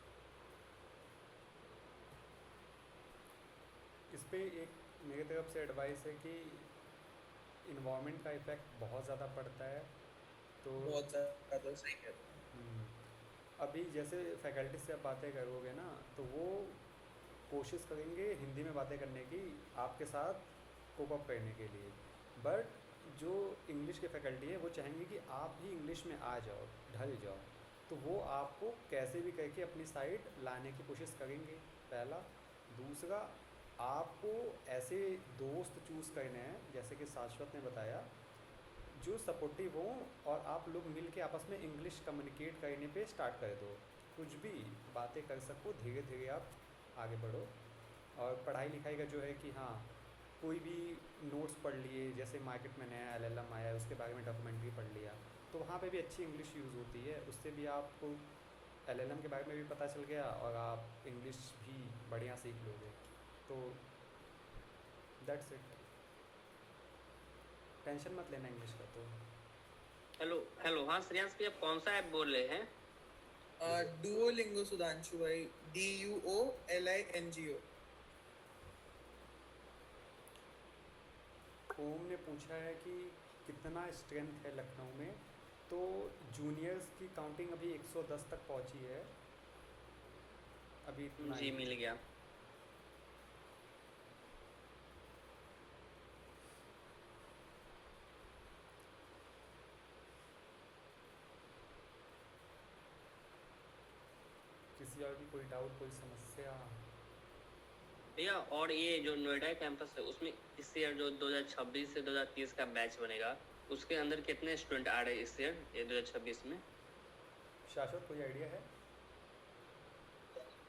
इस पे एक मेरी तरफ से एडवाइस है कि इन्वायरमेंट का इफ़ेक्ट बहुत ज़्यादा पड़ता है, तो बहुत ज़्यादा सही कह रहे हो। हम्म, अभी जैसे फैकल्टी से आप बातें करोगे ना, तो वो कोशिश करेंगे हिंदी में बातें करने की आपके साथ कोप अप करने के लिए, बट जो इंग्लिश के फैकल्टी है वो चाहेंगे कि आप भी इंग्लिश में आ जाओ, ढल जाओ, तो वो आपको कैसे भी करके अपनी साइड लाने की कोशिश करेंगे, पहला। दूसरा, आपको ऐसे दोस्त चूज़ करने हैं, जैसे कि शाश्वत ने बताया, जो सपोर्टिव हों और आप लोग मिल के आपस में इंग्लिश कम्युनिकेट करने पे स्टार्ट कर दो, कुछ भी बातें कर सको, धीरे धीरे आप आगे बढ़ो। और पढ़ाई लिखाई का जो है कि हाँ, कोई भी नोट्स पढ़ लिए, जैसे मार्केट में नया LLM आया है उसके बारे में डॉक्यूमेंट्री पढ़ लिया, तो वहाँ पे भी अच्छी इंग्लिश यूज़ होती है, उससे भी आपको LLM के बारे में भी पता चल गया और आप इंग्लिश भी बढ़िया सीख लोगे। तो दैट्स इट, टेंशन मत लेना इंग्लिश का। तो हेलो हेलो, हाँ श्रेयांश भैया, कौन सा ऐप बोल रहे हैं? डुओलिंगो सुधांशु भाई, DUOLINGO। ओम ने पूछा है कि कितना स्ट्रेंथ है लखनऊ में, तो जूनियर्स की काउंटिंग अभी 110 तक पहुंची है, अभी इतना जी ही। मिल गया। किसी और भी कोई डाउट, कोई समस्या? भैया, और ये जो नोएडा कैंपस है उसमें इस ईयर जो 2026 से 2030 का बैच बनेगा, उसके अंदर कितने स्टूडेंट आ रहे हैं इस ईयर, ये 2026 में? शाश्वत, कोई आइडिया है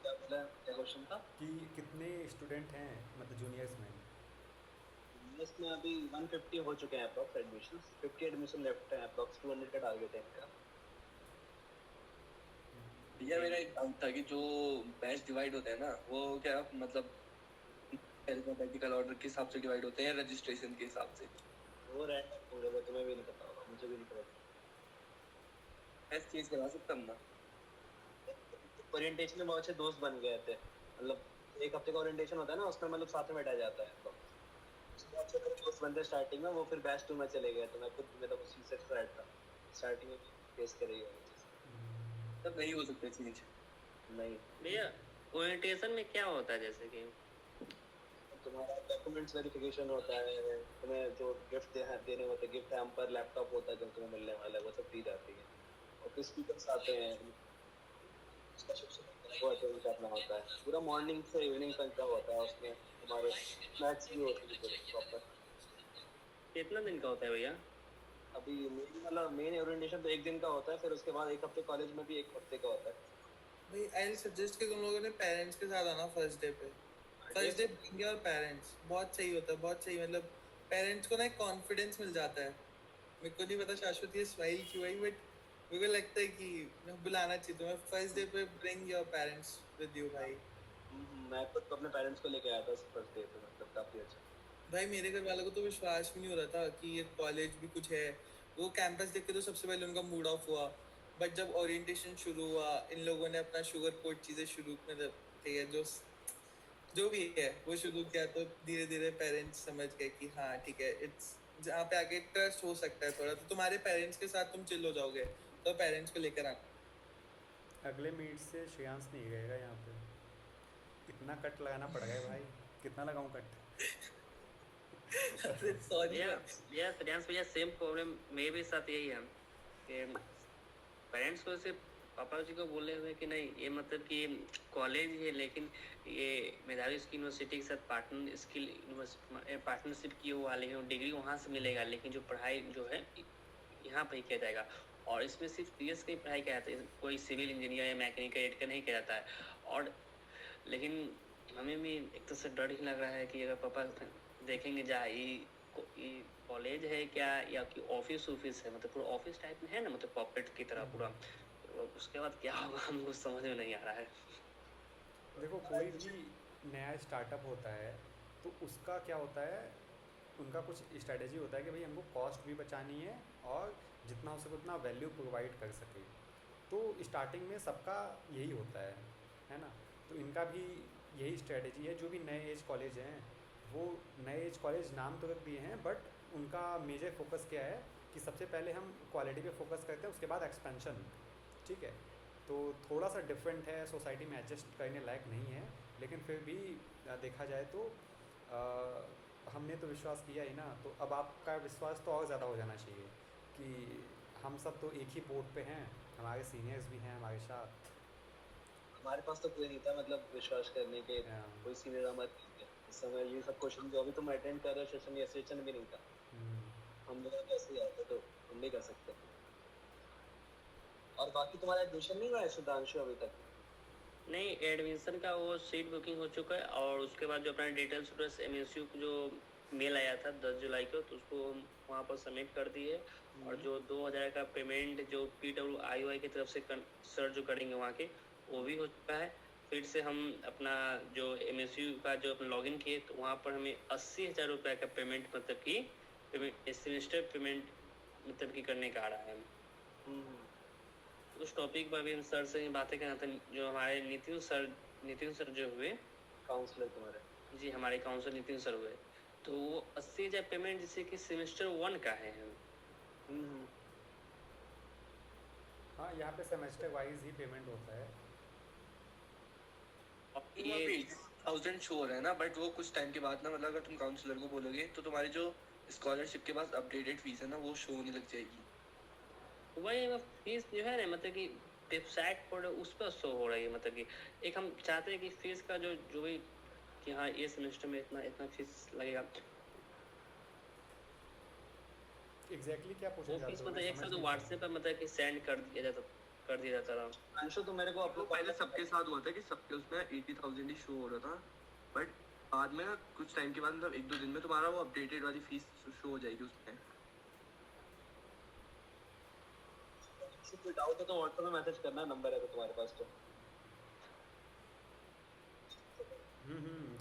क्या बोला, क्या क्वेश्चन था? कि कितने स्टूडेंट हैं मतलब जूनियर्स में? इसमें अभी 150 हो चुके हैं अप्रॉक्स एडमिशन, 50 एडमिशन लेफ्ट है, अप्रॉक्स 200 का टारगेट है इनका। भैया मेरा एक डाउट था कि जो बैच डिवाइड होते हैं ना, वो क्या मतलब अल्फाबेटिकल ऑर्डर के हिसाब से डिवाइड होते हैं या रजिस्ट्रेशन के हिसाब से? वो रैंडम होंगे, वो तुम्हें भी नहीं पता होगा, मुझे भी नहीं पता। ऐसी चीज करा सकता हूँ ना? ओरिएंटेशन में बहुत अच्छे दोस्त बन गए थे, मतलब एक हफ्ते का ओरिएंटेशन होता है ना, उसमें मतलब साथ में बैठा जाता है, तो बहुत अच्छे मेरे दोस्त बनते स्टार्टिंग में, वो फिर बैच 2 में चले गए, तो मैं खुद मतलब उसी से फ्रेंड था स्टार्टिंग में, फेस कर रही है तब नहीं हो सकता चेंज। नहीं। भैया, ओरिएंटेशन में क्या होता है, जैसे कि तुम्हारा डॉक्यूमेंट्स वेरिफिकेशन होता है, तुम्हें जो गिफ्ट देने होते हैं, गिफ्ट हैम्पर, लैपटॉप होता है जो तुम्हें मिलने वाला है, वो सब दी जाती है, और कुछ स्पीकर्स आते हैं, उसका वो अटेंड करना होता है, पूरा मॉर्निंग से इवनिंग तक का होता है, उसमें हमारे मैथ्स भी होती है प्रॉपर। कितना दिन का होता है भैया? अभी मेन ओरिएंटेशन तो 1 दिन का होता है, फिर उसके बाद 1 हफ्ते कॉलेज में भी 1 हफ्ते का होता है। भाई आई सजेस्ट कि तुम लोगों ने पेरेंट्स के साथ आना फर्स्ट डे पे। First day bring your parents, बहुत सही होता है, बहुत सही, मतलब पेरेंट्स को ना एक कॉन्फिडेंस मिल जाता है। मेरे को नहीं पता शाश्वत ये स्माइल क्यों आई, बट मेरे को लगता है कि बुलाना चाहिए तुम्हें फर्स्ट डे पे, bring your parents with you भाई। मैं खुद तो अपने पेरेंट्स को लेके आया था फर्स्ट डे पे, मतलब काफी अच्छा। भाई मेरे घर वालों को तो विश्वास भी नहीं हो रहा था कि ये कॉलेज भी कुछ है। वो कैंपस देख के तो सबसे पहले उनका मूड ऑफ हुआ, बट जब ओरिएंटेशन शुरू हुआ, इन लोगों ने अपना शुगर कोट चीज़ें शुरू, मतलब ठीक है, जो भी है वो शुरू किया, तो धीरे धीरे पेरेंट्स समझ गए कि हाँ ठीक है, इट्स जहाँ पे आगे ट्रस्ट हो सकता है थोड़ा, तो तुम्हारे पेरेंट्स के साथ तुम चिल हो जाओगे, तो पेरेंट्स को लेकर आना। अगले मीट से श्रेयांश नहीं रहेगा यहाँ पे, इतना कट लगाना पड़ गया भाई, कितना लगाऊं कट? अरे सॉरी भैया भैया, श्रेयांश भैया, सेम प्रॉब्लम मेरे भी साथ यही है कि पेरेंट्स को सिर्फ पापा जी को बोले हुए कि नहीं, ये मतलब कि कॉलेज है, लेकिन ये मेधावी यूनिवर्सिटी के साथ पार्टनरशिप की हुआ, लेकिन डिग्री वहाँ से मिलेगा, लेकिन जो पढ़ाई जो है यहाँ पर ही किया जाएगा, और इसमें सिर्फ CS की पढ़ाई किया जाता है, कोई सिविल इंजीनियर या मैकेनिकल एड का नहीं किया जाता है। और लेकिन हमें भी एक तो से डर ही लग रहा है कि अगर पापा देखेंगे जा ये कॉलेज है क्या या कि ऑफिस है, मतलब पूरा ऑफिस टाइप में है ना, मतलब कॉर्पोरेट की तरह पूरा, तो उसके बाद क्या होगा हमको समझ में नहीं आ रहा है। देखो, कोई भी नया स्टार्टअप होता है तो उसका क्या होता है, उनका कुछ स्ट्रैटेजी होता है कि भाई हमको कॉस्ट भी बचानी है और जितना हो सके उतना वैल्यू प्रोवाइड कर सके, तो स्टार्टिंग में सबका यही होता है ना। तो इनका भी यही स्ट्रैटेजी है। जो भी नए एज कॉलेज हैं, वो नए एज कॉलेज नाम तो रख दिए हैं, बट उनका मेजर फोकस क्या है कि सबसे पहले हम क्वालिटी पे फोकस करते हैं, उसके बाद एक्सपेंशन, ठीक है। तो थोड़ा सा डिफरेंट है, सोसाइटी में एडजस्ट करने लायक नहीं है, लेकिन फिर भी देखा जाए तो हमने तो विश्वास किया ही ना, तो अब आपका विश्वास तो और ज़्यादा हो जाना चाहिए कि हम सब तो एक ही बोट पे हैं, हमारे सीनियर्स भी हैं हमारे साथ। हमारे पास तो कोई नहीं था मतलब विश्वास करने के, हाँ। कोई सीनियर हमारे नहीं थे। इस समय ये सब क्वेश्चन जो अभी तुम अटेंड कर रहे हो सेशन, या सेशन भी नहीं था, हम लोग कैसे ही आते, तो हम नहीं कर सकते। और बाकी तुम्हारा एडमिशन नहीं हुआ है सुधांशु अभी तक? नहीं, एडमिशन का वो सीट बुकिंग हो चुका है, और उसके बाद जो अपना डिटेल्स प्लस एमएसयू जो मेल आया था 10 जुलाई को, तो उसको हम वहाँ पर सबमिट कर दिए। और जो 2000 का पेमेंट जो PWIOI की तरफ से सर जो करेंगे वहाँ के, वो भी हो चुका है। फिर से हम अपना जो एमएसयू का जो लॉगिन किए, तो वहाँ पर हमें 80,000 रुपये का पेमेंट, मतलब कि पेमेंट सेमेस्टर पेमेंट मतलब कि करने का आ रहा है। उस टॉपिक पर भी हम सर से बातें करना था, जो हमारे नितिन सर जो हुए काउंसलर तुम्हारे? जी, हमारे काउंसलर नितिन सर हुए, तो वो 80,000 पेमेंट जैसे कि सेमेस्टर 1 का है। हाँ, यहाँ पे सेमेस्टर वाइज ही पेमेंट होता है। ये 1000 शो हो रहा है ना, बट वो कुछ टाइम के बाद ना, मतलब अगर तुम काउंसलर को बोलोगे तो तुम्हारी जो स्कॉलरशिप के पास अपडेटेड फीस है ना, वो शो होने लग जाएगी। वही फीस जो है ना, मतलब कि वेबसाइट पर उस पर शो हो रही है, मतलब कि एक हम चाहते हैं कि फीस का जो भी कि हाँ ये सेमेस्टर में इतना इतना फीस लगेगा, एग्जैक्टली क्या पूछना वो चाहते फीस हो? मतलब मैं एक समझ साथ नहीं व्हाट्सएप पर मतलब कि सेंड कर दिया जाता रहा। अंशु तुम मेरे को तो अपलोड पहले सबके साथ हुआ था कि सबके उसमें 80,000 ही शो हो रहा था, बट बाद में ना कुछ टाइम के बाद, मतलब 1-2 दिन में तुम्हारा वो अपडेटेड वाली फीस शो हो जाएगी उसमें। कोई डाउट है तो व्हाट्सएप में मैसेज करना, नंबर है तो तुम्हारे पास तो।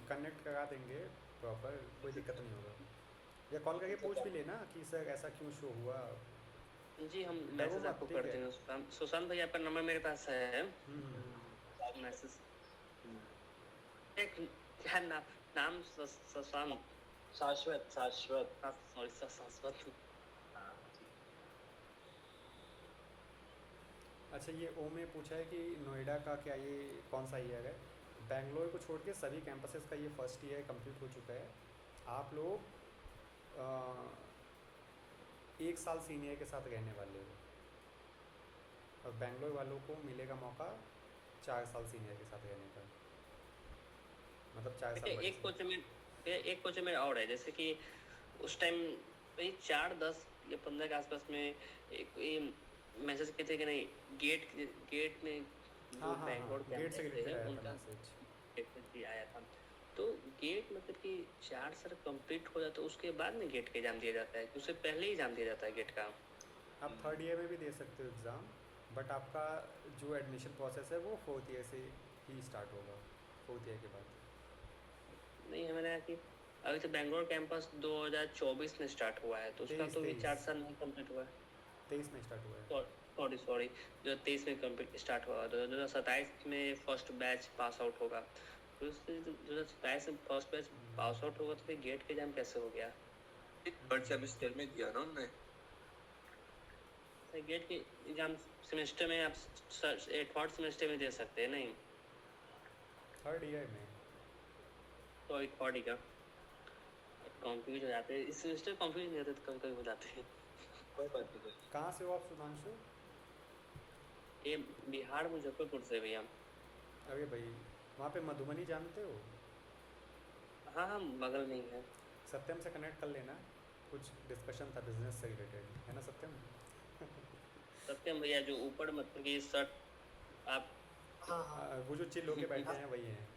कनेक्ट करा देंगे प्रॉपर, कोई दिक्कत नहीं होगा। या कॉल करके पूछ भी लेना कि सर ऐसा क्यों शो हुआ। जी, हम डरो मैसेज मत, आपको ठीक कर है। देंगे। सुशांत भैया आपका नंबर मेरे पास है, मैसेज एक क्या नाम सुशांत, शाश्वत सॉरी शाश्वत। अच्छा, ये ओम ने पूछा है कि नोएडा का क्या ये कौन सा ईयर है? बेंगलोर को छोड़ के सभी कैंपसेस का ये फर्स्ट ईयर कंप्लीट हो चुका है। आप लोग 1 साल सीनियर के साथ रहने वाले हो, और बेंगलोर वालों को मिलेगा मौका 4 साल सीनियर के साथ रहने का, मतलब 4 साल बड़े से। एक क्वेश्चन में और है, जैसे कि उस टाइम वही 4, 10 या 15 के आसपास में एक ये मैसेज किए थे कि नहीं, गेट में जो हाँ, बैंगलोर गेट से कैंपस रिलेटेड है आया था उनका मैसेज। भी आया था। तो गेट मतलब कि 4 साल कंप्लीट हो जाता है, उसके बाद में गेट का एग्जाम दिया जाता है कि उससे पहले ही एग्जाम दिया जाता है गेट का? आप थर्ड ईयर में भी दे सकते हो एग्ज़ाम, बट आपका जो एडमिशन प्रोसेस है वो 4th ईयर से ही स्टार्ट होगा, 4th ईयर के बाद। नहीं, हमारे यहाँ की अभी तो बैंगलोर कैंपस 2024 में स्टार्ट हुआ है, तो उसका तो भी 4 साल नहीं कंप्लीट हुआ है। 23 में स्टार्ट हुआ है। सॉरी, 2023 में कंप्लीट स्टार्ट हुआ, तो 2027 में फर्स्ट बैच पास आउट होगा, फिर उससे 2027 में फर्स्ट बैच पास आउट होगा, तो फिर गेट का एग्जाम कैसे हो गया? थर्ड सेमेस्टर में दिया ना उन्होंने। गेट के एग्जाम सेमेस्टर में आप थर्ड सेमेस्टर में दे सकते हैं, नहीं थर्ड ईयर में। तो थर्ड ही का कंफ्यूज हो जाते हैं, इस सेमेस्टर कंफ्यूज नहीं होते, कभी कभी हो जाते हैं। कोई बात नहीं। कहाँ से हो आप सुधांशु? ये बिहार मुजफ्फरपुर से भैया। अरे भाई, वहाँ पे मधुबनी जानते हो? हाँ, बगल में ही है। सत्यम से कनेक्ट कर लेना, कुछ डिस्कशन था बिजनेस से रिलेटेड, है ना सत्यम? सत्यम भैया जो ऊपर मतलब कि शर्ट आप हाँ वो जो चिल होके बैठे हैं वही हैं।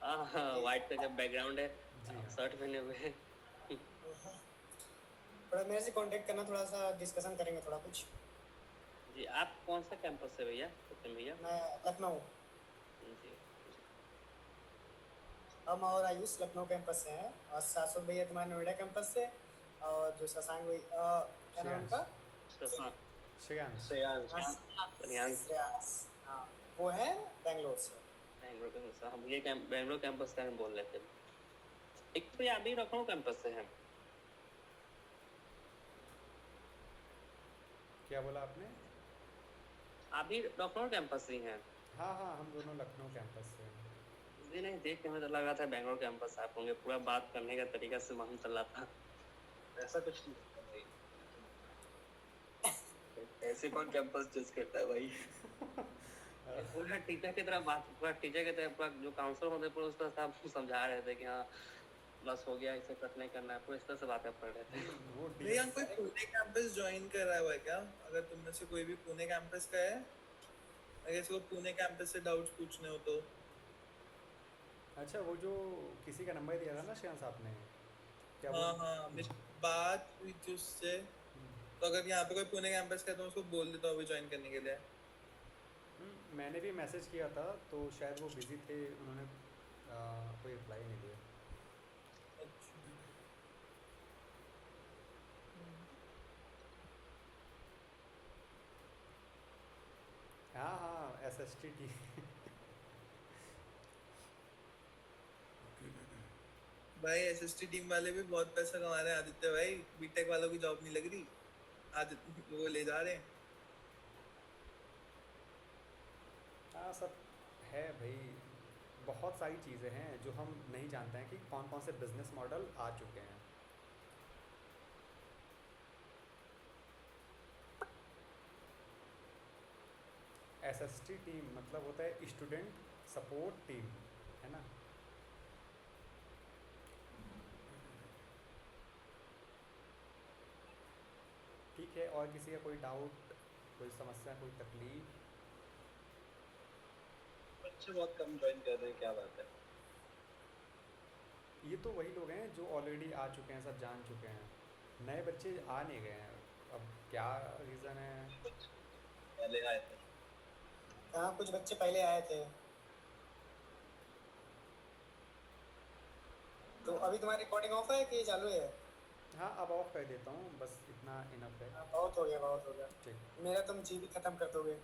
हाँ, व्हाइट कलर का बैकग्राउंड है, जी हाँ। शर्ट पहने हुए हैं। थोड़ा मेरे से कांटेक्ट करना, थोड़ा सा डिस्कशन करेंगे थोड़ा कुछ। जी, आप कौन सा कैंपस से भैया, सत्यम भैया? मैं लखनऊ, जी, हम और आयुष लखनऊ कैंपस से हैं, और शाश्वत भैया तुम्हारे नोएडा कैंपस से, और जो शशांक भैया क्या नाम उनका, शशांक श्रेयांश। श्रेयांश, हाँ वो है बेंगलोर से। बैंगलोर कैंपस, हम ये बैंगलोर कैंपस का हम बोल रहे थे। एक तो आप भी लखनऊ कैंपस से हैं। क्या बोला आपने? आप भी लखनऊ कैंपस से ही हैं? हाँ हाँ, हम दोनों लखनऊ कैंपस से हैं। जी नहीं, देख के मुझे लगा था बैंगलोर कैंपस आप होंगे, पूरा बात करने का तरीका से मालूम चल रहा था। ऐसा कुछ नहीं होता भाई। ऐसे कौन कैंपस जज करता है भाई? पूरा टीचर की तरह बात, पूरा टीचर की तरह, पूरा जो काउंसलर होते पूरा उस तरह से आप समझा रहे थे कि हाँ बस हो गया, इसे कट नहीं करना है, पूरा इस तरह से बातें पढ़ रहे थे। वो नहीं, यहाँ कोई पुणे कैंपस ज्वाइन कर रहा हुआ है क्या? अगर तुम में से कोई भी पुणे कैंपस का है, अगर किसी को पुणे कैंपस से डाउट्स पूछने हो तो। अच्छा, वो जो किसी का नंबर दिया था ना श्रेयांश आपने, क्या वो? हाँ हाँ, मेरी बात हुई थी उससे, तो अगर यहाँ पे कोई पुणे कैंपस का है तो उसको बोल देता हूँ अभी ज्वाइन करने के लिए। मैंने भी मैसेज किया था तो शायद वो बिज़ी थे, उन्होंने कोई रिप्लाई नहीं दिया। हाँ हाँ, SST भाई एसएसटी टीम वाले भी बहुत पैसा कमा रहे हैं आदित्य भाई, बीटेक वालों की जॉब नहीं लग रही, आदित्य वो ले जा रहे हैं। हाँ, सब है भाई, बहुत सारी चीज़ें हैं जो हम नहीं जानते हैं कि कौन कौन से बिजनेस मॉडल आ चुके हैं। SST टीम मतलब होता है स्टूडेंट सपोर्ट टीम, है ना? ठीक है, और किसी का कोई डाउट, कोई समस्या, कोई तकलीफ? बच्चे बहुत कम ज्वाइन कर रहे हैं, क्या बात है? ये तो वही लोग हैं जो ऑलरेडी आ चुके हैं, सब जान चुके हैं, नए बच्चे आ नहीं गए हैं। अब क्या रीज़न है? पहले आए थे। हाँ, कुछ बच्चे पहले आए थे। तो अभी तुम्हारी रिकॉर्डिंग ऑफ है कि चालू है? हाँ, अब ऑफ कर देता हूँ, बस इतना इनफ है। हाँ, बहुत हो गया, बहुत हो गया। ठीक। मेरा तुम जीबी खत्म कर दोगे।